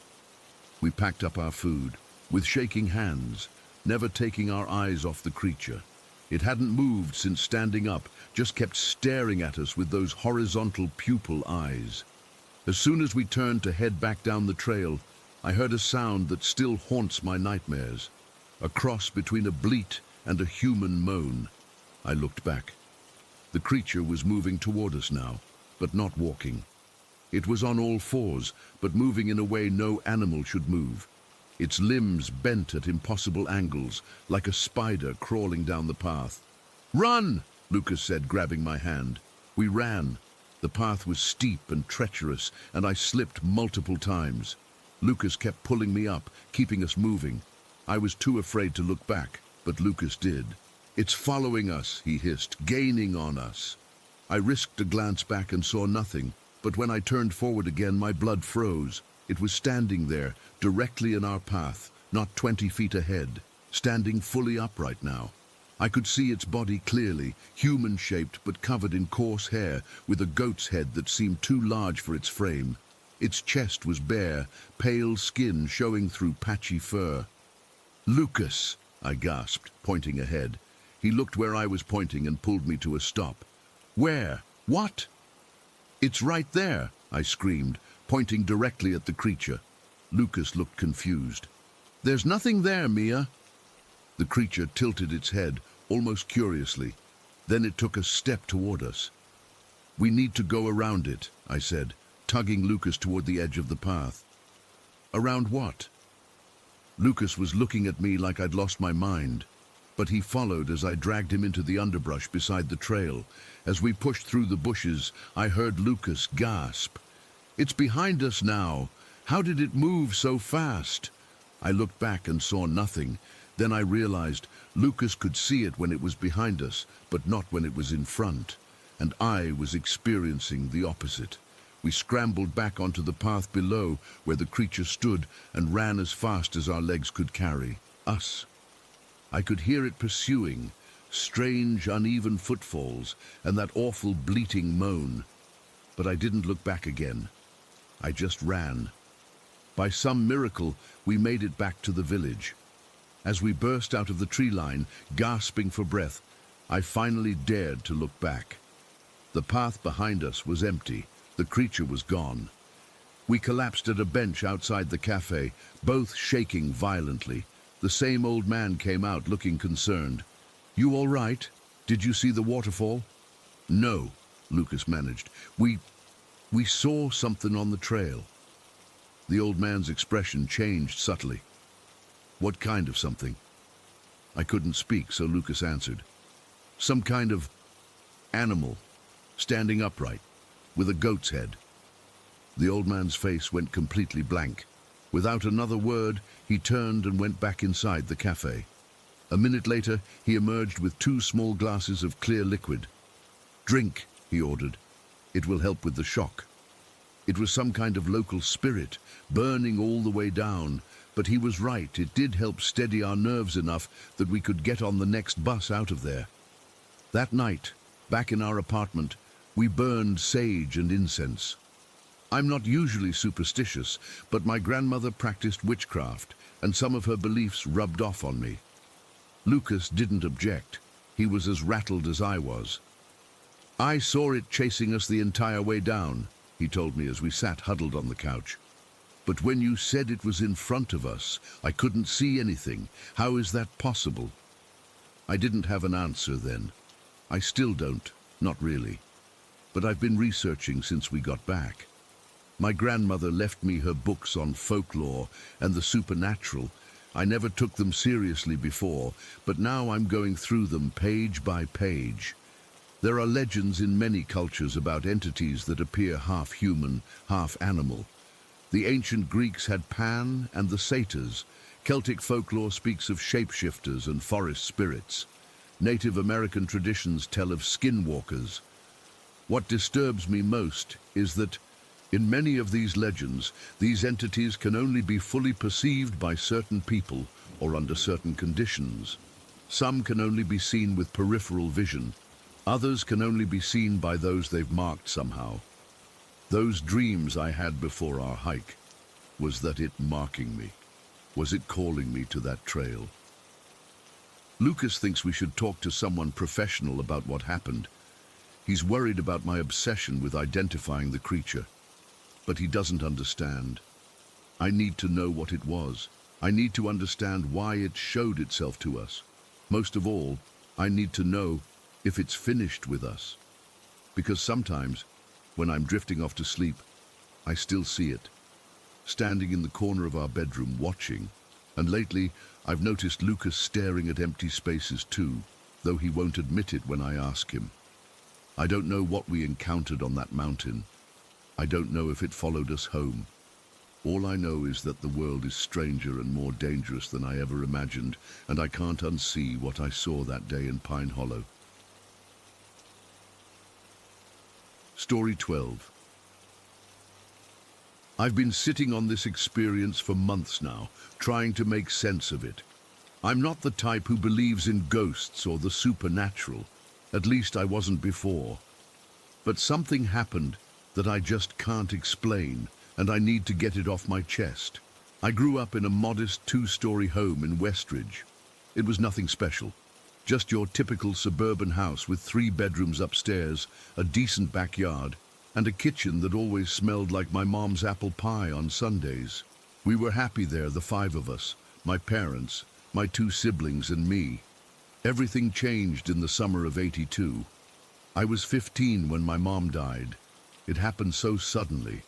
We packed up our food, with shaking hands, never taking our eyes off the creature. It hadn't moved since standing up, just kept staring at us with those horizontal pupil eyes. As soon as we turned to head back down the trail, I heard a sound that still haunts my nightmares. A cross between a bleat and a human moan. I looked back. The creature was moving toward us now, but not walking. It was on all fours, but moving in a way no animal should move. Its limbs bent at impossible angles, like a spider crawling down the path. "Run!" Lucas said, grabbing my hand. We ran. The path was steep and treacherous, and I slipped multiple times. Lucas kept pulling me up, keeping us moving. I was too afraid to look back, but Lucas did. "It's following us," he hissed, "gaining on us." I risked a glance back and saw nothing, but when I turned forward again, my blood froze. It was standing there, directly in our path, not 20 feet ahead, standing fully upright now. I could see its body clearly, human-shaped but covered in coarse hair, with a goat's head that seemed too large for its frame. Its chest was bare, pale skin showing through patchy fur. "Lucas," I gasped, pointing ahead. He looked where I was pointing and pulled me to a stop. "Where? What?" "It's right there," I screamed, pointing directly at the creature. Lucas looked confused. "There's nothing there, Mia." The creature tilted its head, almost curiously. Then it took a step toward us. "We need to go around it," I said, tugging Lucas toward the edge of the path. "Around what?" Lucas was looking at me like I'd lost my mind, but he followed as I dragged him into the underbrush beside the trail. As we pushed through the bushes, I heard Lucas gasp. "It's behind us now. How did it move so fast?" I looked back and saw nothing. Then I realized Lucas could see it when it was behind us, but not when it was in front. And I was experiencing the opposite. We scrambled back onto the path below where the creature stood and ran as fast as our legs could carry us. I could hear it pursuing, strange, uneven footfalls and that awful bleating moan. But I didn't look back again. I just ran. By some miracle, we made it back to the village. As we burst out of the tree line, gasping for breath, I finally dared to look back. The path behind us was empty. The creature was gone. We collapsed at a bench outside the cafe, both shaking violently. The same old man came out looking concerned. "You all right? Did you see the waterfall?" "No," Lucas managed. We saw something on the trail." The old man's expression changed subtly. "What kind of something?" I couldn't speak, so Lucas answered. "Some kind of animal, standing upright, with a goat's head." The old man's face went completely blank. Without another word, he turned and went back inside the cafe. A minute later, he emerged with 2 small glasses of clear liquid. "Drink," he ordered. "It will help with the shock." It was some kind of local spirit, burning all the way down, but he was right. It did help steady our nerves enough that we could get on the next bus out of there. That night, back in our apartment, we burned sage and incense. I'm not usually superstitious, but my grandmother practiced witchcraft, and some of her beliefs rubbed off on me. Lucas didn't object. He was as rattled as I was. "I saw it chasing us the entire way down," he told me as we sat huddled on the couch. "But when you said it was in front of us, I couldn't see anything. How is that possible?" I didn't have an answer then. I still don't, not really. But I've been researching since we got back. My grandmother left me her books on folklore and the supernatural. I never took them seriously before, but now I'm going through them page by page. There are legends in many cultures about entities that appear half human, half animal. The ancient Greeks had Pan and the satyrs. Celtic folklore speaks of shapeshifters and forest spirits. Native American traditions tell of skinwalkers. What disturbs me most is that, in many of these legends, these entities can only be fully perceived by certain people or under certain conditions. Some can only be seen with peripheral vision. Others can only be seen by those they've marked somehow. Those dreams I had before our hike, was that it marking me? Was it calling me to that trail? Lucas thinks we should talk to someone professional about what happened. He's worried about my obsession with identifying the creature. But he doesn't understand. I need to know what it was. I need to understand why it showed itself to us. Most of all, I need to know if it's finished with us. Because sometimes, when I'm drifting off to sleep, I still see it, standing in the corner of our bedroom watching. And lately, I've noticed Lucas staring at empty spaces too, though he won't admit it when I ask him. I don't know what we encountered on that mountain. I don't know if it followed us home. All I know is that the world is stranger and more dangerous than I ever imagined, and I can't unsee what I saw that day in Pine Hollow. Story 12. I've been sitting on this experience for months now, trying to make sense of it. I'm not the type who believes in ghosts or the supernatural. At least I wasn't before. But something happened that I just can't explain, and I need to get it off my chest. I grew up in a modest 2-story home in Westridge. It was nothing special. Just your typical suburban house with 3 bedrooms upstairs, a decent backyard, and a kitchen that always smelled like my mom's apple pie on Sundays. We were happy there, the 5 of us, my parents, my 2 siblings and me. Everything changed in the summer of '82. I was 15 when my mom died. It happened so suddenly.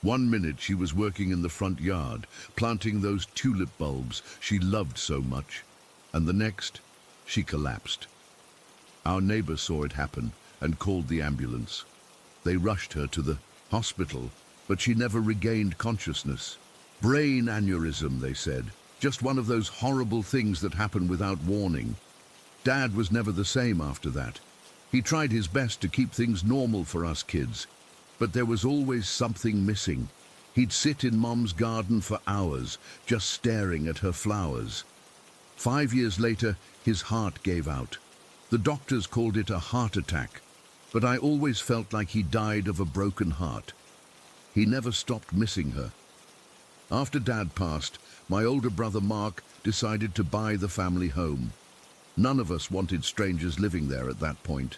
One minute she was working in the front yard, planting those tulip bulbs she loved so much, and the next, she collapsed. Our neighbor saw it happen and called the ambulance. They rushed her to the hospital, but she never regained consciousness. Brain aneurysm, they said. Just one of those horrible things that happen without warning. Dad was never the same after that. He tried his best to keep things normal for us kids, but there was always something missing. He'd sit in Mom's garden for hours, just staring at her flowers. 5 years later, his heart gave out. The doctors called it a heart attack, but I always felt like he died of a broken heart. He never stopped missing her. After Dad passed, my older brother Mark decided to buy the family home. None of us wanted strangers living there at that point.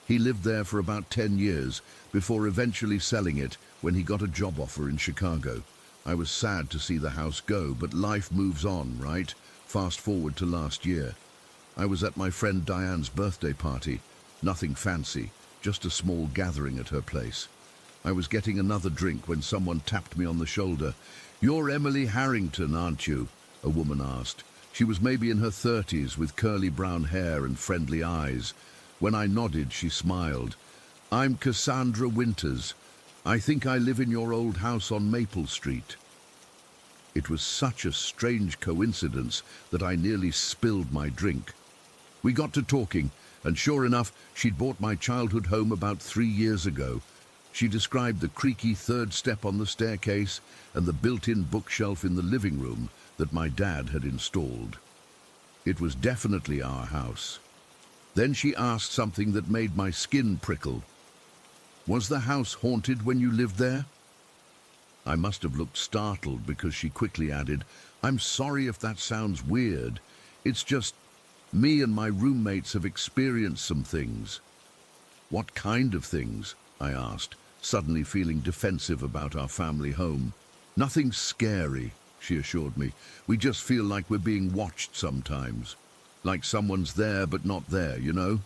He lived there for about 10 years before eventually selling it when he got a job offer in Chicago. I was sad to see the house go, but life moves on, right? Fast forward to last year. I was at my friend Diane's birthday party. Nothing fancy, just a small gathering at her place. I was getting another drink when someone tapped me on the shoulder. "You're Emily Harrington, aren't you?" a woman asked. She was maybe in her 30s with curly brown hair and friendly eyes. When I nodded, she smiled. "I'm Cassandra Winters. I think I live in your old house on Maple Street." It was such a strange coincidence that I nearly spilled my drink. We got to talking, and sure enough, she'd bought my childhood home about 3 years ago. She described the creaky 3rd step on the staircase and the built-in bookshelf in the living room that my dad had installed. It was definitely our house. Then she asked something that made my skin prickle. "Was the house haunted when you lived there?" I must have looked startled because she quickly added, "I'm sorry if that sounds weird. It's just me and my roommates have experienced some things." "What kind of things?" I asked, suddenly feeling defensive about our family home. "Nothing scary," she assured me. "We just feel like we're being watched sometimes. Like someone's there but not there, you know?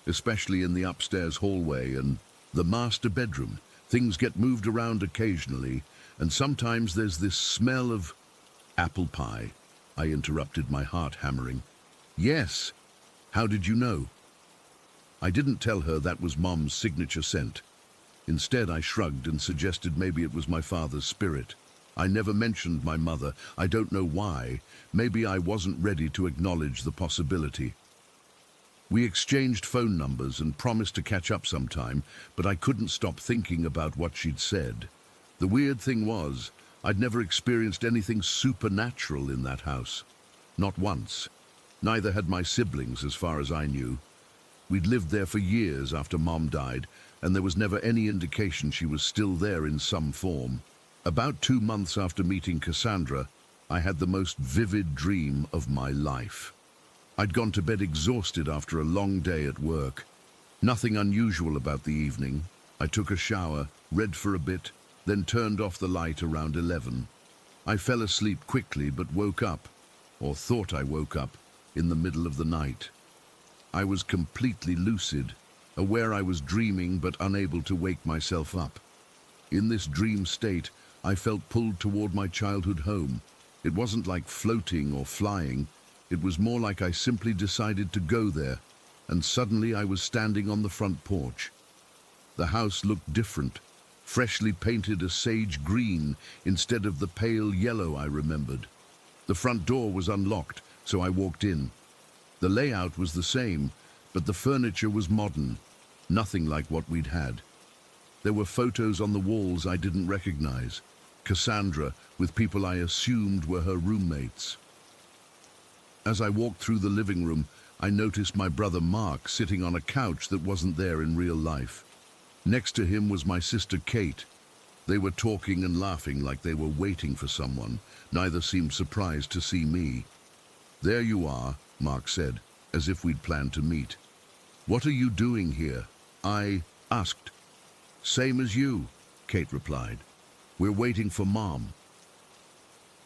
Especially in the upstairs hallway and the master bedroom. Things get moved around occasionally, and sometimes there's this smell of apple pie. I interrupted, my heart hammering. Yes. How did you know? I didn't tell her that was Mom's signature scent. Instead, I shrugged and suggested maybe it was my father's spirit. I never mentioned my mother. I don't know why. Maybe I wasn't ready to acknowledge the possibility. We exchanged phone numbers and promised to catch up sometime, but I couldn't stop thinking about what she'd said. The weird thing was, I'd never experienced anything supernatural in that house. Not once. Neither had my siblings, as far as I knew. We'd lived there for years after Mom died, and there was never any indication she was still there in some form. About 2 months after meeting Cassandra, I had the most vivid dream of my life. I'd gone to bed exhausted after a long day at work. Nothing unusual about the evening. I took a shower, read for a bit, then turned off the light around 11. I fell asleep quickly but woke up, or thought I woke up, in the middle of the night. I was completely lucid, aware I was dreaming but unable to wake myself up. In this dream state, I felt pulled toward my childhood home. It wasn't like floating or flying. It was more like I simply decided to go there, and suddenly I was standing on the front porch. The house looked different, freshly painted a sage green instead of the pale yellow I remembered. The front door was unlocked, so I walked in. The layout was the same, but the furniture was modern, nothing like what we'd had. There were photos on the walls I didn't recognize. Cassandra, with people I assumed were her roommates. As I walked through the living room, I noticed my brother Mark sitting on a couch that wasn't there in real life. Next to him was my sister Kate. They were talking and laughing like they were waiting for someone. Neither seemed surprised to see me. "There you are," Mark said, as if we'd planned to meet. "What are you doing here?" I asked. "Same as you," Kate replied. "We're waiting for Mom."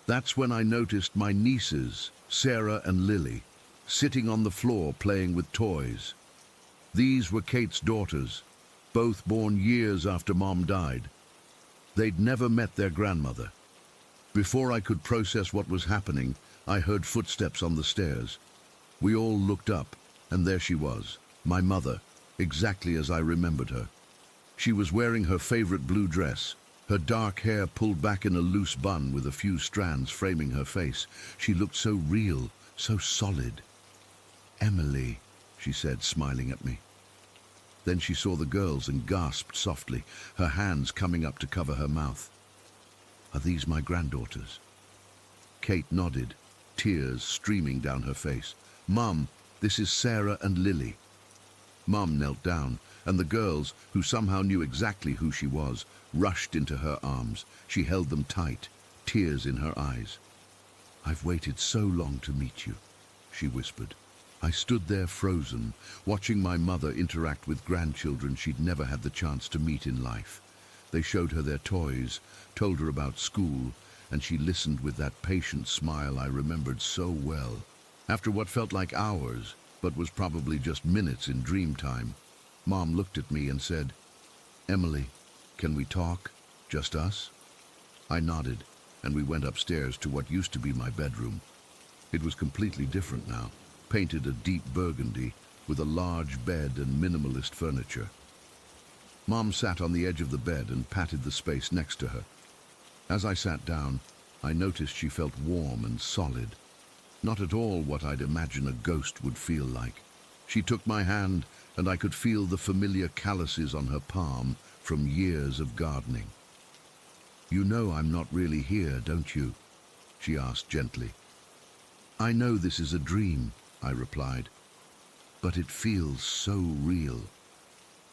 That's when I noticed my nieces, Sarah and Lily, sitting on the floor playing with toys. These were Kate's daughters, both born years after Mom died. They'd never met their grandmother. Before I could process what was happening, I heard footsteps on the stairs. We all looked up, and there she was, my mother, exactly as I remembered her. She was wearing her favorite blue dress, her dark hair pulled back in a loose bun with a few strands framing her face. She looked so real, so solid. "Emily," she said, smiling at me. Then she saw the girls and gasped softly, her hands coming up to cover her mouth. "Are these my granddaughters?" Kate nodded, tears streaming down her face. "Mum, this is Sarah and Lily." Mum knelt down, and the girls, who somehow knew exactly who she was, rushed into her arms. She held them tight, tears in her eyes. "I've waited so long to meet you," she whispered. I stood there frozen, watching my mother interact with grandchildren she'd never had the chance to meet in life. They showed her their toys, told her about school, and she listened with that patient smile I remembered so well. After what felt like hours, but was probably just minutes in dream time, Mom looked at me and said, "Emily, can we talk? Just us?" I nodded, and we went upstairs to what used to be my bedroom. It was completely different now, painted a deep burgundy, with a large bed and minimalist furniture. Mom sat on the edge of the bed and patted the space next to her. As I sat down, I noticed she felt warm and solid. Not at all what I'd imagine a ghost would feel like. She took my hand, and I could feel the familiar calluses on her palm from years of gardening. "You know I'm not really here, don't you?" she asked gently. "I know this is a dream," I replied, "but it feels so real."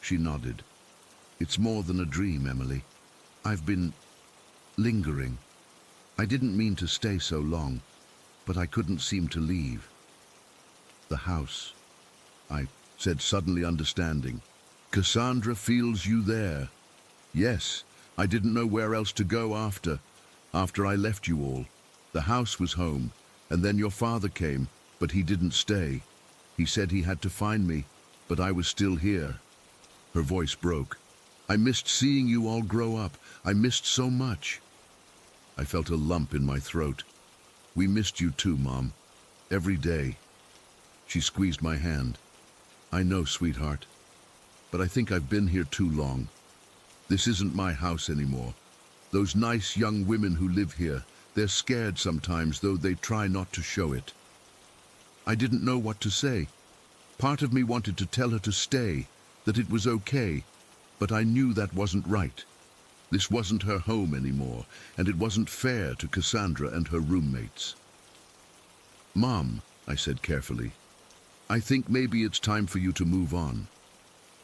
She nodded. "It's more than a dream, Emily. I've been lingering. I didn't mean to stay so long, but I couldn't seem to leave." "The house," I said, suddenly understanding. "Cassandra feels you there." "Yes, I didn't know where else to go after I left you all. The house was home, and then your father came, but he didn't stay. He said he had to find me, but I was still here." Her voice broke. I missed seeing you all grow up. I missed so much. I felt a lump in my throat. We missed you too, Mom. Every day. She squeezed my hand. I know, sweetheart. But I think I've been here too long. This isn't my house anymore. Those nice young women who live here, they're scared sometimes, though they try not to show it. I didn't know what to say. Part of me wanted to tell her to stay, that it was okay, but I knew that wasn't right. This wasn't her home anymore, and it wasn't fair to Cassandra and her roommates. Mom, I said carefully, I think maybe it's time for you to move on.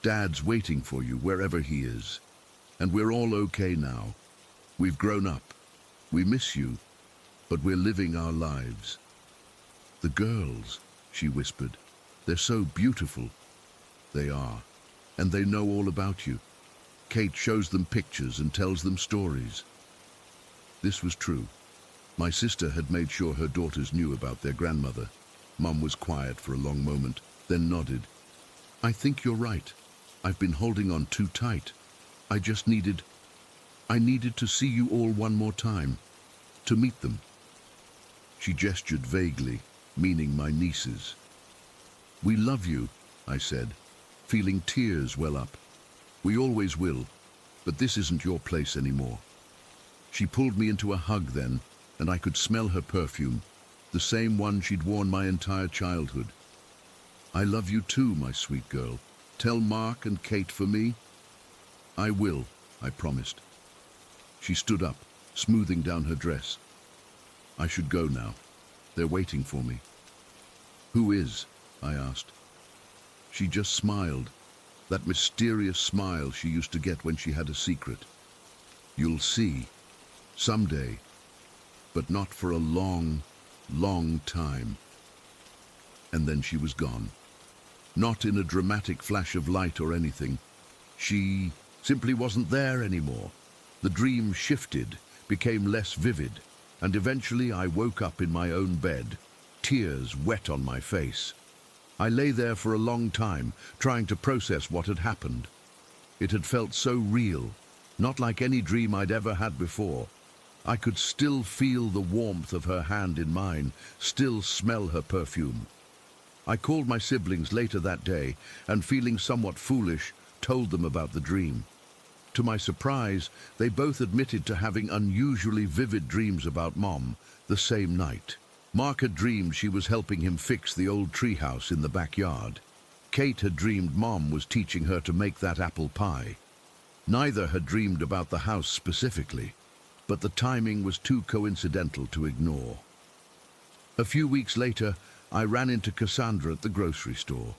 Dad's waiting for you wherever he is, and we're all okay now. We've grown up. We miss you, but we're living our lives. The girls, she whispered, they're so beautiful. They are, and they know all about you. Kate shows them pictures and tells them stories. This was true. My sister had made sure her daughters knew about their grandmother. Mum was quiet for a long moment, then nodded. I think you're right. I've been holding on too tight. I needed to see you all one more time, to meet them. She gestured vaguely, meaning my nieces. We love you, I said, feeling tears well up. We always will, but this isn't your place anymore. She pulled me into a hug then, and I could smell her perfume, the same one she'd worn my entire childhood. I love you too, my sweet girl. Tell Mark and Kate for me. I will, I promised. She stood up, smoothing down her dress. I should go now. They're waiting for me. Who is? I asked. She just smiled, that mysterious smile she used to get when she had a secret. You'll see, someday, but not for a long, long time. And then she was gone. Not in a dramatic flash of light or anything. She simply wasn't there anymore. The dream shifted, became less vivid, and eventually I woke up in my own bed, tears wet on my face. I lay there for a long time, trying to process what had happened. It had felt so real, not like any dream I'd ever had before. I could still feel the warmth of her hand in mine, still smell her perfume. I called my siblings later that day, and feeling somewhat foolish, told them about the dream. To my surprise, they both admitted to having unusually vivid dreams about Mom the same night. Mark had dreamed she was helping him fix the old treehouse in the backyard. Kate had dreamed Mom was teaching her to make that apple pie. Neither had dreamed about the house specifically, but the timing was too coincidental to ignore. A few weeks later, I ran into Cassandra at the grocery store.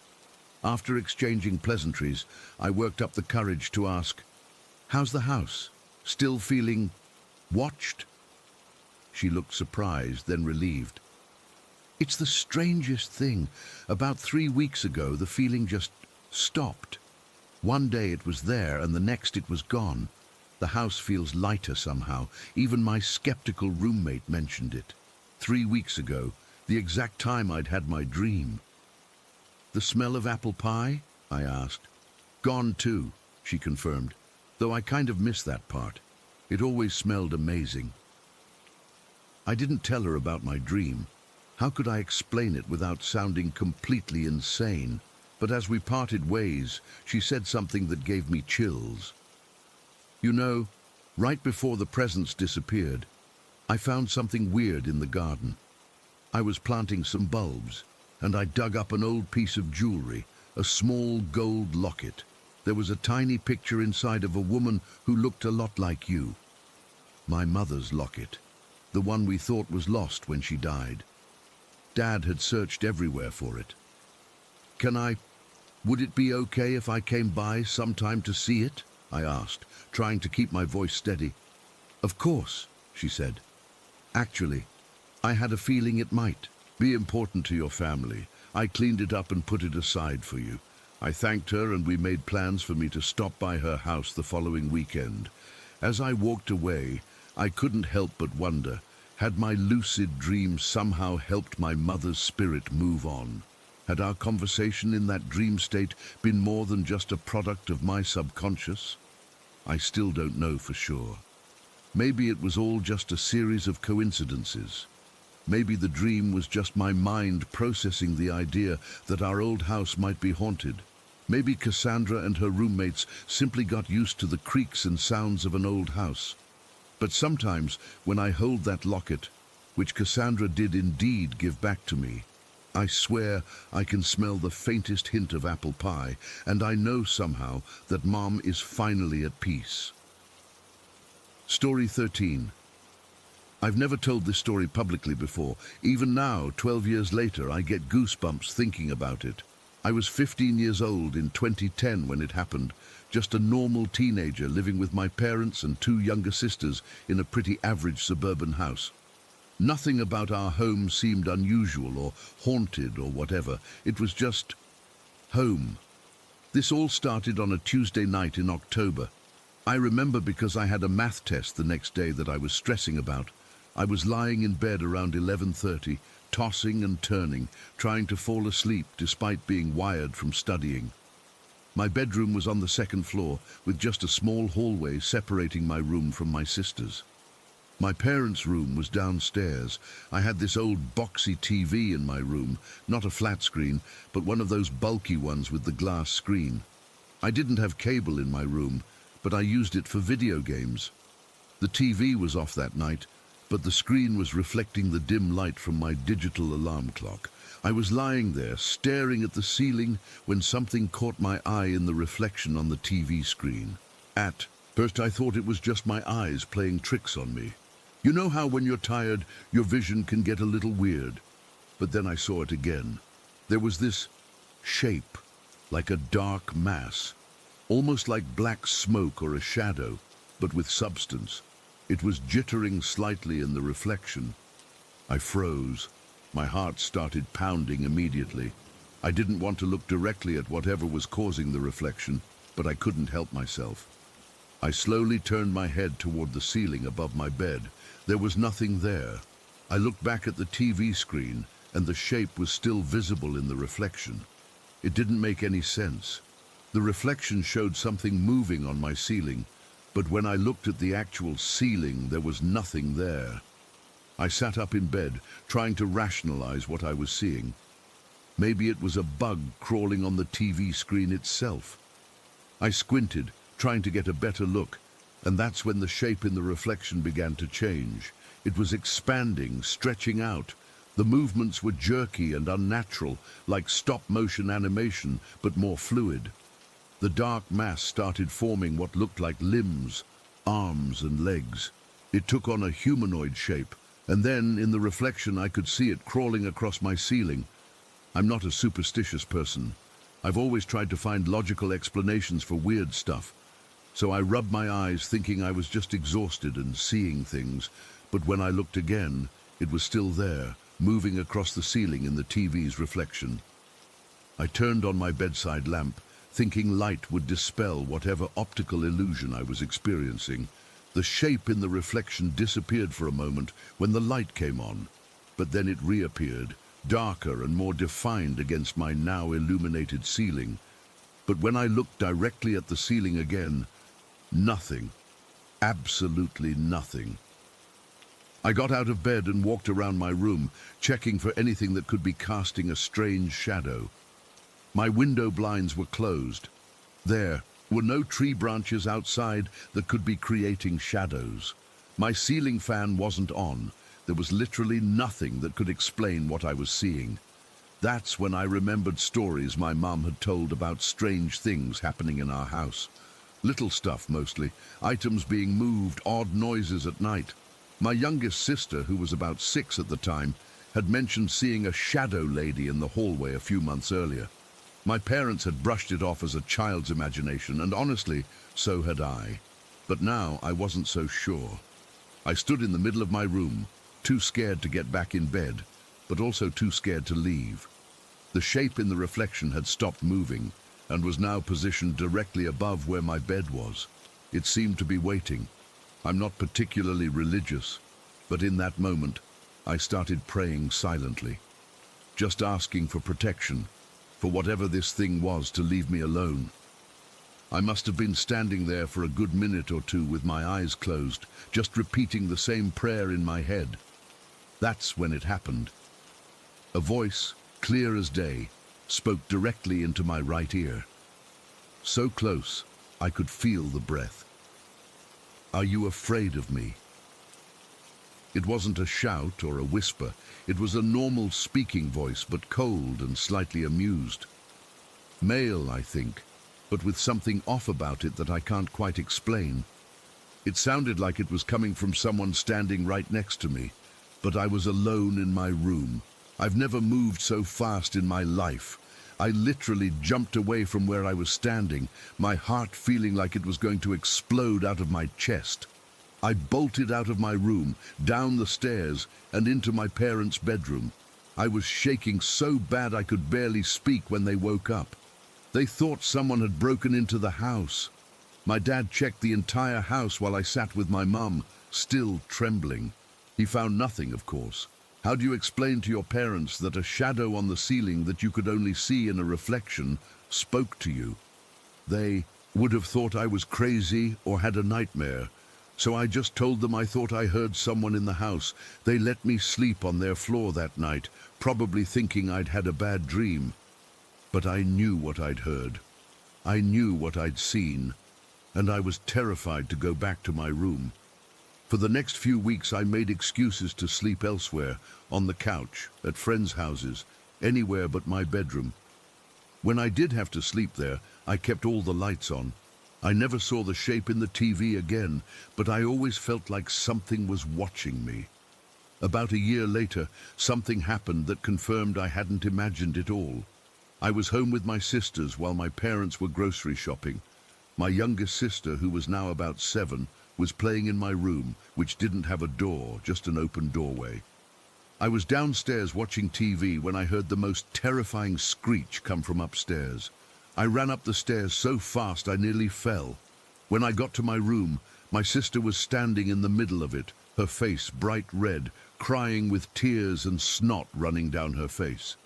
After exchanging pleasantries, I worked up the courage to ask, "How's the house? Still feeling watched?" She looked surprised, then relieved. "It's the strangest thing. About 3 weeks ago, the feeling just stopped. One day it was there, and the next it was gone. The house feels lighter somehow. Even my skeptical roommate mentioned it. 3 weeks ago, the exact time I'd had my dream." "The smell of apple pie?" I asked. "Gone too," she confirmed, though I kind of missed that part. It always smelled amazing. I didn't tell her about my dream. How could I explain it without sounding completely insane? But as we parted ways, she said something that gave me chills. "You know, right before the presents disappeared, I found something weird in the garden. I was planting some bulbs, and I dug up an old piece of jewelry, a small gold locket. There was a tiny picture inside of a woman who looked a lot like you. My mother's locket, the one we thought was lost when she died. Dad had searched everywhere for it. Would it be okay if I came by sometime to see it?" I asked, trying to keep my voice steady. "Of course," she said. "Actually, I had a feeling it might be important to your family. I cleaned it up and put it aside for you." I thanked her, and we made plans for me to stop by her house the following weekend. As I walked away, I couldn't help but wonder, had my lucid dream somehow helped my mother's spirit move on? Had our conversation in that dream state been more than just a product of my subconscious? I still don't know for sure. Maybe it was all just a series of coincidences. Maybe the dream was just my mind processing the idea that our old house might be haunted. Maybe Cassandra and her roommates simply got used to the creaks and sounds of an old house. But sometimes, when I hold that locket, which Cassandra did indeed give back to me, I swear I can smell the faintest hint of apple pie, and I know somehow that Mom is finally at peace. Story 13. I've never told this story publicly before. Even now, 12 years later, I get goosebumps thinking about it. I was 15 years old in 2010 when it happened, just a normal teenager living with my parents and two younger sisters in a pretty average suburban house. Nothing about our home seemed unusual or haunted or whatever. It was just home. This all started on a Tuesday night in October. I remember because I had a math test the next day that I was stressing about. I was lying in bed around 11:30, tossing and turning, trying to fall asleep despite being wired from studying. My bedroom was on the second floor, with just a small hallway separating my room from my sister's. My parents' room was downstairs. I had this old boxy TV in my room, not a flat screen, but one of those bulky ones with the glass screen. I didn't have cable in my room, but I used it for video games. The TV was off that night, but the screen was reflecting the dim light from my digital alarm clock. I was lying there, staring at the ceiling, when something caught my eye in the reflection on the TV screen. At first I thought it was just my eyes playing tricks on me. You know how when you're tired, your vision can get a little weird? But then I saw it again. There was this shape, like a dark mass, almost like black smoke or a shadow, but with substance. It was jittering slightly in the reflection. I froze. My heart started pounding immediately. I didn't want to look directly at whatever was causing the reflection, but I couldn't help myself. I slowly turned my head toward the ceiling above my bed. There was nothing there. I looked back at the TV screen, and the shape was still visible in the reflection. It didn't make any sense. The reflection showed something moving on my ceiling, but when I looked at the actual ceiling, there was nothing there. I sat up in bed, trying to rationalize what I was seeing. Maybe it was a bug crawling on the TV screen itself. I squinted, trying to get a better look, and that's when the shape in the reflection began to change. It was expanding, stretching out. The movements were jerky and unnatural, like stop-motion animation, but more fluid. The dark mass started forming what looked like limbs, arms and legs. It took on a humanoid shape, and then, in the reflection, I could see it crawling across my ceiling. I'm not a superstitious person. I've always tried to find logical explanations for weird stuff. So I rubbed my eyes, thinking I was just exhausted and seeing things. But when I looked again, it was still there, moving across the ceiling in the TV's reflection. I turned on my bedside lamp, thinking light would dispel whatever optical illusion I was experiencing. The shape in the reflection disappeared for a moment when the light came on, but then it reappeared, darker and more defined against my now illuminated ceiling. But when I looked directly at the ceiling again, nothing. Absolutely nothing. I got out of bed and walked around my room, checking for anything that could be casting a strange shadow. My window blinds were closed. There were no tree branches outside that could be creating shadows. My ceiling fan wasn't on. There was literally nothing that could explain what I was seeing. That's when I remembered stories my mom had told about strange things happening in our house. Little stuff mostly, items being moved, odd noises at night. My youngest sister, who was about 6 at the time, had mentioned seeing a shadow lady in the hallway a few months earlier. My parents had brushed it off as a child's imagination, and honestly, so had I. But now I wasn't so sure. I stood in the middle of my room, too scared to get back in bed, but also too scared to leave. The shape in the reflection had stopped moving, and was now positioned directly above where my bed was. It seemed to be waiting. I'm not particularly religious, but in that moment, I started praying silently, just asking for protection, for whatever this thing was to leave me alone. I must have been standing there for a good minute or two with my eyes closed, just repeating the same prayer in my head. That's when it happened. A voice, clear as day, spoke directly into my right ear. So close, I could feel the breath. "Are you afraid of me?" It wasn't a shout or a whisper. It was a normal speaking voice, but cold and slightly amused. Male, I think, but with something off about it that I can't quite explain. It sounded like it was coming from someone standing right next to me, but I was alone in my room. I've never moved so fast in my life. I literally jumped away from where I was standing, my heart feeling like it was going to explode out of my chest. I bolted out of my room, down the stairs, and into my parents' bedroom. I was shaking so bad I could barely speak when they woke up. They thought someone had broken into the house. My dad checked the entire house while I sat with my mum, still trembling. He found nothing, of course. How do you explain to your parents that a shadow on the ceiling that you could only see in a reflection spoke to you? They would have thought I was crazy or had a nightmare. So I just told them I thought I heard someone in the house. They let me sleep on their floor that night, probably thinking I'd had a bad dream. But I knew what I'd heard. I knew what I'd seen, and I was terrified to go back to my room. For the next few weeks I made excuses to sleep elsewhere, on the couch, at friends' houses, anywhere but my bedroom. When I did have to sleep there, I kept all the lights on. I never saw the shape in the TV again, but I always felt like something was watching me. About a year later, something happened that confirmed I hadn't imagined it all. I was home with my sisters while my parents were grocery shopping. My youngest sister, who was now about 7, was playing in my room, which didn't have a door, just an open doorway. I was downstairs watching TV when I heard the most terrifying screech come from upstairs. I ran up the stairs so fast I nearly fell. When I got to my room, my sister was standing in the middle of it, her face bright red, crying with tears and snot running down her face.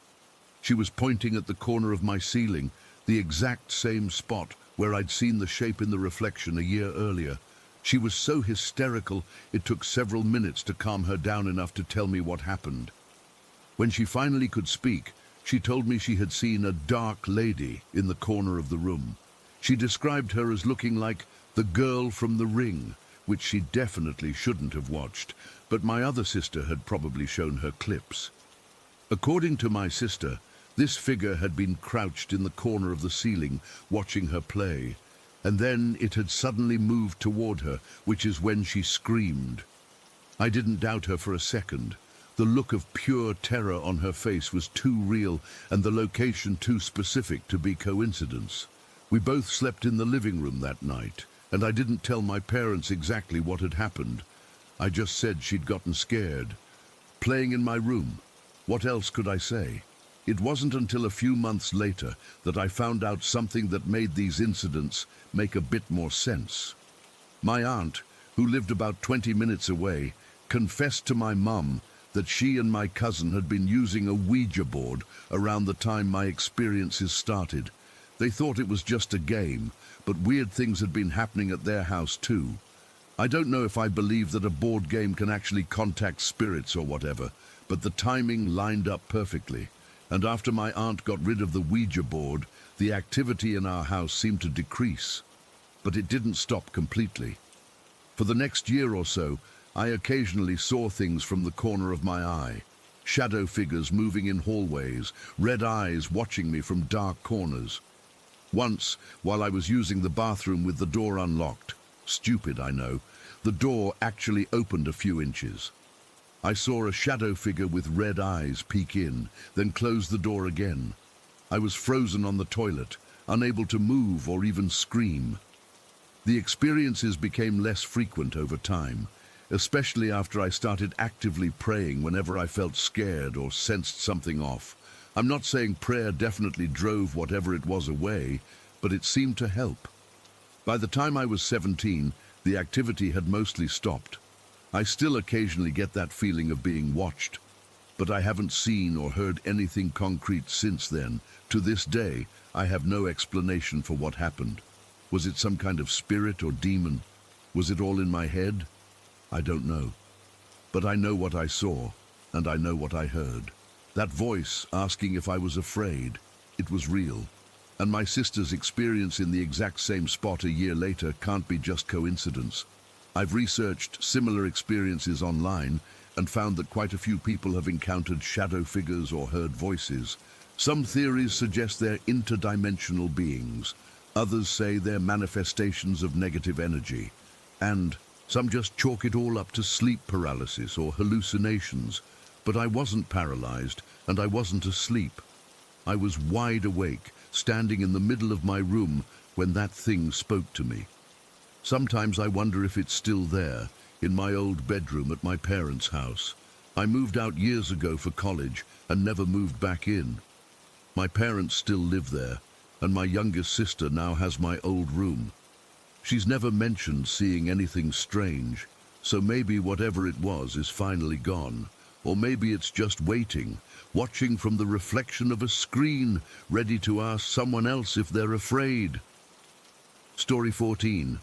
She was pointing at the corner of my ceiling, the exact same spot where I'd seen the shape in the reflection a year earlier. She was so hysterical, it took several minutes to calm her down enough to tell me what happened. When she finally could speak, she told me she had seen a dark lady in the corner of the room. She described her as looking like the girl from The Ring, which she definitely shouldn't have watched, but my other sister had probably shown her clips. According to my sister, this figure had been crouched in the corner of the ceiling, watching her play, and then it had suddenly moved toward her, which is when she screamed. I didn't doubt her for a second. The look of pure terror on her face was too real, and the location too specific to be coincidence. We both slept in the living room that night, and I didn't tell my parents exactly what had happened. I just said she'd gotten scared. Playing in my room. What else could I say? It wasn't until a few months later that I found out something that made these incidents make a bit more sense. My aunt, who lived about 20 minutes away, confessed to my mum that she and my cousin had been using a Ouija board around the time my experiences started. They thought it was just a game, but weird things had been happening at their house too. I don't know if I believe that a board game can actually contact spirits or whatever, but the timing lined up perfectly. And after my aunt got rid of the Ouija board, the activity in our house seemed to decrease. But it didn't stop completely. For the next year or so, I occasionally saw things from the corner of my eye. Shadow figures moving in hallways, red eyes watching me from dark corners. Once, while I was using the bathroom with the door unlocked, stupid I know, the door actually opened a few inches. I saw a shadow figure with red eyes peek in, then close the door again. I was frozen on the toilet, unable to move or even scream. The experiences became less frequent over time, especially after I started actively praying whenever I felt scared or sensed something off. I'm not saying prayer definitely drove whatever it was away, but it seemed to help. By the time I was 17, the activity had mostly stopped. I still occasionally get that feeling of being watched, but I haven't seen or heard anything concrete since then. To this day, I have no explanation for what happened. Was it some kind of spirit or demon? Was it all in my head? I don't know. But I know what I saw, and I know what I heard. That voice asking if I was afraid, it was real. And my sister's experience in the exact same spot a year later can't be just coincidence. I've researched similar experiences online and found that quite a few people have encountered shadow figures or heard voices. Some theories suggest they're interdimensional beings. Others say they're manifestations of negative energy. And some just chalk it all up to sleep paralysis or hallucinations. But I wasn't paralyzed, and I wasn't asleep. I was wide awake, standing in the middle of my room when that thing spoke to me. Sometimes I wonder if it's still there, in my old bedroom at my parents' house. I moved out years ago for college and never moved back in. My parents still live there, and my youngest sister now has my old room. She's never mentioned seeing anything strange, so maybe whatever it was is finally gone. Or maybe it's just waiting, watching from the reflection of a screen, ready to ask someone else if they're afraid. Story 14.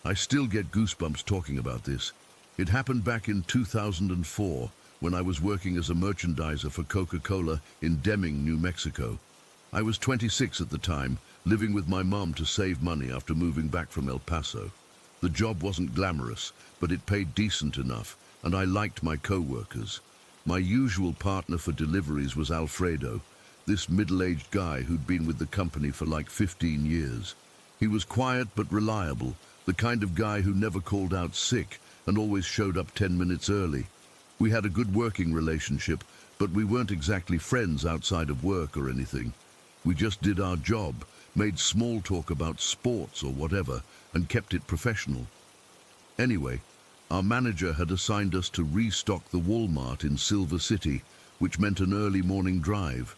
I still get goosebumps talking about this. It happened back in 2004, when I was working as a merchandiser for Coca-Cola in Deming, New Mexico. I was 26 at the time, living with my mom to save money after moving back from El Paso. The job wasn't glamorous, but it paid decent enough, and I liked my co-workers. My usual partner for deliveries was Alfredo, this middle-aged guy who'd been with the company for like 15 years. He was quiet but reliable, the kind of guy who never called out sick and always showed up 10 minutes early. We had a good working relationship, but we weren't exactly friends outside of work or anything. We just did our job, made small talk about sports or whatever, and kept it professional. Anyway, our manager had assigned us to restock the Walmart in Silver City, which meant an early morning drive.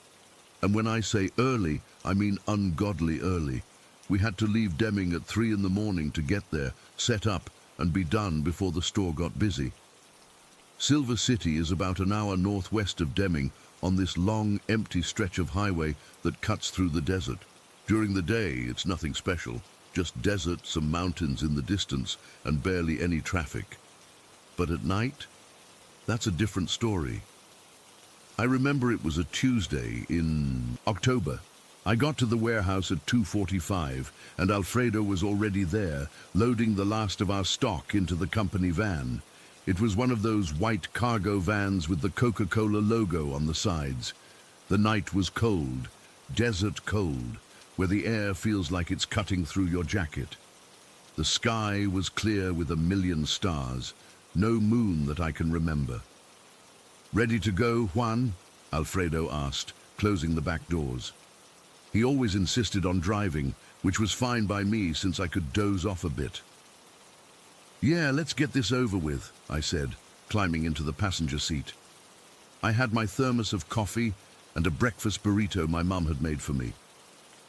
And when I say early, I mean ungodly early. We had to leave Deming at 3 in the morning to get there, set up, and be done before the store got busy. Silver City is about an hour northwest of Deming, on this long, empty stretch of highway that cuts through the desert. During the day, it's nothing special, just desert, some mountains in the distance, and barely any traffic. But at night, that's a different story. I remember it was a Tuesday in October. I got to the warehouse at 2:45, and Alfredo was already there, loading the last of our stock into the company van. It was one of those white cargo vans with the Coca-Cola logo on the sides. The night was cold, desert cold, where the air feels like it's cutting through your jacket. The sky was clear with a million stars, no moon that I can remember. "Ready to go, Juan?" Alfredo asked, closing the back doors. He always insisted on driving, which was fine by me since I could doze off a bit. "Yeah, let's get this over with," I said, climbing into the passenger seat. I had my thermos of coffee and a breakfast burrito my mum had made for me.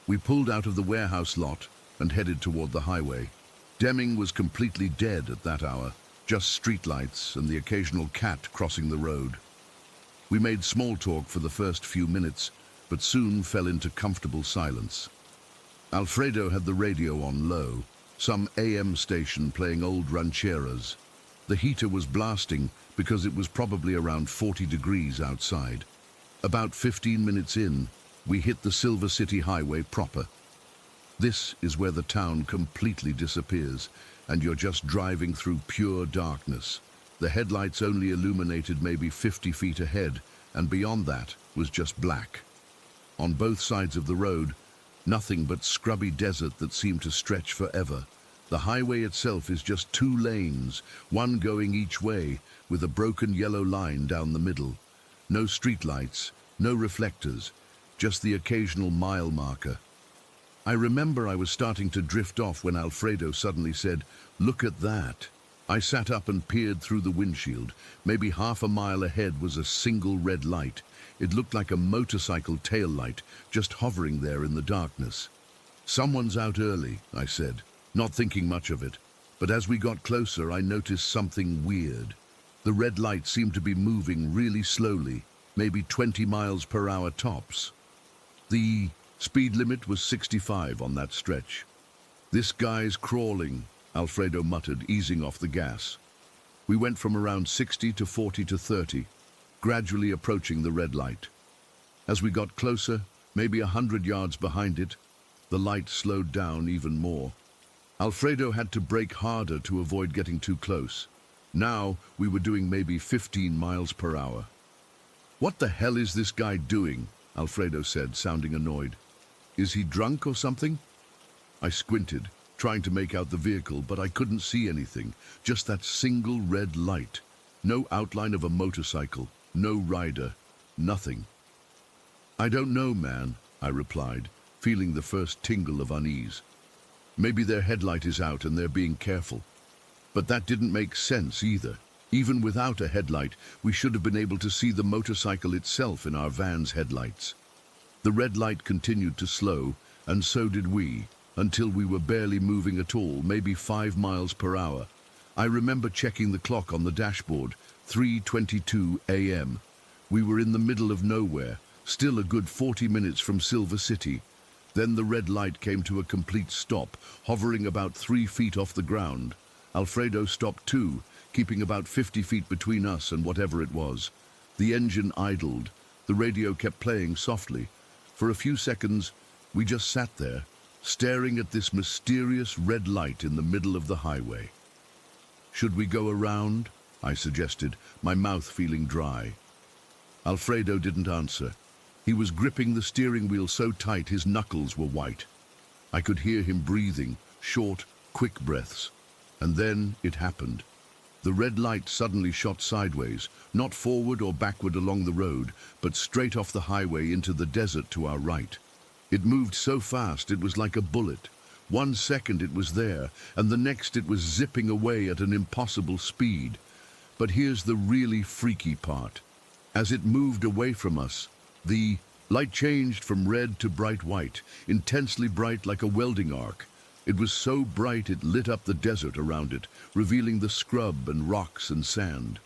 We pulled out of the warehouse lot and headed toward the highway. Deming was completely dead at that hour, just streetlights and the occasional cat crossing the road. We made small talk for the first few minutes, but soon fell into comfortable silence. Alfredo had the radio on low, some AM station playing old rancheras. The heater was blasting because it was probably around 40 degrees outside. About 15 minutes in, we hit the Silver City Highway proper. This is where the town completely disappears, and you're just driving through pure darkness. The headlights only illuminated maybe 50 feet ahead, and beyond that was just black. On both sides of the road, nothing but scrubby desert that seemed to stretch forever. The highway itself is just 2 lanes, one going each way, with a broken yellow line down the middle. No streetlights, no reflectors, just the occasional mile marker. I remember I was starting to drift off when Alfredo suddenly said, "Look at that." I sat up and peered through the windshield. Maybe half a mile ahead was a single red light. It looked like a motorcycle tail light, just hovering there in the darkness. "Someone's out early," I said, not thinking much of it. But as we got closer, I noticed something weird. The red light seemed to be moving really slowly, maybe 20 miles per hour tops. The speed limit was 65 on that stretch. This guy's crawling, Alfredo muttered, easing off the gas. We went from around 60 to 40 to 30, gradually approaching the red light. As we got closer, maybe 100 yards behind it, the light slowed down even more. Alfredo had to brake harder to avoid getting too close. Now we were doing maybe 15 miles per hour. "What the hell is this guy doing?" Alfredo said, sounding annoyed. "Is he drunk or something?" I squinted, trying to make out the vehicle, but I couldn't see anything, just that single red light. No outline of a motorcycle, no rider, nothing. "I don't know, man," I replied, feeling the first tingle of unease. "Maybe their headlight is out and they're being careful." But that didn't make sense either. Even without a headlight, we should have been able to see the motorcycle itself in our van's headlights. The red light continued to slow, and so did we, until we were barely moving at all, maybe 5 miles per hour. I remember checking the clock on the dashboard, 3:22 a.m. We were in the middle of nowhere, still a good 40 minutes from Silver City. Then the red light came to a complete stop, hovering about 3 feet off the ground. Alfredo stopped too, keeping about 50 feet between us and whatever it was. The engine idled. The radio kept playing softly. For a few seconds, we just sat there, staring at this mysterious red light in the middle of the highway. "Should we go around?" I suggested, my mouth feeling dry. Alfredo didn't answer. He was gripping the steering wheel so tight his knuckles were white. I could hear him breathing, short, quick breaths. And then it happened. The red light suddenly shot sideways, not forward or backward along the road, but straight off the highway into the desert to our right. It moved so fast it was like a bullet. 1 second it was there, and the next it was zipping away at an impossible speed. But here's the really freaky part. As it moved away from us, the light changed from red to bright white, intensely bright like a welding arc. It was so bright it lit up the desert around it, revealing the scrub and rocks and sand.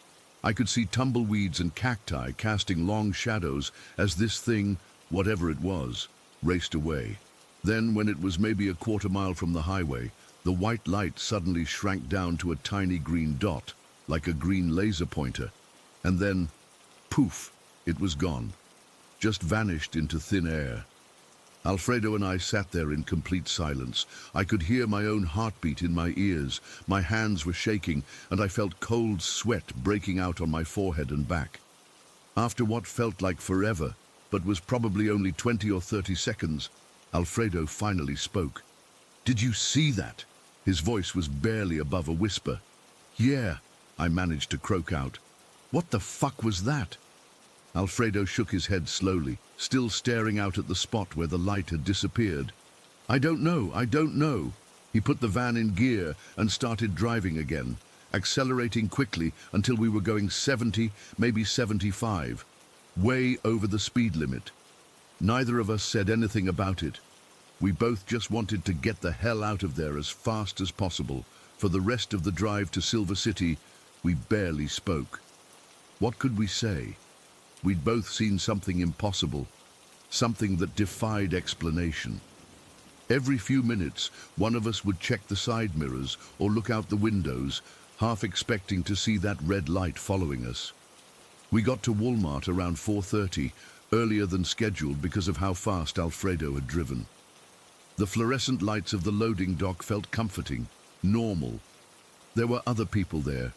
I could see tumbleweeds and cacti casting long shadows as this thing, whatever it was, raced away. Then, when it was maybe a quarter mile from the highway, the white light suddenly shrank down to a tiny green dot, like a green laser pointer. And then, poof, it was gone. Just vanished into thin air. Alfredo and I sat there in complete silence. I could hear my own heartbeat in my ears. My hands were shaking, and I felt cold sweat breaking out on my forehead and back. After what felt like forever, but was probably only 20 or 30 seconds, Alfredo finally spoke. "Did you see that?" His voice was barely above a whisper. "Yeah," I managed to croak out. "What the fuck was that?" Alfredo shook his head slowly, still staring out at the spot where the light had disappeared. I don't know. He put the van in gear and started driving again, accelerating quickly until we were going 70, maybe 75, way over the speed limit. Neither of us said anything about it. We both just wanted to get the hell out of there as fast as possible. For the rest of the drive to Silver City, we barely spoke. What could we say? We'd both seen something impossible, something that defied explanation. Every few minutes, one of us would check the side mirrors or look out the windows, half expecting to see that red light following us. We got to Walmart around 4:30, earlier than scheduled because of how fast Alfredo had driven. The fluorescent lights of the loading dock felt comforting, normal. There were other people there,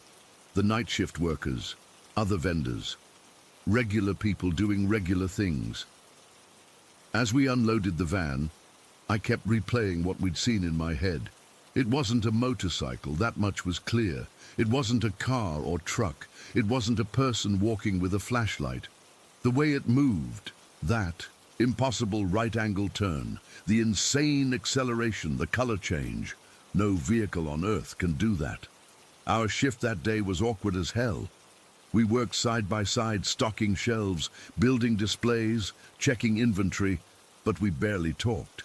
the night shift workers, other vendors. Regular people doing regular things. As we unloaded the van, I kept replaying what we'd seen in my head. It wasn't a motorcycle, that much was clear. It wasn't a car or truck. It wasn't a person walking with a flashlight. The way it moved, that impossible right-angle turn, the insane acceleration, the color change. No vehicle on Earth can do that. Our shift that day was awkward as hell. We worked side by side, stocking shelves, building displays, checking inventory, but we barely talked.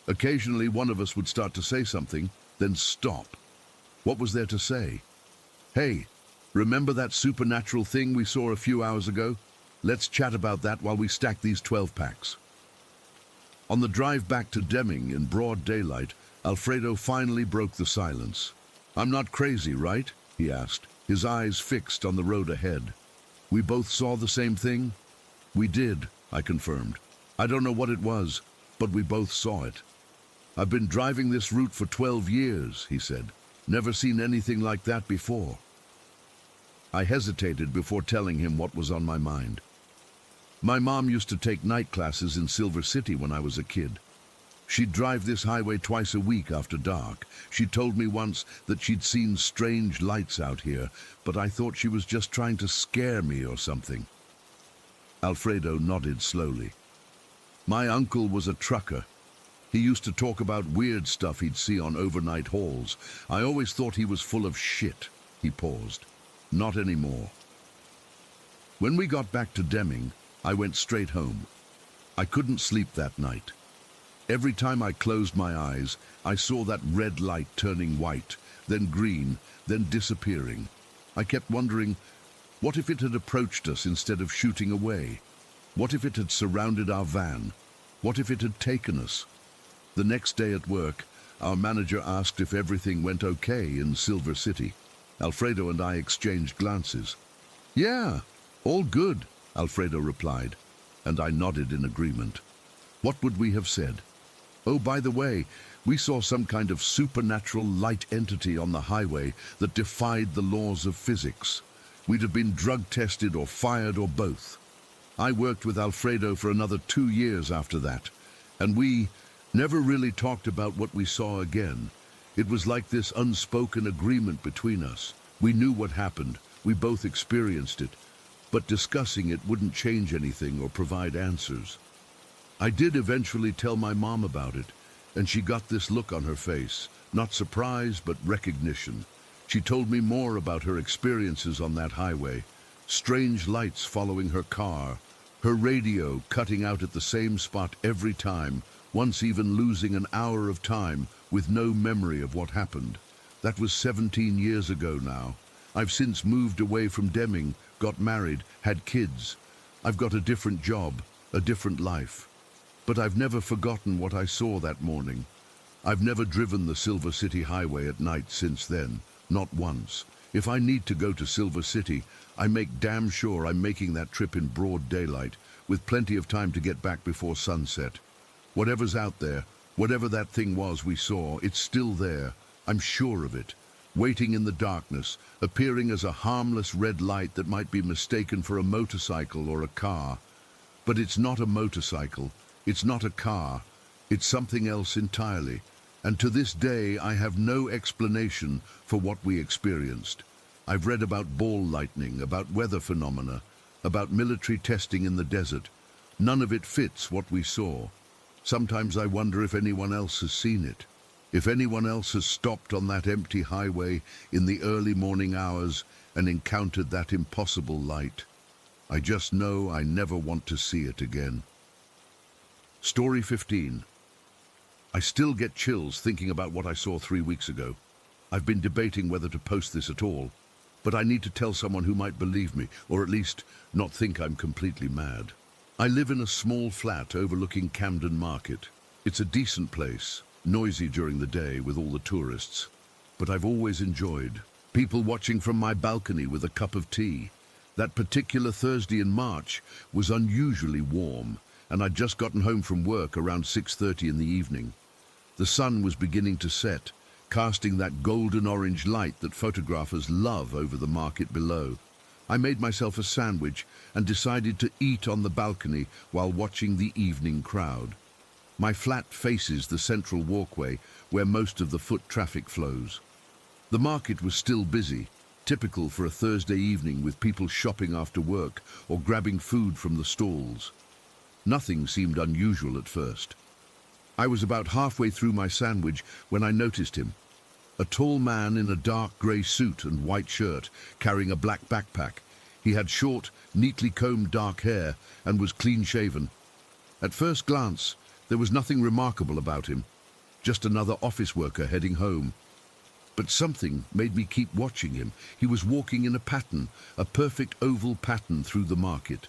Occasionally, one of us would start to say something, then stop. What was there to say? "Hey, remember that supernatural thing we saw a few hours ago? Let's chat about that while we stack these 12 packs. On the drive back to Deming in broad daylight, Alfredo finally broke the silence. "I'm not crazy, right?" he asked, his eyes fixed on the road ahead. "We both saw the same thing?" "We did," I confirmed. "I don't know what it was, but we both saw it." "I've been driving this route for 12 years, he said. "Never seen anything like that before." I hesitated before telling him what was on my mind. My mom used to take night classes in Silver City when I was a kid. She'd drive this highway twice a week after dark. She told me once that she'd seen strange lights out here, but I thought she was just trying to scare me or something. Alfredo nodded slowly. "My uncle was a trucker. He used to talk about weird stuff he'd see on overnight hauls. I always thought he was full of shit." He paused. "Not anymore." When we got back to Deming, I went straight home. I couldn't sleep that night. Every time I closed my eyes, I saw that red light turning white, then green, then disappearing. I kept wondering, what if it had approached us instead of shooting away? What if it had surrounded our van? What if it had taken us? The next day at work, our manager asked if everything went okay in Silver City. Alfredo and I exchanged glances. "Yeah, all good," Alfredo replied, and I nodded in agreement. What would we have said? "Oh, by the way, we saw some kind of supernatural light entity on the highway that defied the laws of physics. We'd have been drug tested or fired or both." I worked with Alfredo for another 2 years after that, and we never really talked about what we saw again. It was like this unspoken agreement between us. We knew what happened, we both experienced it, but discussing it wouldn't change anything or provide answers. I did eventually tell my mom about it, and she got this look on her face, not surprise, but recognition. She told me more about her experiences on that highway, strange lights following her car, her radio cutting out at the same spot every time, once even losing an hour of time with no memory of what happened. That was 17 years ago now. I've since moved away from Deming, got married, had kids. I've got a different job, a different life. But I've never forgotten what I saw that morning. I've never driven the Silver City Highway at night since then, not once. If I need to go to Silver City, I make damn sure I'm making that trip in broad daylight, with plenty of time to get back before sunset. Whatever's out there, whatever that thing was we saw, it's still there. I'm sure of it. Waiting in the darkness, appearing as a harmless red light that might be mistaken for a motorcycle or a car. But it's not a motorcycle, it's not a car, it's something else entirely. And to this day, I have no explanation for what we experienced. I've read about ball lightning, about weather phenomena, about military testing in the desert. None of it fits what we saw. Sometimes I wonder if anyone else has seen it. If anyone else has stopped on that empty highway in the early morning hours and encountered that impossible light. I just know I never want to see it again. Story 15. I still get chills thinking about what I saw 3 weeks ago. I've been debating whether to post this at all, but I need to tell someone who might believe me, or at least not think I'm completely mad. I live in a small flat overlooking Camden Market. It's a decent place, noisy during the day with all the tourists, but I've always enjoyed people watching from my balcony with a cup of tea. That particular Thursday in March was unusually warm, and I'd just gotten home from work around 6:30 in the evening. The sun was beginning to set, casting that golden-orange light that photographers love over the market below. I made myself a sandwich and decided to eat on the balcony while watching the evening crowd. My flat faces the central walkway where most of the foot traffic flows. The market was still busy, typical for a Thursday evening with people shopping after work or grabbing food from the stalls. Nothing seemed unusual at first. I was about halfway through my sandwich when I noticed him. A tall man in a dark grey suit and white shirt, carrying a black backpack. He had short, neatly combed dark hair and was clean-shaven. At first glance, there was nothing remarkable about him, just another office worker heading home. But something made me keep watching him. He was walking in a pattern, a perfect oval pattern through the market.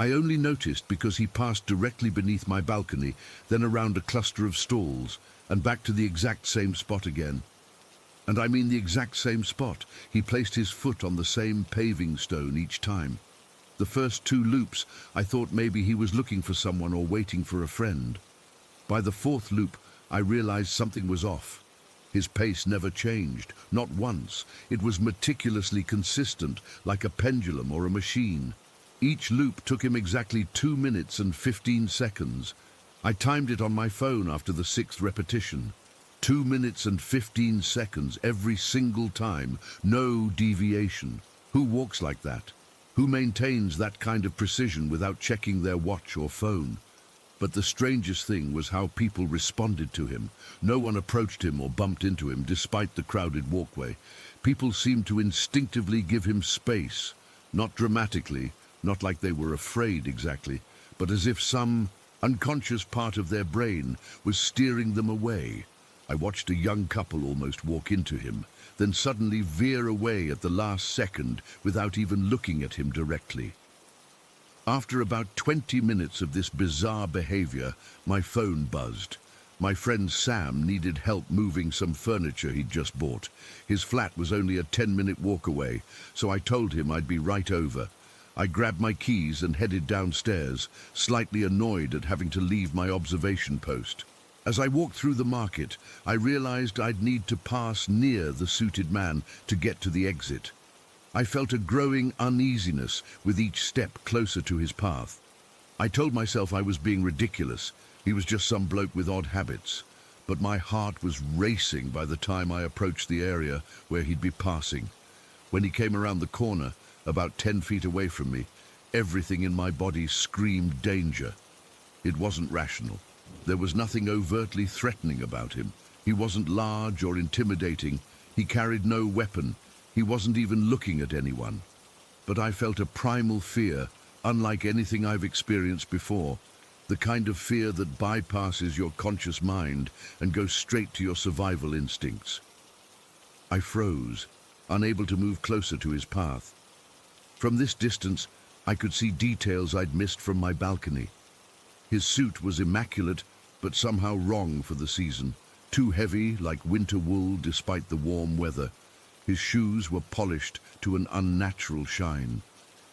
I only noticed because he passed directly beneath my balcony, then around a cluster of stalls, and back to the exact same spot again. And I mean the exact same spot. He placed his foot on the same paving stone each time. The first 2 loops, I thought maybe he was looking for someone or waiting for a friend. By the 4th loop, I realized something was off. His pace never changed, not once. It was meticulously consistent, like a pendulum or a machine. Each loop took him exactly 2 minutes and 15 seconds. I timed it on my phone after the 6th repetition. 2 minutes and 15 seconds every single time, no deviation. Who walks like that? Who maintains that kind of precision without checking their watch or phone? But the strangest thing was how people responded to him. No one approached him or bumped into him despite the crowded walkway. People seemed to instinctively give him space, not dramatically, not like they were afraid exactly, but as if some unconscious part of their brain was steering them away. I watched a young couple almost walk into him, then suddenly veer away at the last second without even looking at him directly. After about 20 minutes of this bizarre behavior, my phone buzzed. My friend Sam needed help moving some furniture he'd just bought. His flat was only a 10-minute walk away, so I told him I'd be right over. I grabbed my keys and headed downstairs, slightly annoyed at having to leave my observation post. As I walked through the market, I realized I'd need to pass near the suited man to get to the exit. I felt a growing uneasiness with each step closer to his path. I told myself I was being ridiculous. He was just some bloke with odd habits. But my heart was racing by the time I approached the area where he'd be passing. When he came around the corner, about 10 feet away from me, everything in my body screamed danger. It wasn't rational. There was nothing overtly threatening about him. He wasn't large or intimidating. He carried no weapon. He wasn't even looking at anyone. But I felt a primal fear, unlike anything I've experienced before, the kind of fear that bypasses your conscious mind and goes straight to your survival instincts. I froze, unable to move closer to his path. From this distance, I could see details I'd missed from my balcony. His suit was immaculate, but somehow wrong for the season, too heavy like winter wool despite the warm weather. His shoes were polished to an unnatural shine.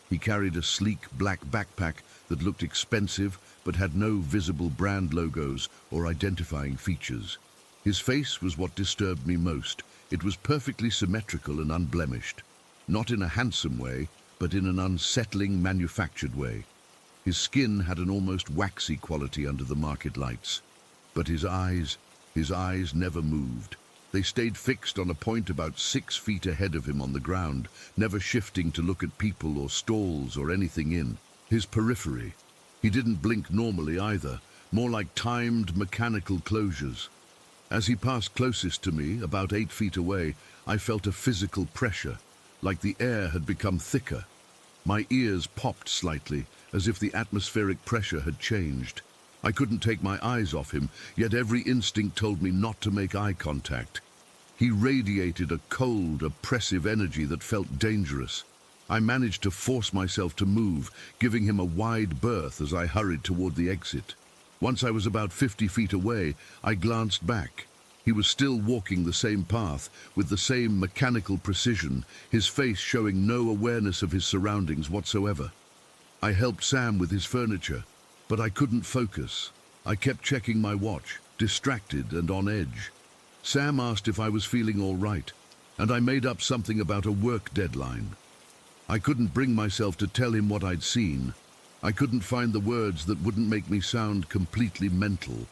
He carried a sleek black backpack that looked expensive but had no visible brand logos or identifying features. His face was what disturbed me most. It was perfectly symmetrical and unblemished, not in a handsome way, but in an unsettling, manufactured way. His skin had an almost waxy quality under the market lights. But his eyes never moved. They stayed fixed on a point about 6 feet ahead of him on the ground, never shifting to look at people or stalls or anything in his periphery. He didn't blink normally either, more like timed mechanical closures. As he passed closest to me, about 8 feet away, I felt a physical pressure, like the air had become thicker. My ears popped slightly, as if the atmospheric pressure had changed. I couldn't take my eyes off him, yet every instinct told me not to make eye contact. He radiated a cold, oppressive energy that felt dangerous. I managed to force myself to move, giving him a wide berth as I hurried toward the exit. Once I was about 50 feet away, I glanced back. He was still walking the same path, with the same mechanical precision, his face showing no awareness of his surroundings whatsoever. I helped Sam with his furniture, but I couldn't focus. I kept checking my watch, distracted and on edge. Sam asked if I was feeling all right, and I made up something about a work deadline. I couldn't bring myself to tell him what I'd seen. I couldn't find the words that wouldn't make me sound completely mental.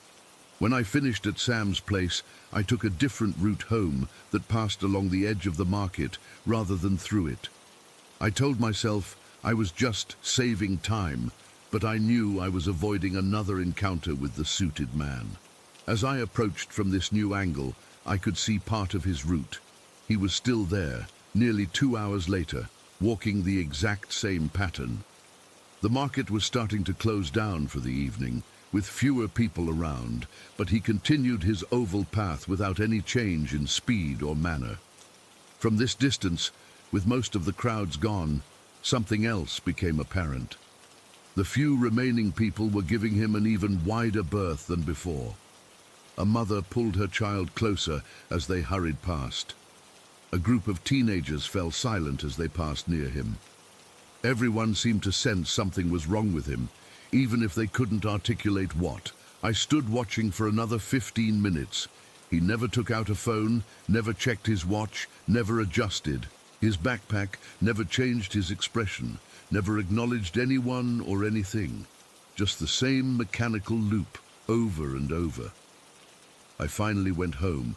When I finished at Sam's place, I took a different route home that passed along the edge of the market rather than through it. I told myself I was just saving time, but I knew I was avoiding another encounter with the suited man. As I approached from this new angle, I could see part of his route. He was still there, nearly 2 hours later, walking the exact same pattern. The market was starting to close down for the evening, with fewer people around, but he continued his oval path without any change in speed or manner. From this distance, with most of the crowds gone, something else became apparent. The few remaining people were giving him an even wider berth than before. A mother pulled her child closer as they hurried past. A group of teenagers fell silent as they passed near him. Everyone seemed to sense something was wrong with him, even if they couldn't articulate what. I stood watching for another 15 minutes. He never took out a phone, never checked his watch, never adjusted. His backpack never changed his expression, never acknowledged anyone or anything. Just the same mechanical loop, over and over. I finally went home,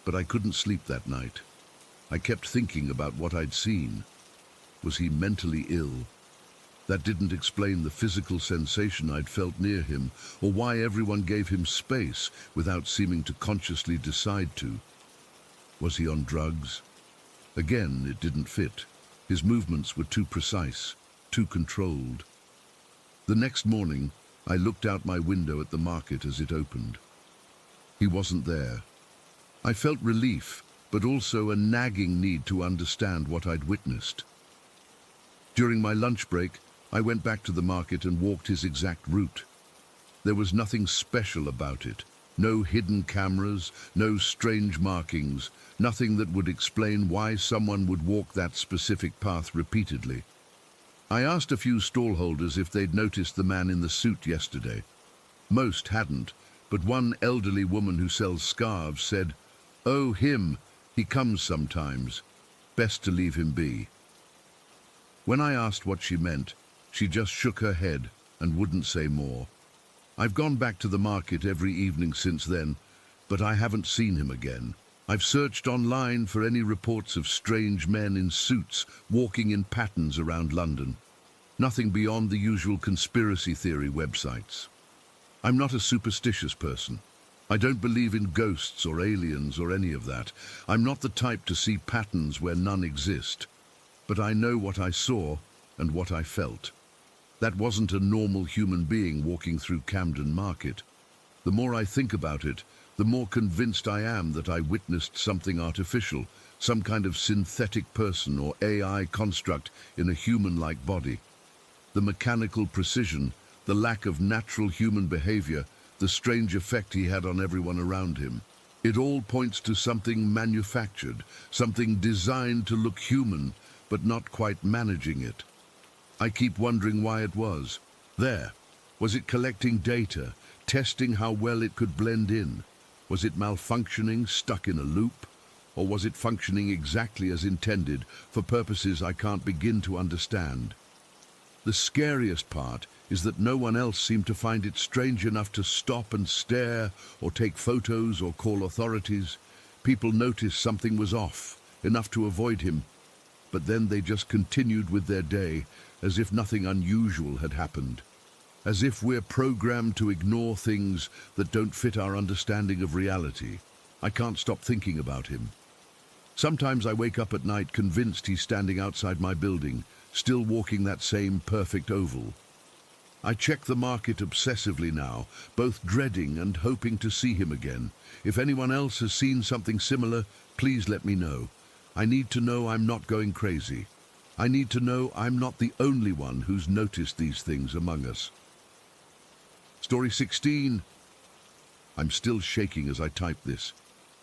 but I couldn't sleep that night. I kept thinking about what I'd seen. Was he mentally ill? That didn't explain the physical sensation I'd felt near him, or why everyone gave him space without seeming to consciously decide to. Was he on drugs? Again, it didn't fit. His movements were too precise, too controlled. The next morning, I looked out my window at the market as it opened. He wasn't there. I felt relief, but also a nagging need to understand what I'd witnessed. During my lunch break, I went back to the market and walked his exact route. There was nothing special about it. No hidden cameras, no strange markings, nothing that would explain why someone would walk that specific path repeatedly. I asked a few stallholders if they'd noticed the man in the suit yesterday. Most hadn't, but one elderly woman who sells scarves said, "Oh, him, he comes sometimes. Best to leave him be." When I asked what she meant, she just shook her head and wouldn't say more. I've gone back to the market every evening since then, but I haven't seen him again. I've searched online for any reports of strange men in suits walking in patterns around London. Nothing beyond the usual conspiracy theory websites. I'm not a superstitious person. I don't believe in ghosts or aliens or any of that. I'm not the type to see patterns where none exist. But I know what I saw and what I felt. That wasn't a normal human being walking through Camden Market. The more I think about it, the more convinced I am that I witnessed something artificial, some kind of synthetic person or AI construct in a human-like body. The mechanical precision, the lack of natural human behavior, the strange effect he had on everyone around him. It all points to something manufactured, something designed to look human, but not quite managing it. I keep wondering why it was. There. Was it collecting data, testing how well it could blend in? Was it malfunctioning, stuck in a loop? Or was it functioning exactly as intended, for purposes I can't begin to understand? The scariest part is that no one else seemed to find it strange enough to stop and stare, or take photos, or call authorities. People noticed something was off, enough to avoid him, but then they just continued with their day, as if nothing unusual had happened. As if we're programmed to ignore things that don't fit our understanding of reality. I can't stop thinking about him. Sometimes I wake up at night convinced he's standing outside my building, still walking that same perfect oval. I check the market obsessively now, both dreading and hoping to see him again. If anyone else has seen something similar, please let me know. I need to know I'm not going crazy. I need to know I'm not the only one who's noticed these things among us. Story 16. I'm still shaking as I type this.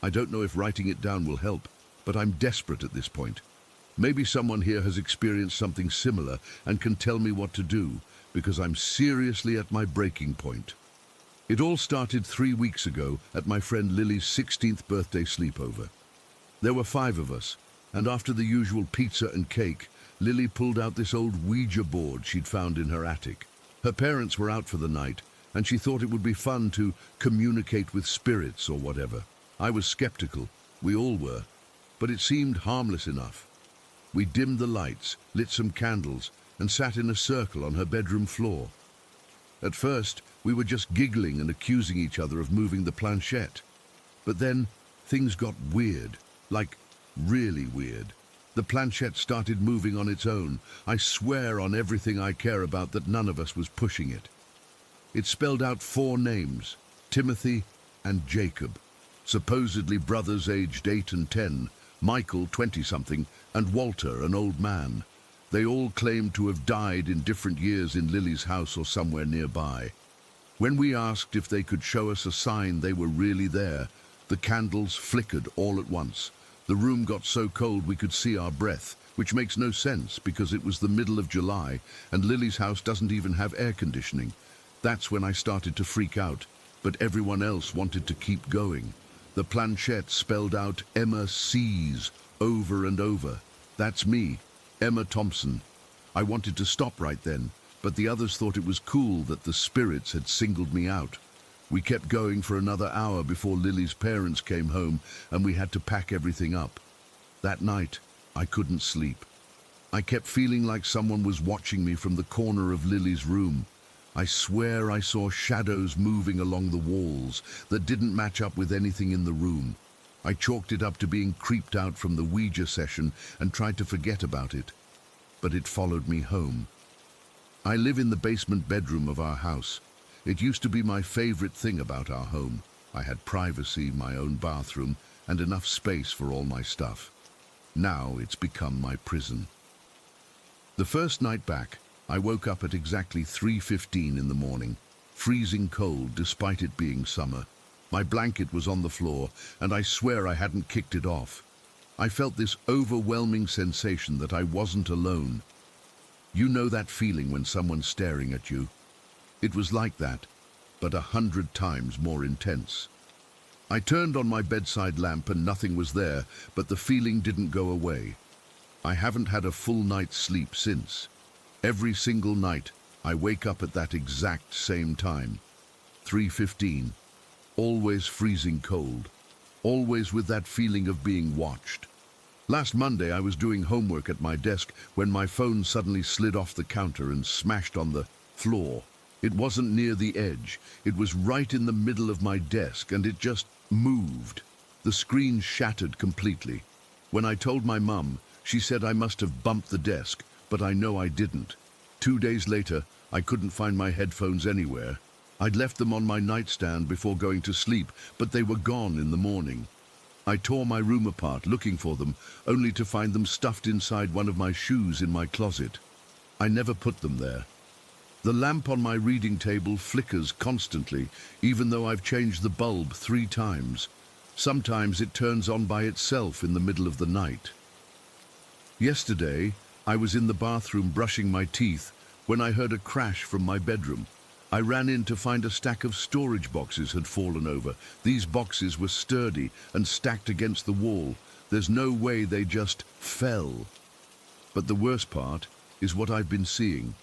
I don't know if writing it down will help, but I'm desperate at this point. Maybe someone here has experienced something similar and can tell me what to do, because I'm seriously at my breaking point. It all started 3 weeks ago at my friend Lily's 16th birthday sleepover. There were 5 of us, and after the usual pizza and cake, Lily pulled out this old Ouija board she'd found in her attic. Her parents were out for the night, and she thought it would be fun to communicate with spirits or whatever. I was skeptical, we all were, but it seemed harmless enough. We dimmed the lights, lit some candles, and sat in a circle on her bedroom floor. At first, we were just giggling and accusing each other of moving the planchette. But then, things got weird, like really weird. The planchette started moving on its own. I swear on everything I care about that none of us was pushing it. It spelled out 4 names, Timothy and Jacob, supposedly brothers aged 8 and 10, Michael, 20-something, and Walter, an old man. They all claimed to have died in different years in Lily's house or somewhere nearby. When we asked if they could show us a sign they were really there, the candles flickered all at once. The room got so cold we could see our breath, which makes no sense because it was the middle of July and Lily's house doesn't even have air conditioning. That's when I started to freak out, but everyone else wanted to keep going. The planchette spelled out Emma Sees over and over. That's me, Emma Thompson. I wanted to stop right then, but the others thought it was cool that the spirits had singled me out. We kept going for another hour before Lily's parents came home and we had to pack everything up. That night, I couldn't sleep. I kept feeling like someone was watching me from the corner of Lily's room. I swear I saw shadows moving along the walls that didn't match up with anything in the room. I chalked it up to being creeped out from the Ouija session and tried to forget about it. But it followed me home. I live in the basement bedroom of our house. It used to be my favorite thing about our home. I had privacy, my own bathroom, and enough space for all my stuff. Now it's become my prison. The first night back, I woke up at exactly 3:15 in the morning, freezing cold despite it being summer. My blanket was on the floor, and I swear I hadn't kicked it off. I felt this overwhelming sensation that I wasn't alone. You know that feeling when someone's staring at you? It was like that, but 100 times more intense. I turned on my bedside lamp and nothing was there, but the feeling didn't go away. I haven't had a full night's sleep since. Every single night, I wake up at that exact same time. 3:15. Always freezing cold. Always with that feeling of being watched. Last Monday, I was doing homework at my desk when my phone suddenly slid off the counter and smashed on the floor. It wasn't near the edge. It was right in the middle of my desk, and it just moved. The screen shattered completely. When I told my mum, she said I must have bumped the desk, but I know I didn't. 2 days later, I couldn't find my headphones anywhere. I'd left them on my nightstand before going to sleep, but they were gone in the morning. I tore my room apart looking for them, only to find them stuffed inside one of my shoes in my closet. I never put them there. The lamp on my reading table flickers constantly, even though I've changed the bulb 3 times. Sometimes it turns on by itself in the middle of the night. Yesterday, I was in the bathroom brushing my teeth when I heard a crash from my bedroom. I ran in to find a stack of storage boxes had fallen over. These boxes were sturdy and stacked against the wall. There's no way they just fell. But the worst part is what I've been seeing.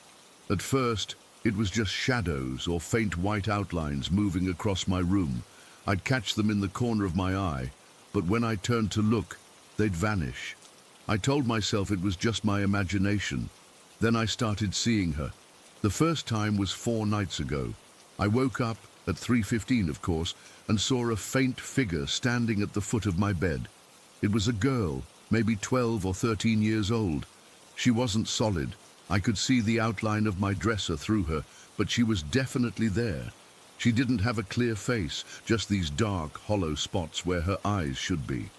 At first, it was just shadows or faint white outlines moving across my room. I'd catch them in the corner of my eye, but when I turned to look, they'd vanish. I told myself it was just my imagination. Then I started seeing her. The first time was 4 nights ago. I woke up at 3:15, of course, and saw a faint figure standing at the foot of my bed. It was a girl, maybe 12 or 13 years old. She wasn't solid. I could see the outline of my dresser through her, but she was definitely there. She didn't have a clear face, just these dark, hollow spots where her eyes should be.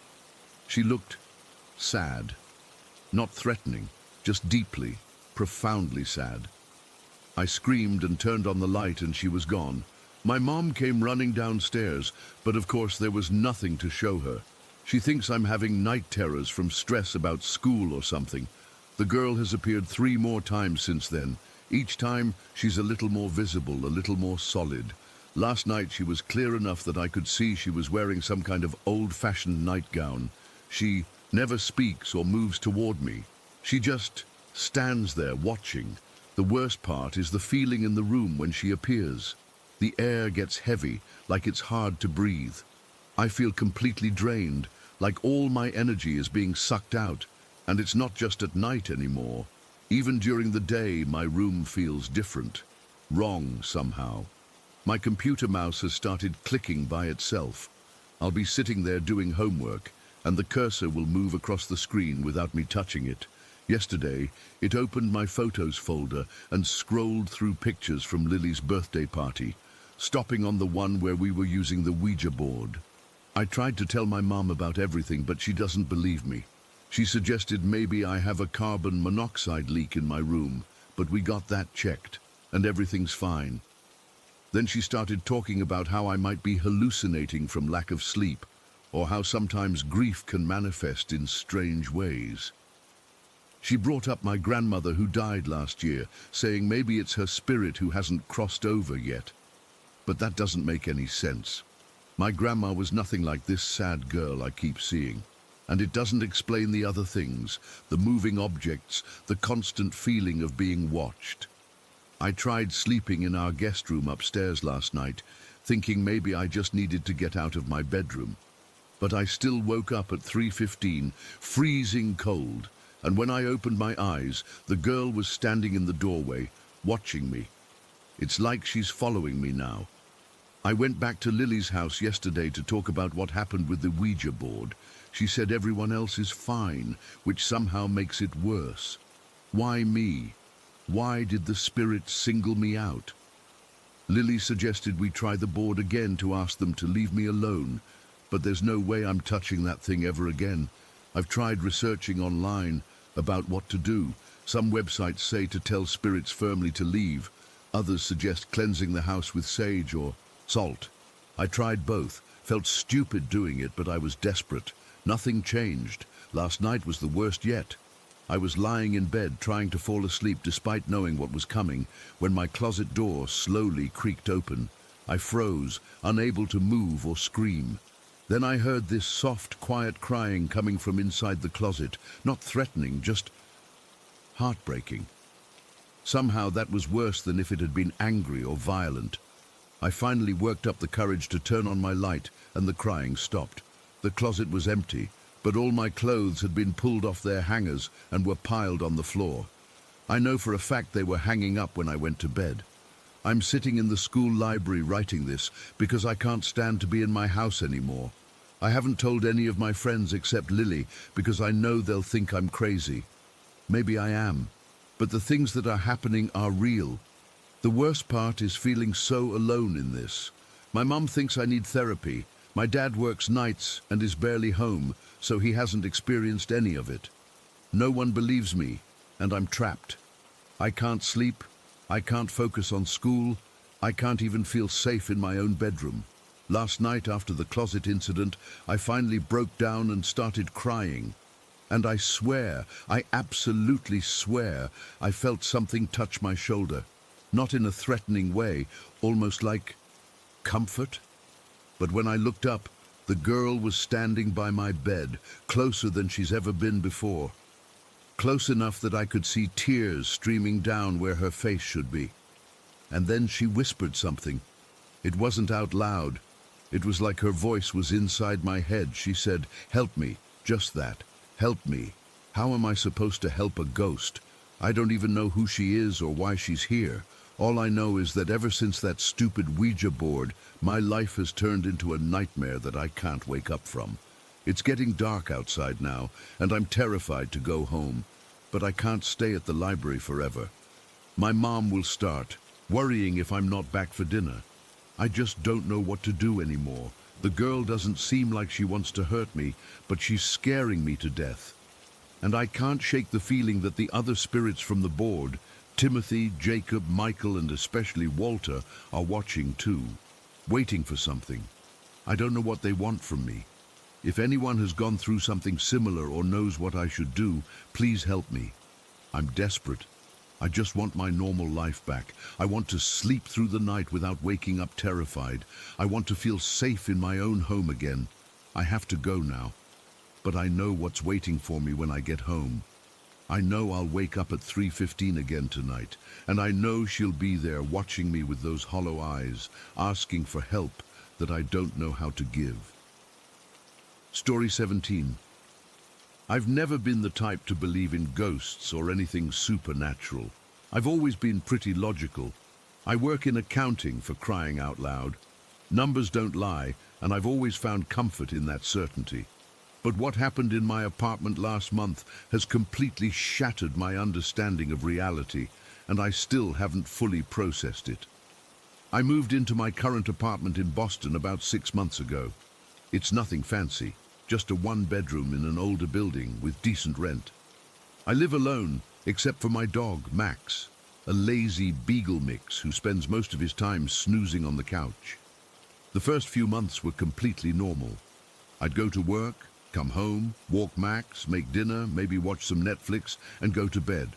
She looked sad. Not threatening, just deeply, profoundly sad. I screamed and turned on the light and she was gone. My mom came running downstairs, but of course there was nothing to show her. She thinks I'm having night terrors from stress about school or something. The girl has appeared 3 more times since then. Each time, she's a little more visible, a little more solid. Last night, she was clear enough that I could see she was wearing some kind of old-fashioned nightgown. She never speaks or moves toward me. She just stands there watching. The worst part is the feeling in the room when she appears. The air gets heavy, like it's hard to breathe. I feel completely drained, like all my energy is being sucked out. And it's not just at night anymore. Even during the day, my room feels different. Wrong somehow. My computer mouse has started clicking by itself. I'll be sitting there doing homework, and the cursor will move across the screen without me touching it. Yesterday, it opened my photos folder and scrolled through pictures from Lily's birthday party, stopping on the one where we were using the Ouija board. I tried to tell my mom about everything, but she doesn't believe me. She suggested maybe I have a carbon monoxide leak in my room, but we got that checked, and everything's fine. Then she started talking about how I might be hallucinating from lack of sleep, or how sometimes grief can manifest in strange ways. She brought up my grandmother who died last year, saying maybe it's her spirit who hasn't crossed over yet. But that doesn't make any sense. My grandma was nothing like this sad girl I keep seeing. And it doesn't explain the other things, the moving objects, the constant feeling of being watched. I tried sleeping in our guest room upstairs last night, thinking maybe I just needed to get out of my bedroom. But I still woke up at 3:15, freezing cold, and when I opened my eyes, the girl was standing in the doorway, watching me. It's like she's following me now. I went back to Lily's house yesterday to talk about what happened with the Ouija board. She said everyone else is fine, which somehow makes it worse. Why me? Why did the spirit single me out? Lily suggested we try the board again to ask them to leave me alone, but there's no way I'm touching that thing ever again. I've tried researching online about what to do. Some websites say to tell spirits firmly to leave. Others suggest cleansing the house with sage or salt. I tried both, felt stupid doing it, but I was desperate. Nothing changed. Last night was the worst yet. I was lying in bed trying to fall asleep despite knowing what was coming when my closet door slowly creaked open. I froze, unable to move or scream. Then I heard this soft, quiet crying coming from inside the closet, not threatening, just heartbreaking. Somehow that was worse than if it had been angry or violent. I finally worked up the courage to turn on my light, and the crying stopped. The closet was empty, but all my clothes had been pulled off their hangers and were piled on the floor. I know for a fact they were hanging up when I went to bed. I'm sitting in the school library writing this because I can't stand to be in my house anymore. I haven't told any of my friends except Lily because I know they'll think I'm crazy. Maybe I am, but the things that are happening are real. The worst part is feeling so alone in this. My mum thinks I need therapy. My dad works nights and is barely home, so he hasn't experienced any of it. No one believes me, and I'm trapped. I can't sleep, I can't focus on school, I can't even feel safe in my own bedroom. Last night, after the closet incident, I finally broke down and started crying. And I swear, I absolutely swear, I felt something touch my shoulder. Not in a threatening way, almost like comfort. But when I looked up, the girl was standing by my bed, closer than she's ever been before. Close enough that I could see tears streaming down where her face should be. And then she whispered something. It wasn't out loud. It was like her voice was inside my head. She said, "Help me," just that, "Help me." How am I supposed to help a ghost? I don't even know who she is or why she's here. All I know is that ever since that stupid Ouija board, my life has turned into a nightmare that I can't wake up from. It's getting dark outside now, and I'm terrified to go home. But I can't stay at the library forever. My mom will start worrying if I'm not back for dinner. I just don't know what to do anymore. The girl doesn't seem like she wants to hurt me, but she's scaring me to death. And I can't shake the feeling that the other spirits from the board, Timothy, Jacob, Michael, and especially Walter, are watching too, waiting for something. I don't know what they want from me. If anyone has gone through something similar or knows what I should do, please help me. I'm desperate. I just want my normal life back. I want to sleep through the night without waking up terrified. I want to feel safe in my own home again. I have to go now. But I know what's waiting for me when I get home. I know I'll wake up at 3:15 again tonight, and I know she'll be there watching me with those hollow eyes, asking for help that I don't know how to give. Story 17. I've never been the type to believe in ghosts or anything supernatural. I've always been pretty logical. I work in accounting, for crying out loud. Numbers don't lie, and I've always found comfort in that certainty. But what happened in my apartment last month has completely shattered my understanding of reality, and I still haven't fully processed it. I moved into my current apartment in Boston about 6 months ago. It's nothing fancy, just a one-bedroom in an older building with decent rent. I live alone, except for my dog, Max, a lazy beagle mix who spends most of his time snoozing on the couch. The first few months were completely normal. I'd go to work, come home, walk Max, make dinner, maybe watch some Netflix, and go to bed.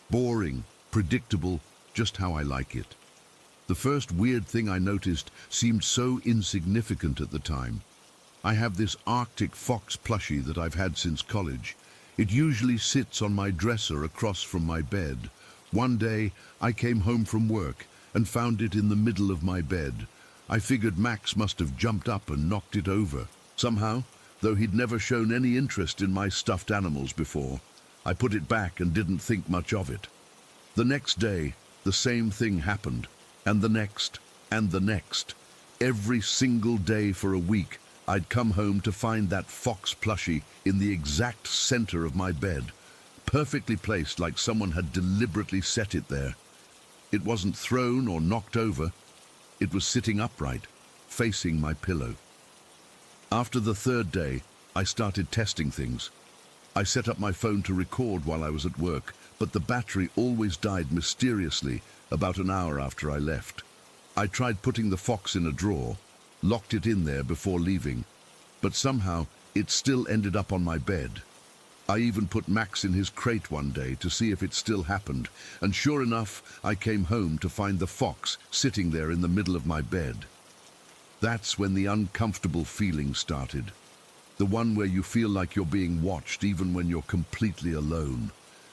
Boring, predictable, just how I like it. The first weird thing I noticed seemed so insignificant at the time. I have this Arctic fox plushie that I've had since college. It usually sits on my dresser across from my bed. One day, I came home from work and found it in the middle of my bed. I figured Max must have jumped up and knocked it over. Somehow, though he'd never shown any interest in my stuffed animals before, I put it back and didn't think much of it. The next day, the same thing happened, and the next, and the next. Every single day for a week, I'd come home to find that fox plushie in the exact center of my bed, perfectly placed like someone had deliberately set it there. It wasn't thrown or knocked over. It was sitting upright, facing my pillow. After the third day, I started testing things. I set up my phone to record while I was at work, but the battery always died mysteriously about an hour after I left. I tried putting the fox in a drawer, locked it in there before leaving, but somehow it still ended up on my bed. I even put Max in his crate one day to see if it still happened, and sure enough, I came home to find the fox sitting there in the middle of my bed. That's when the uncomfortable feeling started. The one where you feel like you're being watched even when you're completely alone.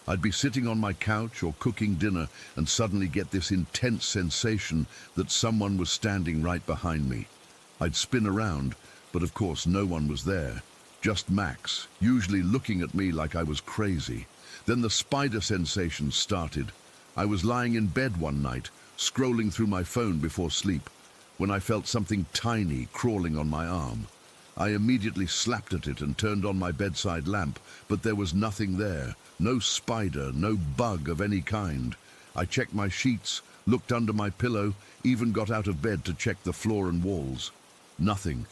I'd be sitting on my couch or cooking dinner and suddenly get this intense sensation that someone was standing right behind me. I'd spin around, but of course no one was there. Just Max, usually looking at me like I was crazy. Then the spider sensation started. I was lying in bed one night, scrolling through my phone before sleep, when I felt something tiny crawling on my arm. I immediately slapped at it and turned on my bedside lamp, but there was nothing there. No spider, no bug of any kind. I checked my sheets, looked under my pillow, even got out of bed to check the floor and walls. Nothing.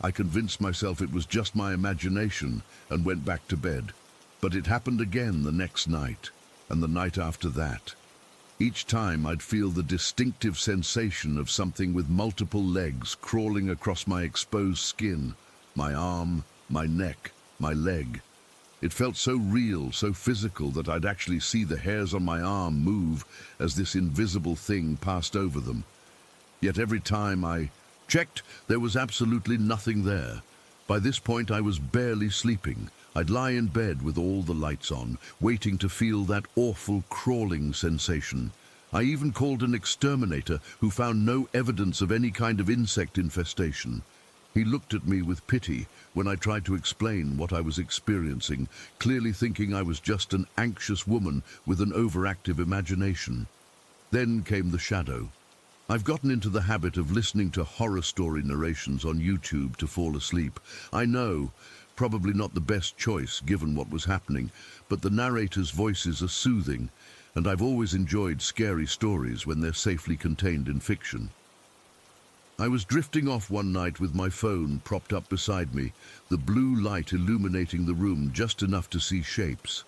I convinced myself it was just my imagination and went back to bed. But it happened again the next night, and the night after that. Each time I'd feel the distinctive sensation of something with multiple legs crawling across my exposed skin, my arm, my neck, my leg. It felt so real, so physical that I'd actually see the hairs on my arm move as this invisible thing passed over them. Yet every time I checked, there was absolutely nothing there. By this point I was barely sleeping. I'd lie in bed with all the lights on, waiting to feel that awful crawling sensation. I even called an exterminator who found no evidence of any kind of insect infestation. He looked at me with pity when I tried to explain what I was experiencing, clearly thinking I was just an anxious woman with an overactive imagination. Then came the shadow. I've gotten into the habit of listening to horror story narrations on YouTube to fall asleep. I know, probably not the best choice given what was happening, but the narrators' voices are soothing, and I've always enjoyed scary stories when they're safely contained in fiction. I was drifting off one night with my phone propped up beside me, the blue light illuminating the room just enough to see shapes.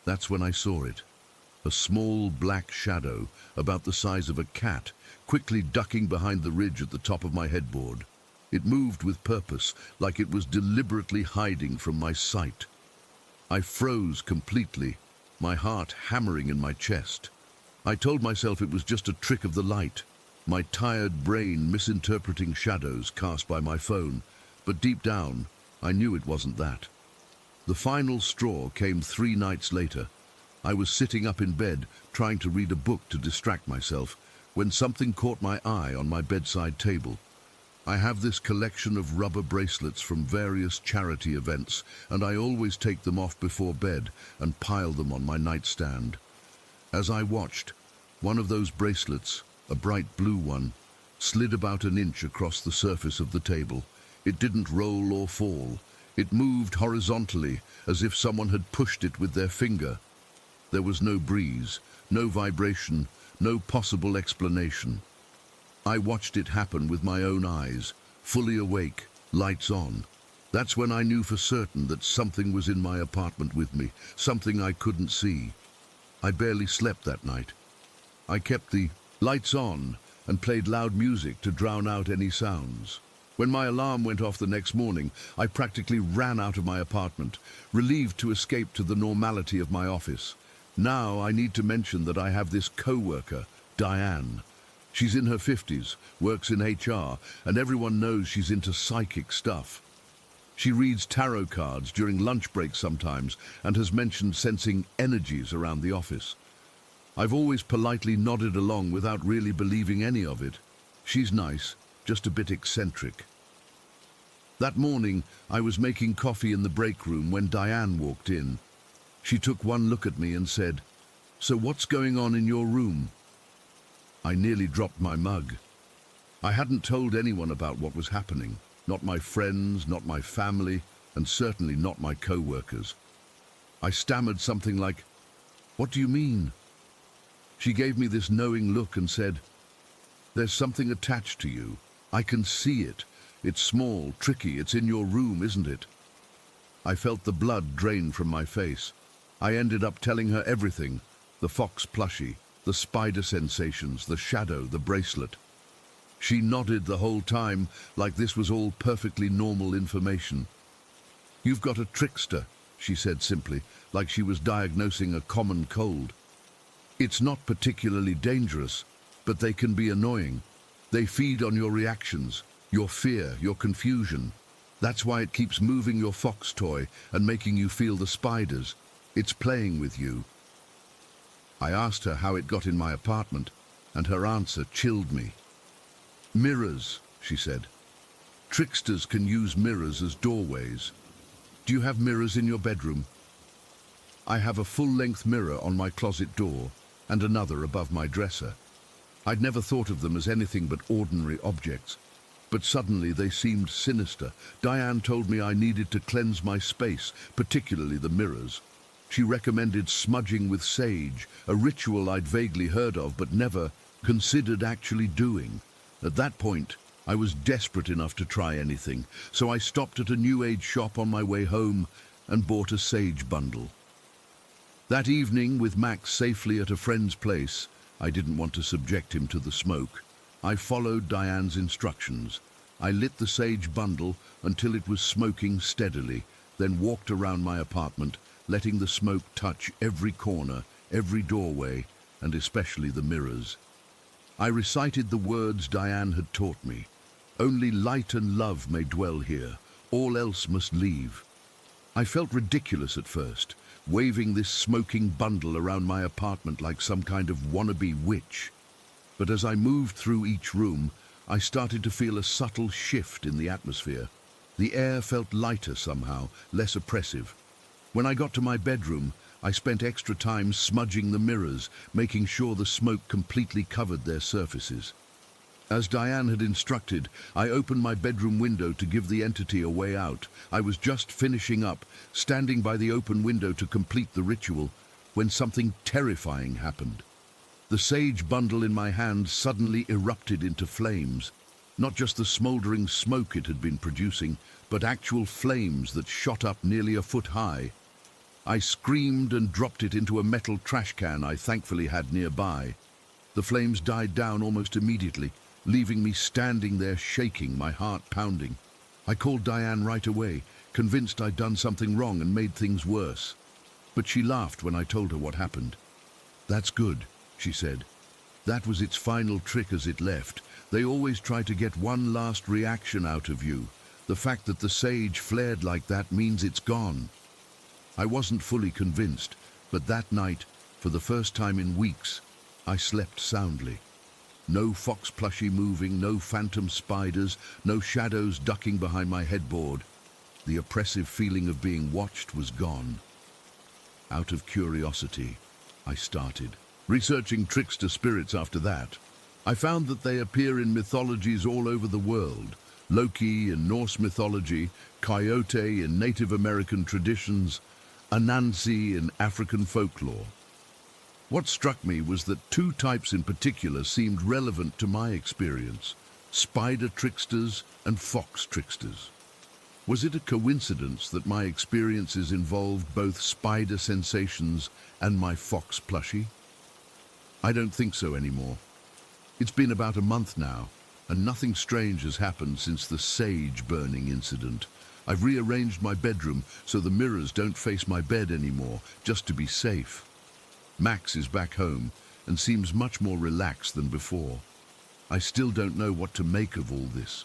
That's when I saw it. A small black shadow, about the size of a cat, quickly ducking behind the ridge at the top of my headboard. It moved with purpose, like it was deliberately hiding from my sight. I froze completely, my heart hammering in my chest. I told myself it was just a trick of the light, my tired brain misinterpreting shadows cast by my phone, but deep down, I knew it wasn't that. The final straw came 3 nights later. I was sitting up in bed, trying to read a book to distract myself, when something caught my eye on my bedside table. I have this collection of rubber bracelets from various charity events, and I always take them off before bed and pile them on my nightstand. As I watched, one of those bracelets, a bright blue one, slid about an inch across the surface of the table. It didn't roll or fall. It moved horizontally, as if someone had pushed it with their finger. There was no breeze, no vibration, no possible explanation. I watched it happen with my own eyes, fully awake, lights on. That's when I knew for certain that something was in my apartment with me, something I couldn't see. I barely slept that night. I kept the lights on and played loud music to drown out any sounds. When my alarm went off the next morning, I practically ran out of my apartment, relieved to escape to the normality of my office. Now I need to mention that I have this co-worker, Diane. She's in her 50s, works in HR, and everyone knows she's into psychic stuff. She reads tarot cards during lunch breaks sometimes and has mentioned sensing energies around the office. I've always politely nodded along without really believing any of it. She's nice, just a bit eccentric. That morning, I was making coffee in the break room when Diane walked in. She took one look at me and said, "So what's going on in your room?" I nearly dropped my mug. I hadn't told anyone about what was happening. Not my friends, not my family, and certainly not my co-workers. I stammered something like, "What do you mean?" She gave me this knowing look and said, "There's something attached to you. I can see it. It's small, tricky, it's in your room, isn't it?" I felt the blood drain from my face. I ended up telling her everything, the fox plushie, the spider sensations, the shadow, the bracelet. She nodded the whole time, like this was all perfectly normal information. "You've got a trickster," she said simply, like she was diagnosing a common cold. "It's not particularly dangerous, but they can be annoying. They feed on your reactions, your fear, your confusion. That's why it keeps moving your fox toy and making you feel the spiders. It's playing with you." I asked her how it got in my apartment, and her answer chilled me. "Mirrors," she said. "Tricksters can use mirrors as doorways. Do you have mirrors in your bedroom?" I have a full-length mirror on my closet door and another above my dresser. I'd never thought of them as anything but ordinary objects, but suddenly they seemed sinister. Diane told me I needed to cleanse my space, particularly the mirrors. She recommended smudging with sage, a ritual I'd vaguely heard of but never considered actually doing. At that point, I was desperate enough to try anything, so I stopped at a New Age shop on my way home and bought a sage bundle. That evening, with Max safely at a friend's place, I didn't want to subject him to the smoke. I followed Diane's instructions. I lit the sage bundle until it was smoking steadily, then walked around my apartment, letting the smoke touch every corner, every doorway, and especially the mirrors. I recited the words Diane had taught me. "Only light and love may dwell here. All else must leave." I felt ridiculous at first, waving this smoking bundle around my apartment like some kind of wannabe witch. But as I moved through each room, I started to feel a subtle shift in the atmosphere. The air felt lighter somehow, less oppressive. When I got to my bedroom, I spent extra time smudging the mirrors, making sure the smoke completely covered their surfaces. As Diane had instructed, I opened my bedroom window to give the entity a way out. I was just finishing up, standing by the open window to complete the ritual, when something terrifying happened. The sage bundle in my hand suddenly erupted into flames. Not just the smoldering smoke it had been producing, but actual flames that shot up nearly a foot high. I screamed and dropped it into a metal trash can I thankfully had nearby. The flames died down almost immediately, leaving me standing there shaking, my heart pounding. I called Diane right away, convinced I'd done something wrong and made things worse. But she laughed when I told her what happened. "That's good," she said. "That was its final trick as it left. They always try to get one last reaction out of you. The fact that the sage flared like that means it's gone." I wasn't fully convinced, but that night, for the first time in weeks, I slept soundly. No fox plushie moving, no phantom spiders, no shadows ducking behind my headboard. The oppressive feeling of being watched was gone. Out of curiosity, I started researching trickster spirits after that. I found that they appear in mythologies all over the world. Loki in Norse mythology, Coyote in Native American traditions, Anansi in African folklore. What struck me was that two types in particular seemed relevant to my experience: spider tricksters and fox tricksters. Was it a coincidence that my experiences involved both spider sensations and my fox plushie? I don't think so anymore. It's been about a month now, and nothing strange has happened since the sage burning incident. I've rearranged my bedroom so the mirrors don't face my bed anymore, just to be safe. Max is back home and seems much more relaxed than before. I still don't know what to make of all this.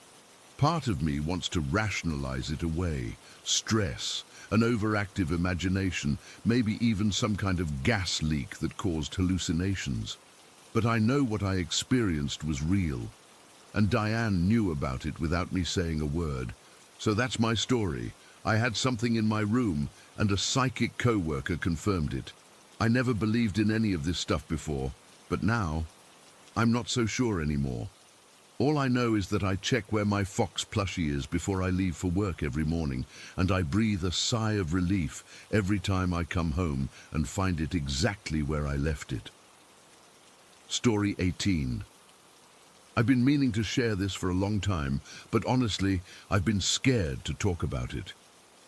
Part of me wants to rationalize it away. Stress, an overactive imagination, maybe even some kind of gas leak that caused hallucinations. But I know what I experienced was real, and Diane knew about it without me saying a word. So that's my story. I had something in my room, and a psychic co-worker confirmed it. I never believed in any of this stuff before, but now, I'm not so sure anymore. All I know is that I check where my fox plushie is before I leave for work every morning, and I breathe a sigh of relief every time I come home and find it exactly where I left it. Story 18. I've been meaning to share this for a long time, but honestly, I've been scared to talk about it.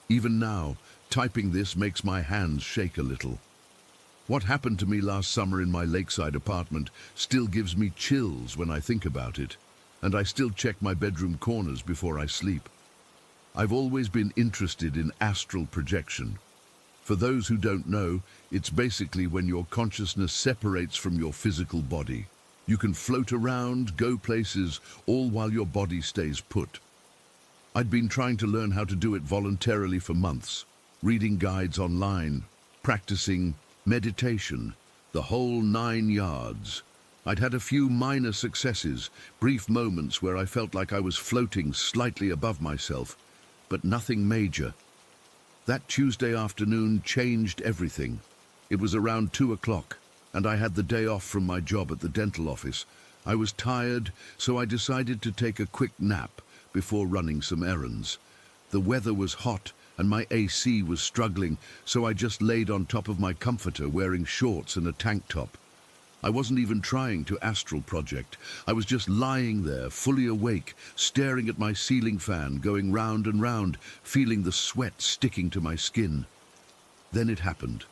Even now, typing this makes my hands shake a little. What happened to me last summer in my lakeside apartment still gives me chills when I think about it, and I still check my bedroom corners before I sleep. I've always been interested in astral projection. For those who don't know, it's basically when your consciousness separates from your physical body. You can float around, go places, all while your body stays put. I'd been trying to learn how to do it voluntarily for months, reading guides online, practicing meditation, the whole 9 yards. I'd had a few minor successes, brief moments where I felt like I was floating slightly above myself, but nothing major. That Tuesday afternoon changed everything. It was around 2 o'clock, and I had the day off from my job at the dental office. I was tired, so I decided to take a quick nap before running some errands. The weather was hot, and my AC was struggling, so I just laid on top of my comforter wearing shorts and a tank top. I wasn't even trying to astral project. I was just lying there, fully awake, staring at my ceiling fan going round and round, feeling the sweat sticking to my skin. Then it happened.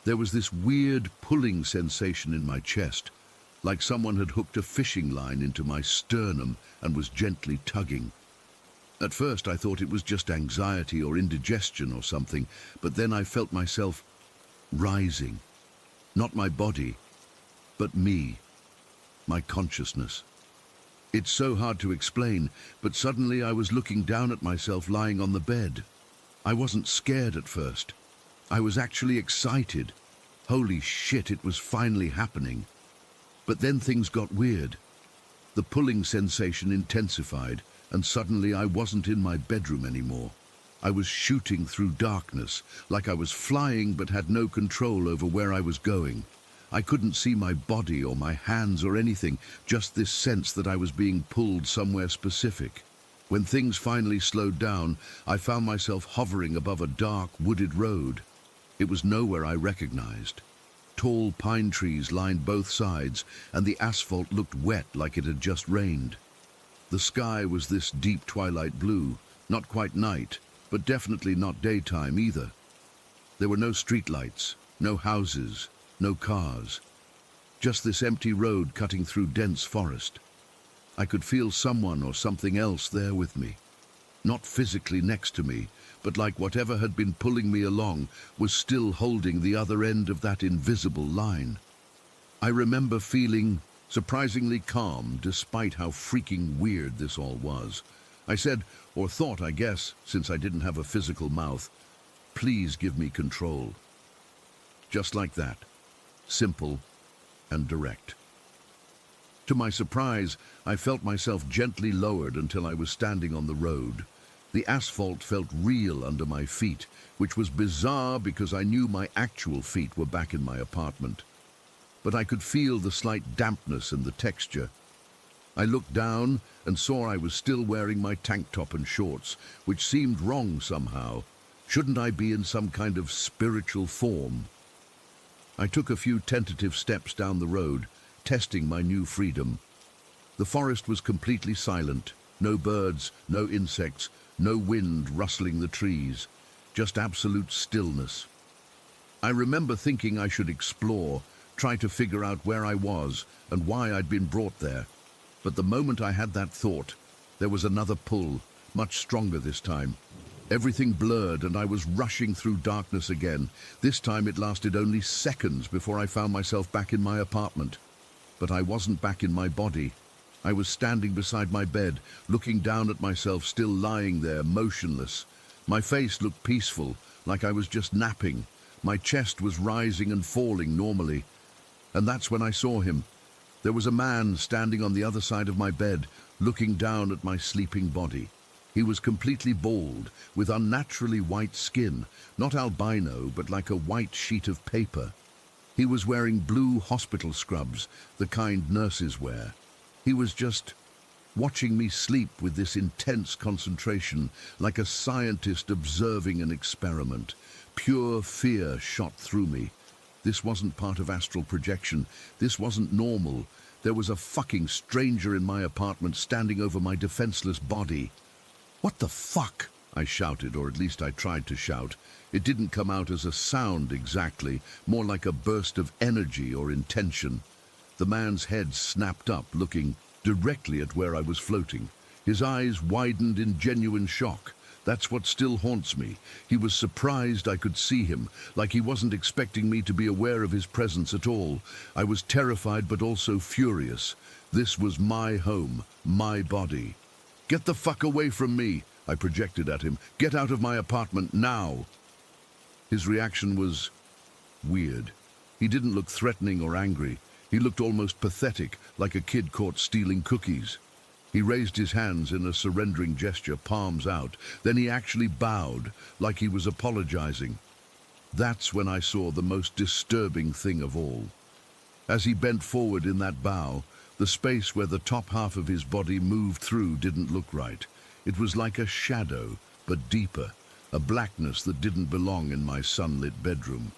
There was this weird pulling sensation in my chest, like someone had hooked a fishing line into my sternum and was gently tugging. At first I thought it was just anxiety or indigestion or something, but then I felt myself rising. Not my body, but me, my consciousness. It's so hard to explain, but suddenly I was looking down at myself lying on the bed. I wasn't scared at first. I was actually excited. Holy shit, it was finally happening. But then things got weird. The pulling sensation intensified, and suddenly I wasn't in my bedroom anymore. I was shooting through darkness, like I was flying but had no control over where I was going. I couldn't see my body or my hands or anything, just this sense that I was being pulled somewhere specific. When things finally slowed down, I found myself hovering above a dark, wooded road. It was nowhere I recognized. Tall pine trees lined both sides, and the asphalt looked wet like it had just rained. The sky was this deep twilight blue, not quite night, but definitely not daytime either. There were no streetlights, no houses, no cars. Just this empty road cutting through dense forest. I could feel someone or something else there with me. Not physically next to me, but like whatever had been pulling me along was still holding the other end of that invisible line. I remember feeling surprisingly calm despite how freaking weird this all was. I said, or thought I guess, since I didn't have a physical mouth, "Please give me control." Just like that. Simple and direct. To my surprise, I felt myself gently lowered until I was standing on the road. The asphalt felt real under my feet, which was bizarre because I knew my actual feet were back in my apartment. But I could feel the slight dampness and the texture. I looked down and saw I was still wearing my tank top and shorts, which seemed wrong somehow. Shouldn't I be in some kind of spiritual form? I took a few tentative steps down the road, testing my new freedom. The forest was completely silent, no birds, no insects, No wind rustling the trees, just absolute stillness. I remember thinking I should explore, try to figure out where I was and why I'd been brought there. But the moment I had that thought, there was another pull, much stronger this time. Everything blurred and I was rushing through darkness again. This time it lasted only seconds before I found myself back in my apartment. But I wasn't back in my body. I was standing beside my bed, looking down at myself still lying there, motionless. My face looked peaceful, like I was just napping. My chest was rising and falling normally. And that's when I saw him. There was a man standing on the other side of my bed, looking down at my sleeping body. He was completely bald, with unnaturally white skin, not albino, but like a white sheet of paper. He was wearing blue hospital scrubs, the kind nurses wear. He was just watching me sleep with this intense concentration, like a scientist observing an experiment. Pure fear shot through me. This wasn't part of astral projection. This wasn't normal. There was a fucking stranger in my apartment standing over my defenseless body. "What the fuck?" I shouted, or at least I tried to shout. It didn't come out as a sound exactly, more like a burst of energy or intention. The man's head snapped up, looking directly at where I was floating. His eyes widened in genuine shock. That's what still haunts me. He was surprised I could see him, like he wasn't expecting me to be aware of his presence at all. I was terrified but also furious. This was my home, my body. "Get the fuck away from me," I projected at him. "Get out of my apartment now." His reaction was weird. He didn't look threatening or angry. He looked almost pathetic, like a kid caught stealing cookies. He raised his hands in a surrendering gesture, palms out. Then he actually bowed, like he was apologizing. That's when I saw the most disturbing thing of all. As he bent forward in that bow, the space where the top half of his body moved through didn't look right. It was like a shadow, but deeper, a blackness that didn't belong in my sunlit bedroom.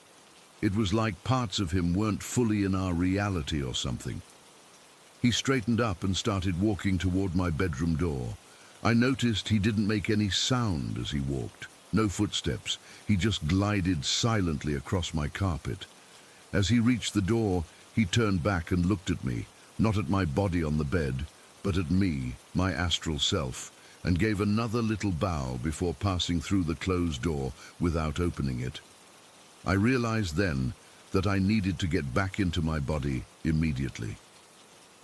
It was like parts of him weren't fully in our reality or something. He straightened up and started walking toward my bedroom door. I noticed he didn't make any sound as he walked. No footsteps. He just glided silently across my carpet. As he reached the door, he turned back and looked at me, not at my body on the bed, but at me, my astral self, and gave another little bow before passing through the closed door without opening it. I realized then that I needed to get back into my body immediately.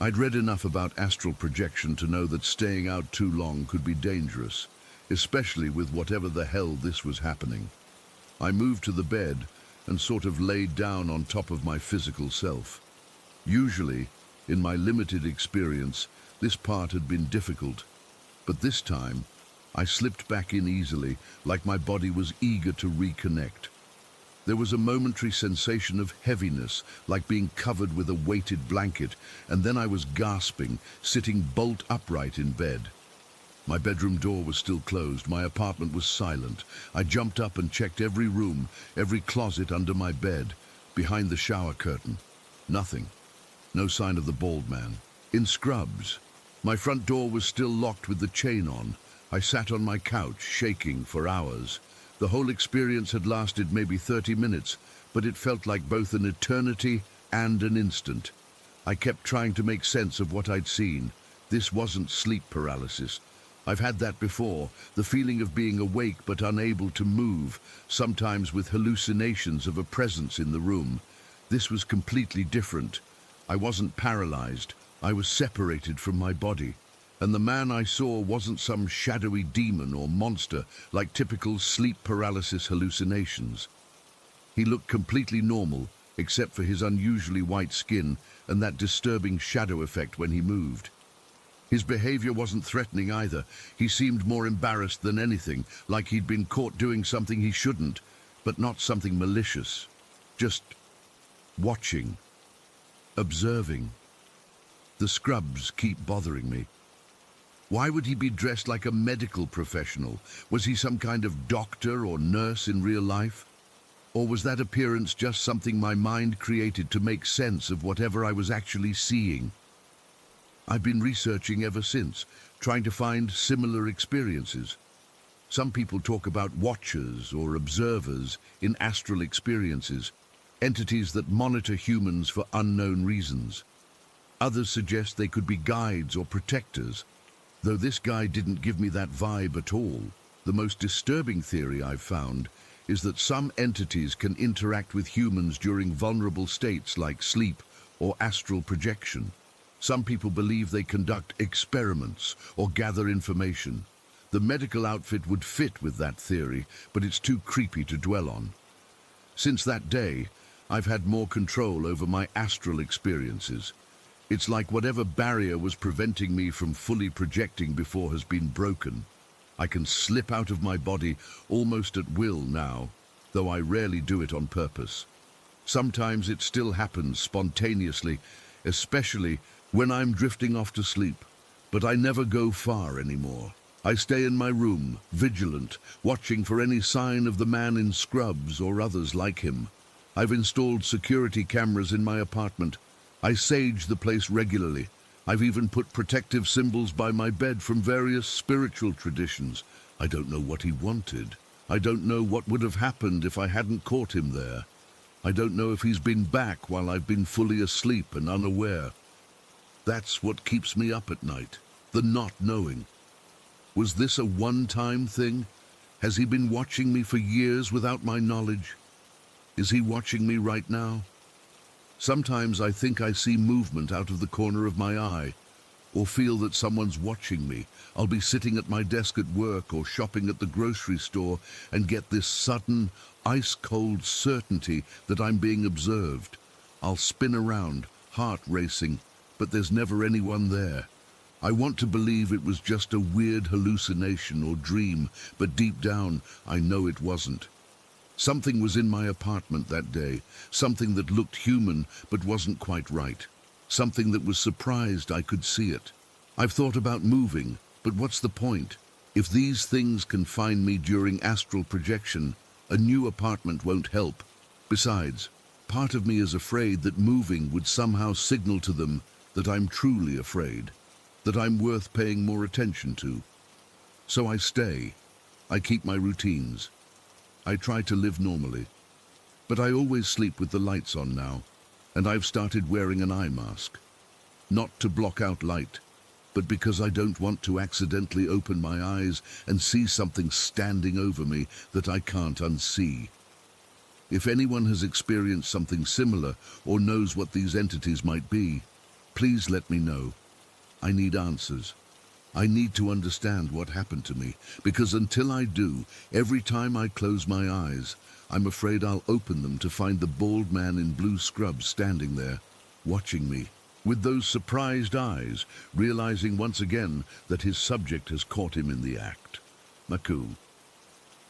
I'd read enough about astral projection to know that staying out too long could be dangerous, especially with whatever the hell this was happening. I moved to the bed and sort of laid down on top of my physical self. Usually, in my limited experience, this part had been difficult, but this time I slipped back in easily, like my body was eager to reconnect. There was a momentary sensation of heaviness, like being covered with a weighted blanket, and then I was gasping, sitting bolt upright in bed. My bedroom door was still closed. My apartment was silent. I jumped up and checked every room, every closet under my bed, behind the shower curtain. Nothing. No sign of the bald man. In scrubs. My front door was still locked with the chain on. I sat on my couch, shaking for hours. The whole experience had lasted maybe 30 minutes, but it felt like both an eternity and an instant. I kept trying to make sense of what I'd seen. This wasn't sleep paralysis. I've had that before, the feeling of being awake but unable to move, sometimes with hallucinations of a presence in the room. This was completely different. I wasn't paralyzed. I was separated from my body. And the man I saw wasn't some shadowy demon or monster like typical sleep paralysis hallucinations. He looked completely normal, except for his unusually white skin and that disturbing shadow effect when he moved. His behavior wasn't threatening either. He seemed more embarrassed than anything, like he'd been caught doing something he shouldn't, but not something malicious. Just watching, observing. The scrubs keep bothering me. Why would he be dressed like a medical professional? Was he some kind of doctor or nurse in real life? Or was that appearance just something my mind created to make sense of whatever I was actually seeing? I've been researching ever since, trying to find similar experiences. Some people talk about watchers or observers in astral experiences, entities that monitor humans for unknown reasons. Others suggest they could be guides or protectors, though this guy didn't give me that vibe at all. The most disturbing theory I've found is that some entities can interact with humans during vulnerable states like sleep or astral projection. Some people believe they conduct experiments or gather information. The medical outfit would fit with that theory, but it's too creepy to dwell on. Since that day, I've had more control over my astral experiences. It's like whatever barrier was preventing me from fully projecting before has been broken. I can slip out of my body almost at will now, though I rarely do it on purpose. Sometimes it still happens spontaneously, especially when I'm drifting off to sleep, but I never go far anymore. I stay in my room, vigilant, watching for any sign of the man in scrubs or others like him. I've installed security cameras in my apartment. I sage the place regularly. I've even put protective symbols by my bed from various spiritual traditions. I don't know what he wanted. I don't know what would have happened if I hadn't caught him there. I don't know if he's been back while I've been fully asleep and unaware. That's what keeps me up at night, the not knowing. Was this a one-time thing? Has he been watching me for years without my knowledge? Is he watching me right now? Sometimes I think I see movement out of the corner of my eye, or feel that someone's watching me. I'll be sitting at my desk at work or shopping at the grocery store and get this sudden, ice-cold certainty that I'm being observed. I'll spin around, heart racing, but there's never anyone there. I want to believe it was just a weird hallucination or dream, but deep down, I know it wasn't. Something was in my apartment that day, something that looked human but wasn't quite right. Something that was surprised I could see it. I've thought about moving, but what's the point? If these things can find me during astral projection, a new apartment won't help. Besides, part of me is afraid that moving would somehow signal to them that I'm truly afraid, that I'm worth paying more attention to. So I stay. I keep my routines. I try to live normally. But I always sleep with the lights on now, and I've started wearing an eye mask. Not to block out light, but because I don't want to accidentally open my eyes and see something standing over me that I can't unsee. If anyone has experienced something similar or knows what these entities might be, please let me know. I need answers. I need to understand what happened to me, because until I do, every time I close my eyes, I'm afraid I'll open them to find the bald man in blue scrubs standing there, watching me, with those surprised eyes, realizing once again that his subject has caught him in the act. Maku.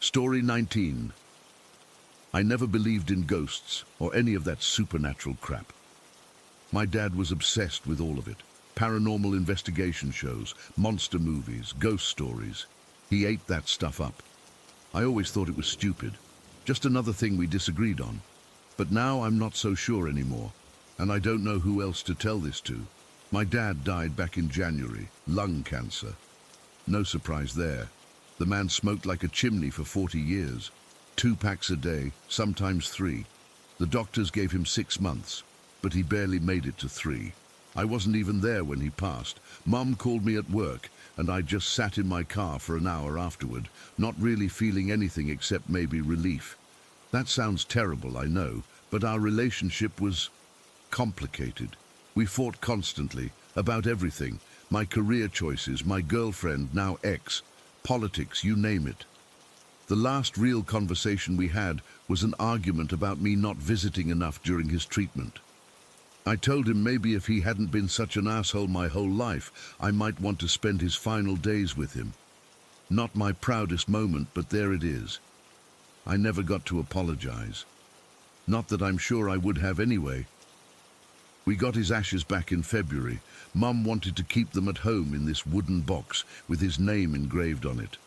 Story 19. I never believed in ghosts or any of that supernatural crap. My dad was obsessed with all of it. Paranormal investigation shows, monster movies, ghost stories. He ate that stuff up. I always thought it was stupid. Just another thing we disagreed on. But now I'm not so sure anymore, and I don't know who else to tell this to. My dad died back in January, lung cancer. No surprise there. The man smoked like a chimney for 40 years. 2 packs a day, sometimes 3. The doctors gave him 6 months, but he barely made it to 3. I wasn't even there when he passed. Mum called me at work, and I just sat in my car for an hour afterward, not really feeling anything except maybe relief. That sounds terrible, I know, but our relationship was complicated. We fought constantly, about everything. My career choices, my girlfriend, now ex, politics, you name it. The last real conversation we had was an argument about me not visiting enough during his treatment. I told him maybe if he hadn't been such an asshole my whole life, I might want to spend his final days with him. Not my proudest moment, but there it is. I never got to apologize. Not that I'm sure I would have anyway. We got his ashes back in February. Mum wanted to keep them at home in this wooden box with his name engraved on it.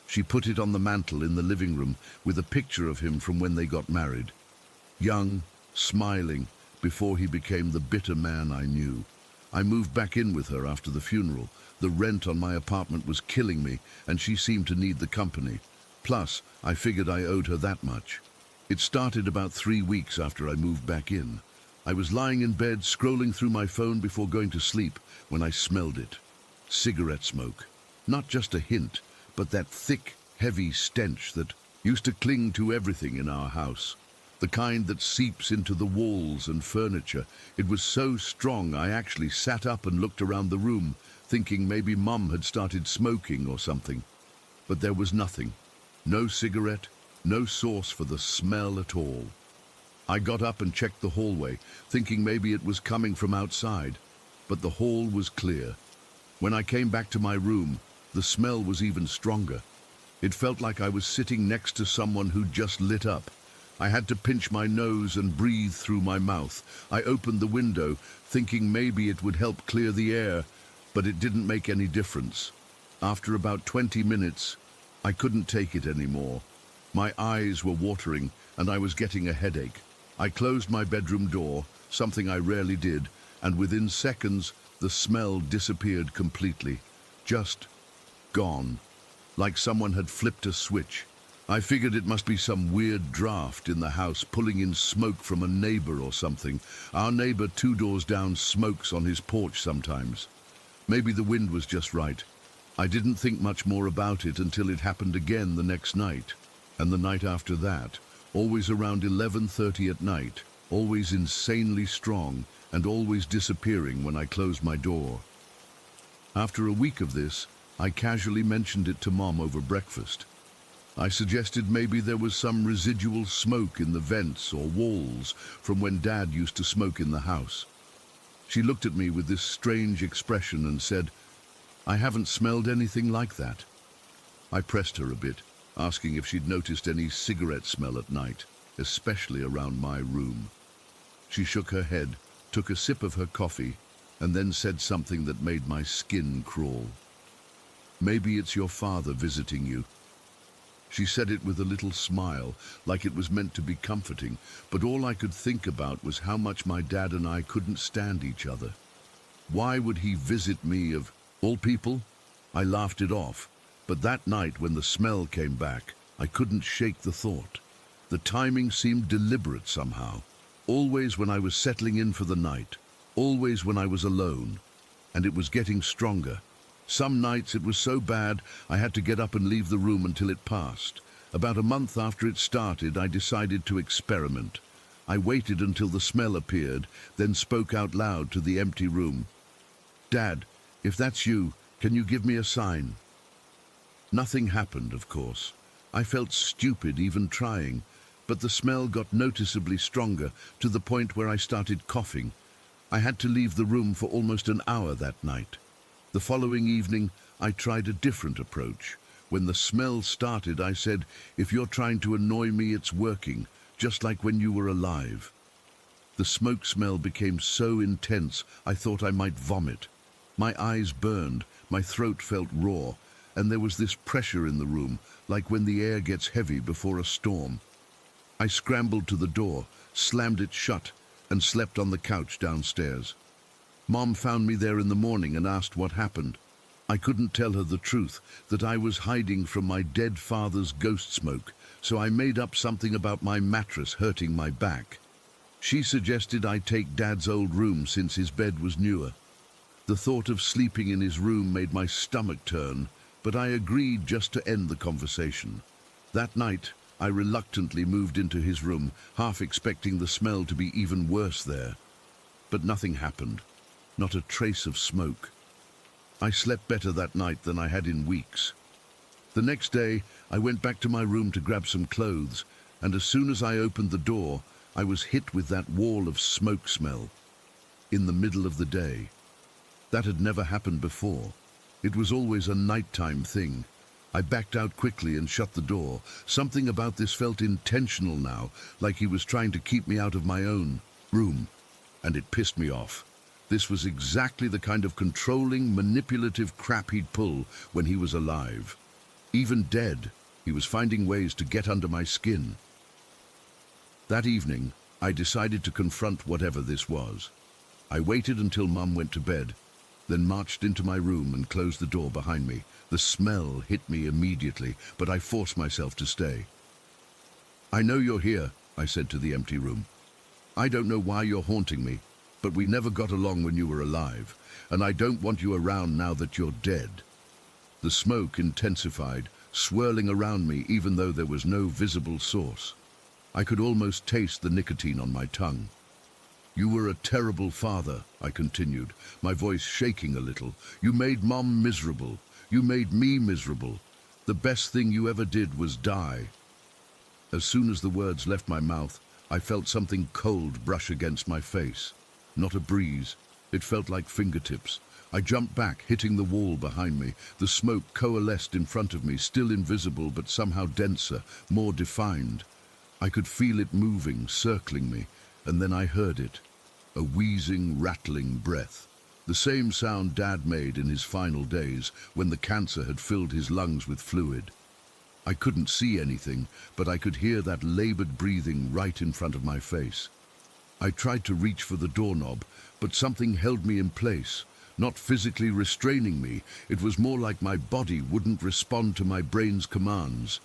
She put it on the mantel in the living room with a picture of him from when they got married. Young, smiling, before he became the bitter man I knew. I moved back in with her after the funeral. The rent on my apartment was killing me, and she seemed to need the company. Plus, I figured I owed her that much. It started about 3 weeks after I moved back in. I was lying in bed, scrolling through my phone before going to sleep, when I smelled it. Cigarette smoke. Not just a hint, but that thick, heavy stench that used to cling to everything in our house. The kind that seeps into the walls and furniture. It was so strong I actually sat up and looked around the room, thinking maybe Mum had started smoking or something. But there was nothing. No cigarette, no source for the smell at all. I got up and checked the hallway, thinking maybe it was coming from outside. But the hall was clear. When I came back to my room, the smell was even stronger. It felt like I was sitting next to someone who'd just lit up. I had to pinch my nose and breathe through my mouth. I opened the window, thinking maybe it would help clear the air, but it didn't make any difference. After about 20 minutes, I couldn't take it anymore. My eyes were watering, and I was getting a headache. I closed my bedroom door, something I rarely did, and within seconds, the smell disappeared completely. Just gone. Like someone had flipped a switch. I figured it must be some weird draft in the house pulling in smoke from a neighbor or something. Our neighbor 2 doors down smokes on his porch sometimes. Maybe the wind was just right. I didn't think much more about it until it happened again the next night. And the night after that, always around 11:30 at night, always insanely strong, and always disappearing when I closed my door. After a week of this, I casually mentioned it to Mom over breakfast. I suggested maybe there was some residual smoke in the vents or walls from when Dad used to smoke in the house. She looked at me with this strange expression and said, "I haven't smelled anything like that." I pressed her a bit, asking if she'd noticed any cigarette smell at night, especially around my room. She shook her head, took a sip of her coffee, and then said something that made my skin crawl. "Maybe it's your father visiting you." She said it with a little smile, like it was meant to be comforting, but all I could think about was how much my dad and I couldn't stand each other. Why would he visit me of all people? I laughed it off, but that night when the smell came back, I couldn't shake the thought. The timing seemed deliberate somehow. Always when I was settling in for the night, always when I was alone, and it was getting stronger. Some nights it was so bad I had to get up and leave the room until it passed. About a month after it started, I decided to experiment. I waited until the smell appeared, then spoke out loud to the empty room. "Dad, if that's you, can you give me a sign?" Nothing happened, of course. I felt stupid even trying, but the smell got noticeably stronger to the point where I started coughing. I had to leave the room for almost an hour that night. The following evening, I tried a different approach. When the smell started, I said, "If you're trying to annoy me, it's working, just like when you were alive." The smoke smell became so intense, I thought I might vomit. My eyes burned, my throat felt raw, and there was this pressure in the room, like when the air gets heavy before a storm. I scrambled to the door, slammed it shut, and slept on the couch downstairs. Mom found me there in the morning and asked what happened. I couldn't tell her the truth, that I was hiding from my dead father's ghost smoke, so I made up something about my mattress hurting my back. She suggested I take Dad's old room since his bed was newer. The thought of sleeping in his room made my stomach turn, but I agreed just to end the conversation. That night, I reluctantly moved into his room, half expecting the smell to be even worse there. But nothing happened. Not a trace of smoke. I slept better that night than I had in weeks. The next day, I went back to my room to grab some clothes, and as soon as I opened the door, I was hit with that wall of smoke smell. In the middle of the day. That had never happened before. It was always a nighttime thing. I backed out quickly and shut the door. Something about this felt intentional now, like he was trying to keep me out of my own room, and it pissed me off. This was exactly the kind of controlling, manipulative crap he'd pull when he was alive. Even dead, he was finding ways to get under my skin. That evening, I decided to confront whatever this was. I waited until Mum went to bed, then marched into my room and closed the door behind me. The smell hit me immediately, but I forced myself to stay. "I know you're here," I said to the empty room. "I don't know why you're haunting me, but we never got along when you were alive, and I don't want you around now that you're dead." The smoke intensified, swirling around me even though there was no visible source. I could almost taste the nicotine on my tongue. "You were a terrible father," I continued, my voice shaking a little. "You made Mom miserable. You made me miserable. The best thing you ever did was die." As soon as the words left my mouth, I felt something cold brush against my face. Not a breeze. It felt like fingertips. I jumped back, hitting the wall behind me. The smoke coalesced in front of me, still invisible but somehow denser, more defined. I could feel it moving, circling me, and then I heard it. A wheezing, rattling breath. The same sound Dad made in his final days, when the cancer had filled his lungs with fluid. I couldn't see anything, but I could hear that labored breathing right in front of my face. I tried to reach for the doorknob, but something held me in place. Not physically restraining me, it was more like my body wouldn't respond to my brain's commands.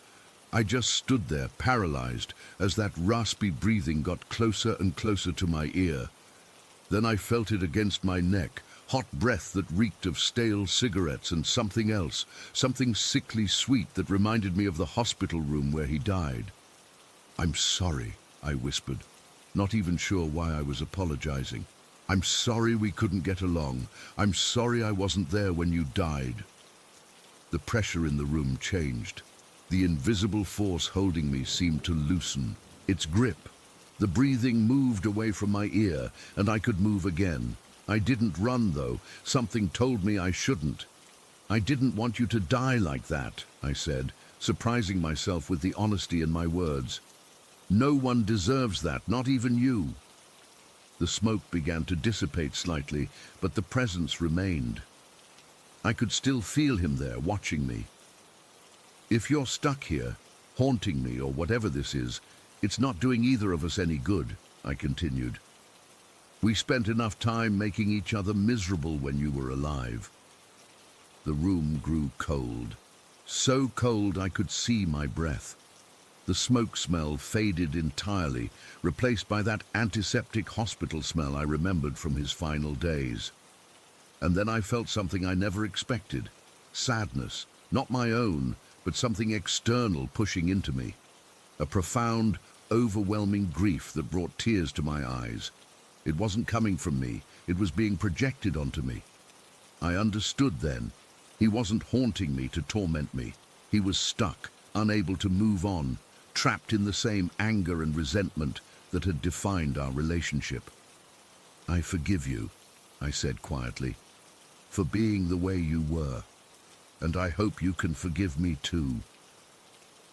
I just stood there, paralyzed, as that raspy breathing got closer and closer to my ear. Then I felt it against my neck, hot breath that reeked of stale cigarettes and something else, something sickly sweet that reminded me of the hospital room where he died. "I'm sorry," I whispered, not even sure why I was apologizing. "I'm sorry we couldn't get along. I'm sorry I wasn't there when you died." The pressure in the room changed. The invisible force holding me seemed to loosen its grip. The breathing moved away from my ear, and I could move again. I didn't run, though. Something told me I shouldn't. "I didn't want you to die like that," I said, surprising myself with the honesty in my words. "No one deserves that, not even you." The smoke began to dissipate slightly, but the presence remained. I could still feel him there, watching me. "If you're stuck here, haunting me or whatever this is, it's not doing either of us any good," I continued. "We spent enough time making each other miserable when you were alive." The room grew cold. So cold I could see my breath. The smoke smell faded entirely, replaced by that antiseptic hospital smell I remembered from his final days. And then I felt something I never expected. Sadness, not my own, but something external pushing into me. A profound, overwhelming grief that brought tears to my eyes. It wasn't coming from me, it was being projected onto me. I understood then. He wasn't haunting me to torment me. He was stuck, unable to move on, trapped in the same anger and resentment that had defined our relationship. "I forgive you," I said quietly, "for being the way you were. And I hope you can forgive me too."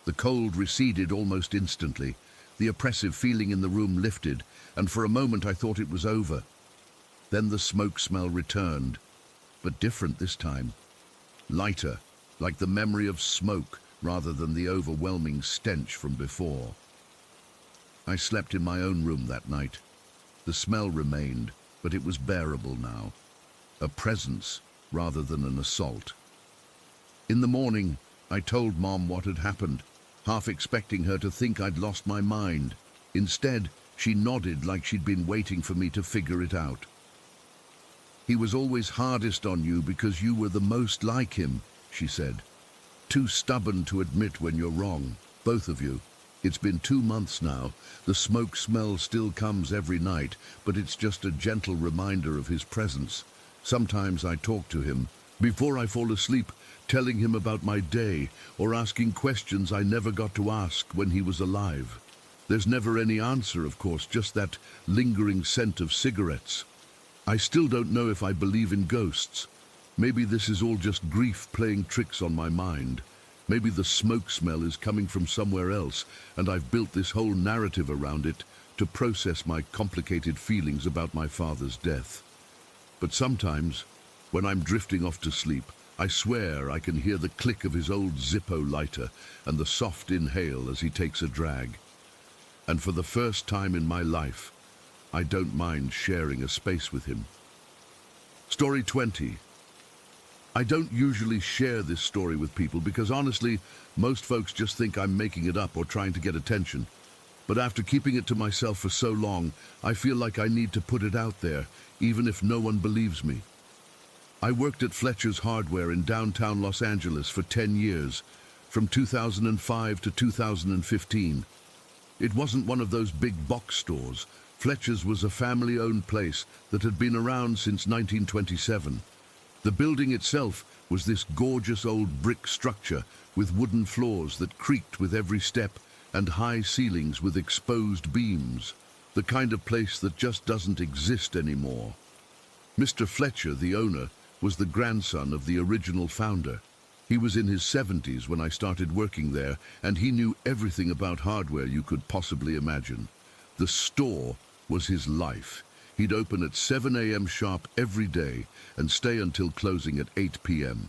The cold receded almost instantly. The oppressive feeling in the room lifted, and for a moment I thought it was over. Then the smoke smell returned, but different this time. Lighter, like the memory of smoke rather than the overwhelming stench from before. I slept in my own room that night. The smell remained, but it was bearable now. A presence rather than an assault. In the morning, I told Mom what had happened, half expecting her to think I'd lost my mind. Instead, she nodded like she'd been waiting for me to figure it out. "He was always hardest on you because you were the most like him," she said. "Too stubborn to admit when you're wrong, both of you. It's been 2 months now. The smoke smell still comes every night, but it's just a gentle reminder of his presence. Sometimes I talk to him, before I fall asleep, telling him about my day or asking questions I never got to ask when he was alive. There's never any answer, of course, just that lingering scent of cigarettes. I still don't know if I believe in ghosts. Maybe this is all just grief playing tricks on my mind. Maybe the smoke smell is coming from somewhere else, and I've built this whole narrative around it to process my complicated feelings about my father's death. But sometimes, when I'm drifting off to sleep, I swear I can hear the click of his old Zippo lighter and the soft inhale as he takes a drag. And for the first time in my life, I don't mind sharing a space with him. Story 20. I don't usually share this story with people because honestly, most folks just think I'm making it up or trying to get attention. But after keeping it to myself for so long, I feel like I need to put it out there, even if no one believes me. I worked at Fletcher's Hardware in downtown Los Angeles for 10 years, from 2005 to 2015. It wasn't one of those big box stores. Fletcher's was a family-owned place that had been around since 1927. The building itself was this gorgeous old brick structure with wooden floors that creaked with every step and high ceilings with exposed beams, the kind of place that just doesn't exist anymore. Mr. Fletcher, the owner, was the grandson of the original founder. He was in his 70s when I started working there, and he knew everything about hardware you could possibly imagine. The store was his life. He'd open at 7 a.m. sharp every day and stay until closing at 8 p.m.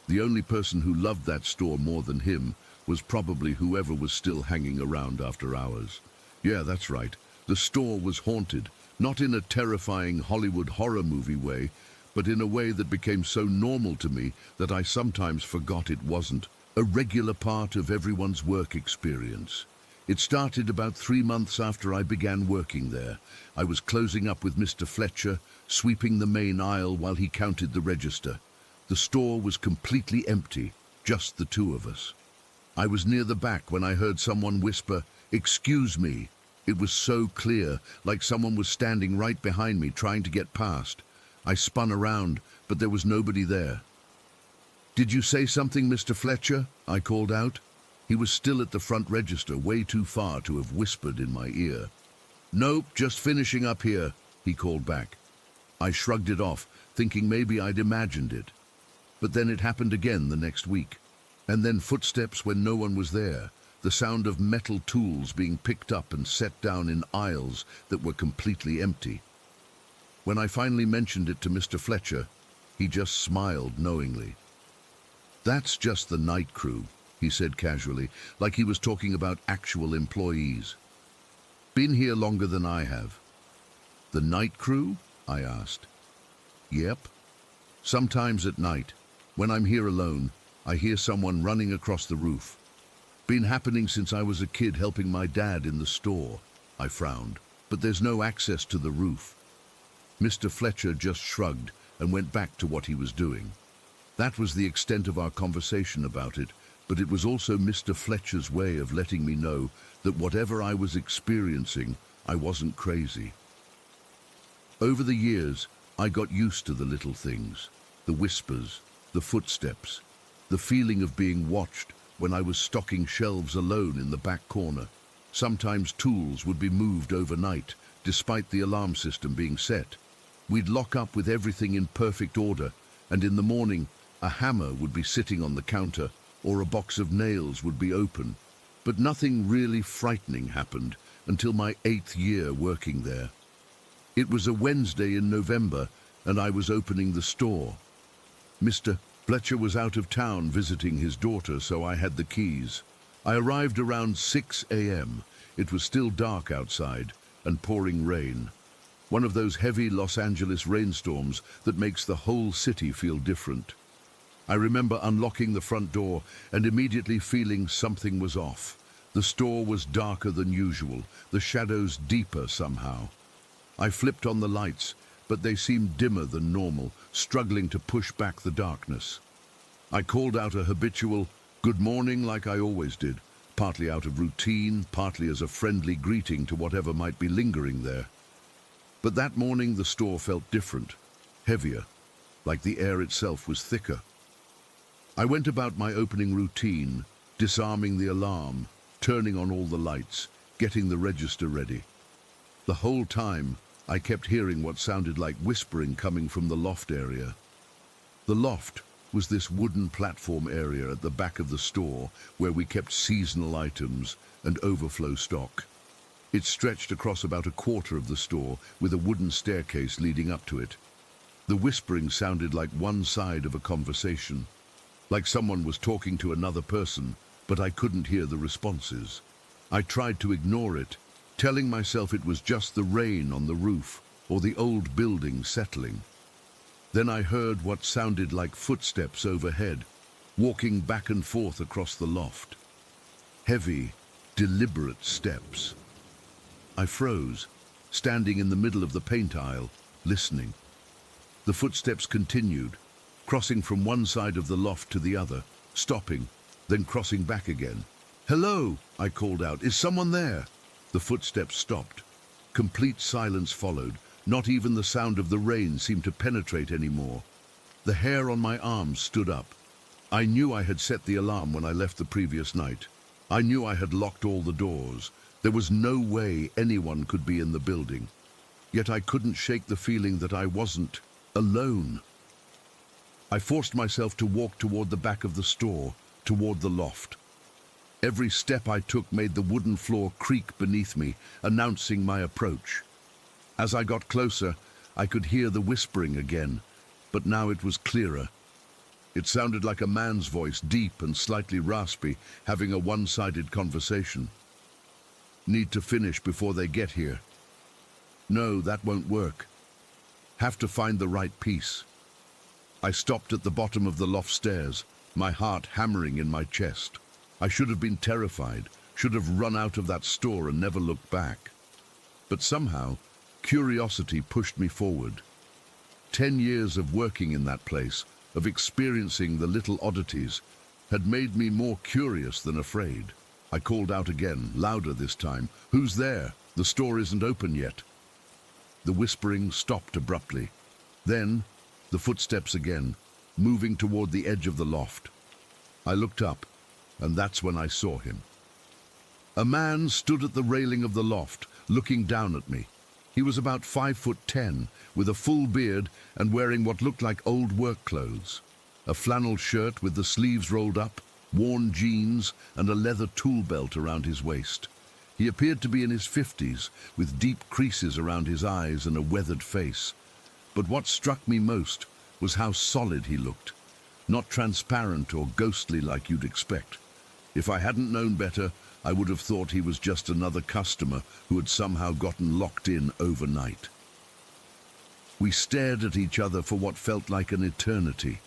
The only person who loved that store more than him was probably whoever was still hanging around after hours. Yeah, that's right. The store was haunted, not in a terrifying Hollywood horror movie way, but in a way that became so normal to me that I sometimes forgot it wasn't a regular part of everyone's work experience. It started about 3 months after I began working there. I was closing up with Mr. Fletcher, sweeping the main aisle while he counted the register. The store was completely empty, just the two of us. I was near the back when I heard someone whisper, "Excuse me." It was so clear, like someone was standing right behind me trying to get past. I spun around, but there was nobody there. "Did you say something, Mr. Fletcher?" I called out. He was still at the front register, way too far to have whispered in my ear. "Nope, just finishing up here," he called back. I shrugged it off, thinking maybe I'd imagined it. But then it happened again the next week. And then footsteps when no one was there, the sound of metal tools being picked up and set down in aisles that were completely empty. When I finally mentioned it to Mr. Fletcher, he just smiled knowingly. "That's just the night crew," he said casually, like he was talking about actual employees. "Been here longer than I have." "The night crew?" I asked. "Yep. Sometimes at night, when I'm here alone, I hear someone running across the roof. Been happening since I was a kid helping my dad in the store." I frowned. "But there's no access to the roof." Mr. Fletcher just shrugged and went back to what he was doing. That was the extent of our conversation about it, but it was also Mr. Fletcher's way of letting me know that whatever I was experiencing, I wasn't crazy. Over the years, I got used to the little things, the whispers, the footsteps, the feeling of being watched when I was stocking shelves alone in the back corner. Sometimes tools would be moved overnight, despite the alarm system being set. We'd lock up with everything in perfect order, and in the morning, a hammer would be sitting on the counter, or a box of nails would be open. But nothing really frightening happened until my 8th year working there. It was a Wednesday in November, and I was opening the store. Mr. Fletcher was out of town visiting his daughter, so I had the keys. I arrived around 6 a.m. It was still dark outside and pouring rain. One of those heavy Los Angeles rainstorms that makes the whole city feel different. I remember unlocking the front door and immediately feeling something was off. The store was darker than usual, the shadows deeper somehow. I flipped on the lights, but they seemed dimmer than normal, struggling to push back the darkness. I called out a habitual "good morning" like I always did, partly out of routine, partly as a friendly greeting to whatever might be lingering there. But that morning the store felt different, heavier, like the air itself was thicker. I went about my opening routine, disarming the alarm, turning on all the lights, getting the register ready. The whole time, I kept hearing what sounded like whispering coming from the loft area. The loft was this wooden platform area at the back of the store where we kept seasonal items and overflow stock. It stretched across about a quarter of the store with a wooden staircase leading up to it. The whispering sounded like one side of a conversation, like someone was talking to another person, but I couldn't hear the responses. I tried to ignore it, telling myself it was just the rain on the roof or the old building settling. Then I heard what sounded like footsteps overhead, walking back and forth across the loft. Heavy, deliberate steps. I froze, standing in the middle of the paint aisle, listening. The footsteps continued, crossing from one side of the loft to the other, stopping, then crossing back again. "Hello," I called out. "Is someone there?" The footsteps stopped. Complete silence followed. Not even the sound of the rain seemed to penetrate anymore. The hair on my arms stood up. I knew I had set the alarm when I left the previous night. I knew I had locked all the doors. There was no way anyone could be in the building. Yet I couldn't shake the feeling that I wasn't alone. I forced myself to walk toward the back of the store, toward the loft. Every step I took made the wooden floor creak beneath me, announcing my approach. As I got closer, I could hear the whispering again, but now it was clearer. It sounded like a man's voice, deep and slightly raspy, having a one-sided conversation. "Need to finish before they get here." "No, that won't work. Have to find the right piece." I stopped at the bottom of the loft stairs, my heart hammering in my chest. I should have been terrified, should have run out of that store and never looked back. But somehow, curiosity pushed me forward. 10 years of working in that place, of experiencing the little oddities, had made me more curious than afraid. I called out again, louder this time. "Who's there? The store isn't open yet." The whispering stopped abruptly. Then, the footsteps again, moving toward the edge of the loft. I looked up, and that's when I saw him. A man stood at the railing of the loft, looking down at me. He was about 5'10", with a full beard and wearing what looked like old work clothes. A flannel shirt with the sleeves rolled up, worn jeans, and a leather tool belt around his waist. He appeared to be in his 50s, with deep creases around his eyes and a weathered face. But what struck me most was how solid he looked, not transparent or ghostly like you'd expect. If I hadn't known better, I would have thought he was just another customer who had somehow gotten locked in overnight. We stared at each other for what felt like an eternity.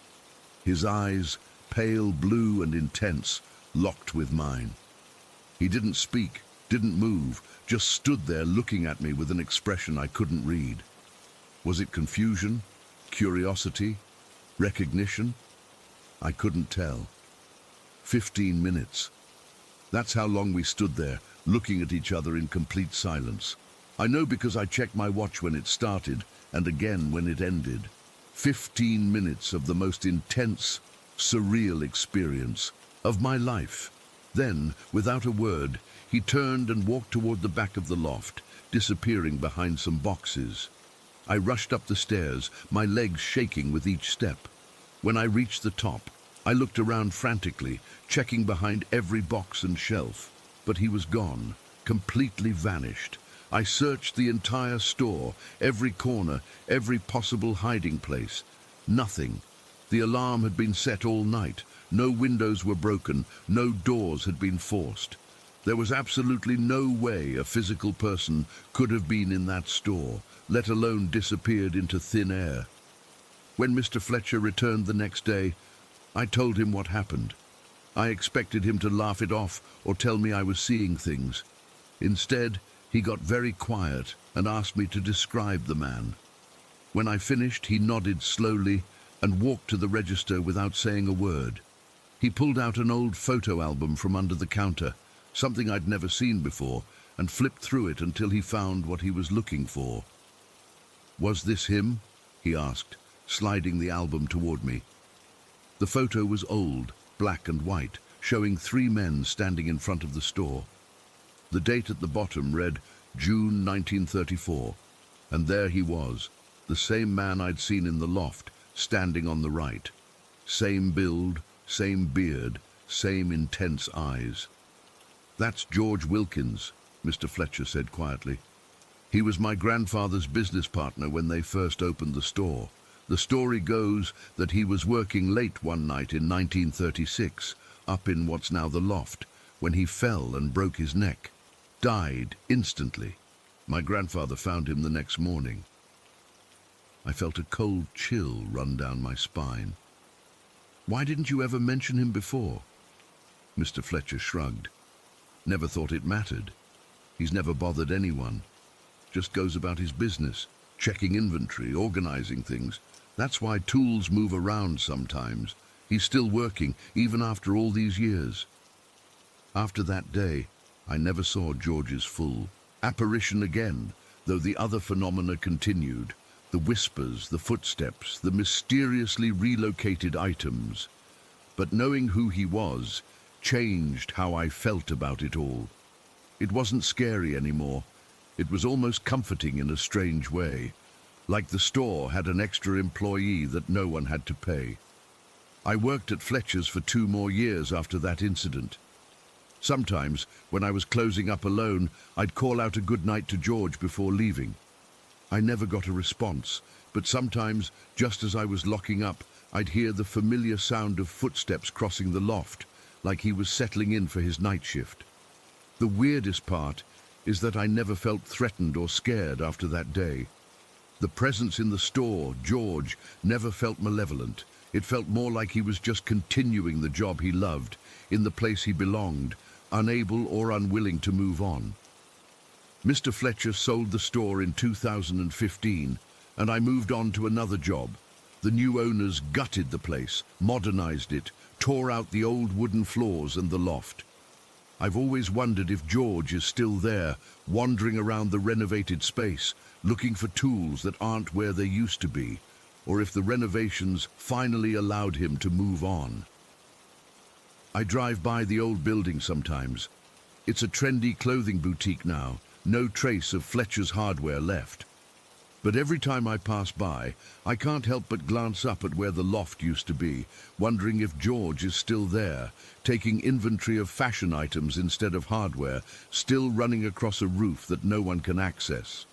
His eyes, pale blue and intense, locked with mine. He didn't speak, didn't move, just stood there looking at me with an expression I couldn't read. Was it confusion, curiosity, recognition? I couldn't tell. 15 minutes. That's how long we stood there, looking at each other in complete silence. I know because I checked my watch when it started, and again when it ended. 15 minutes of the most intense, surreal experience of my life. Then, without a word, he turned and walked toward the back of the loft, disappearing behind some boxes. I rushed up the stairs, my legs shaking with each step. When I reached the top, I looked around frantically, checking behind every box and shelf. But he was gone, completely vanished. I searched the entire store, every corner, every possible hiding place. Nothing. The alarm had been set all night. No windows were broken, no doors had been forced. There was absolutely no way a physical person could have been in that store, let alone disappeared into thin air. When Mr. Fletcher returned the next day, I told him what happened. I expected him to laugh it off or tell me I was seeing things. Instead, he got very quiet and asked me to describe the man. When I finished, he nodded slowly and walked to the register without saying a word. He pulled out an old photo album from under the counter, something I'd never seen before, and flipped through it until he found what he was looking for. "Was this him?" he asked, sliding the album toward me. The photo was old, black and white, showing 3 men standing in front of the store. The date at the bottom read June 1934, and there he was, the same man I'd seen in the loft, standing on the right. Same build, same beard, same intense eyes. "That's George Wilkins," Mr. Fletcher said quietly. "He was my grandfather's business partner when they first opened the store. The story goes that he was working late one night in 1936, up in what's now the loft, when he fell and broke his neck. died instantly. My grandfather found him the next morning. I felt a cold chill run down my spine. Why didn't you ever mention him before? Mr. Fletcher shrugged. Never thought it mattered. He's never bothered anyone. Just goes about his business, checking inventory, organizing things. That's why tools move around sometimes. He's still working, even after all these years. After that day, I never saw George's full apparition again, though the other phenomena continued. The whispers, the footsteps, the mysteriously relocated items. But knowing who he was changed how I felt about it all. It wasn't scary anymore. It was almost comforting in a strange way, like the store had an extra employee that no one had to pay. I worked at Fletcher's for 2 more years after that incident. Sometimes, when I was closing up alone, I'd call out a good night to George before leaving. I never got a response, but sometimes, just as I was locking up, I'd hear the familiar sound of footsteps crossing the loft, like he was settling in for his night shift. The weirdest part is that I never felt threatened or scared after that day. The presence in the store, George, never felt malevolent. It felt more like he was just continuing the job he loved, in the place he belonged, unable or unwilling to move on. Mr. Fletcher sold the store in 2015, and I moved on to another job. The new owners gutted the place, modernized it, tore out the old wooden floors and the loft. I've always wondered if George is still there, wandering around the renovated space, looking for tools that aren't where they used to be, or if the renovations finally allowed him to move on. I drive by the old building sometimes. It's a trendy clothing boutique now, no trace of Fletcher's hardware left. But every time I pass by, I can't help but glance up at where the loft used to be, wondering if George is still there, taking inventory of fashion items instead of hardware, still running across a roof that no one can access.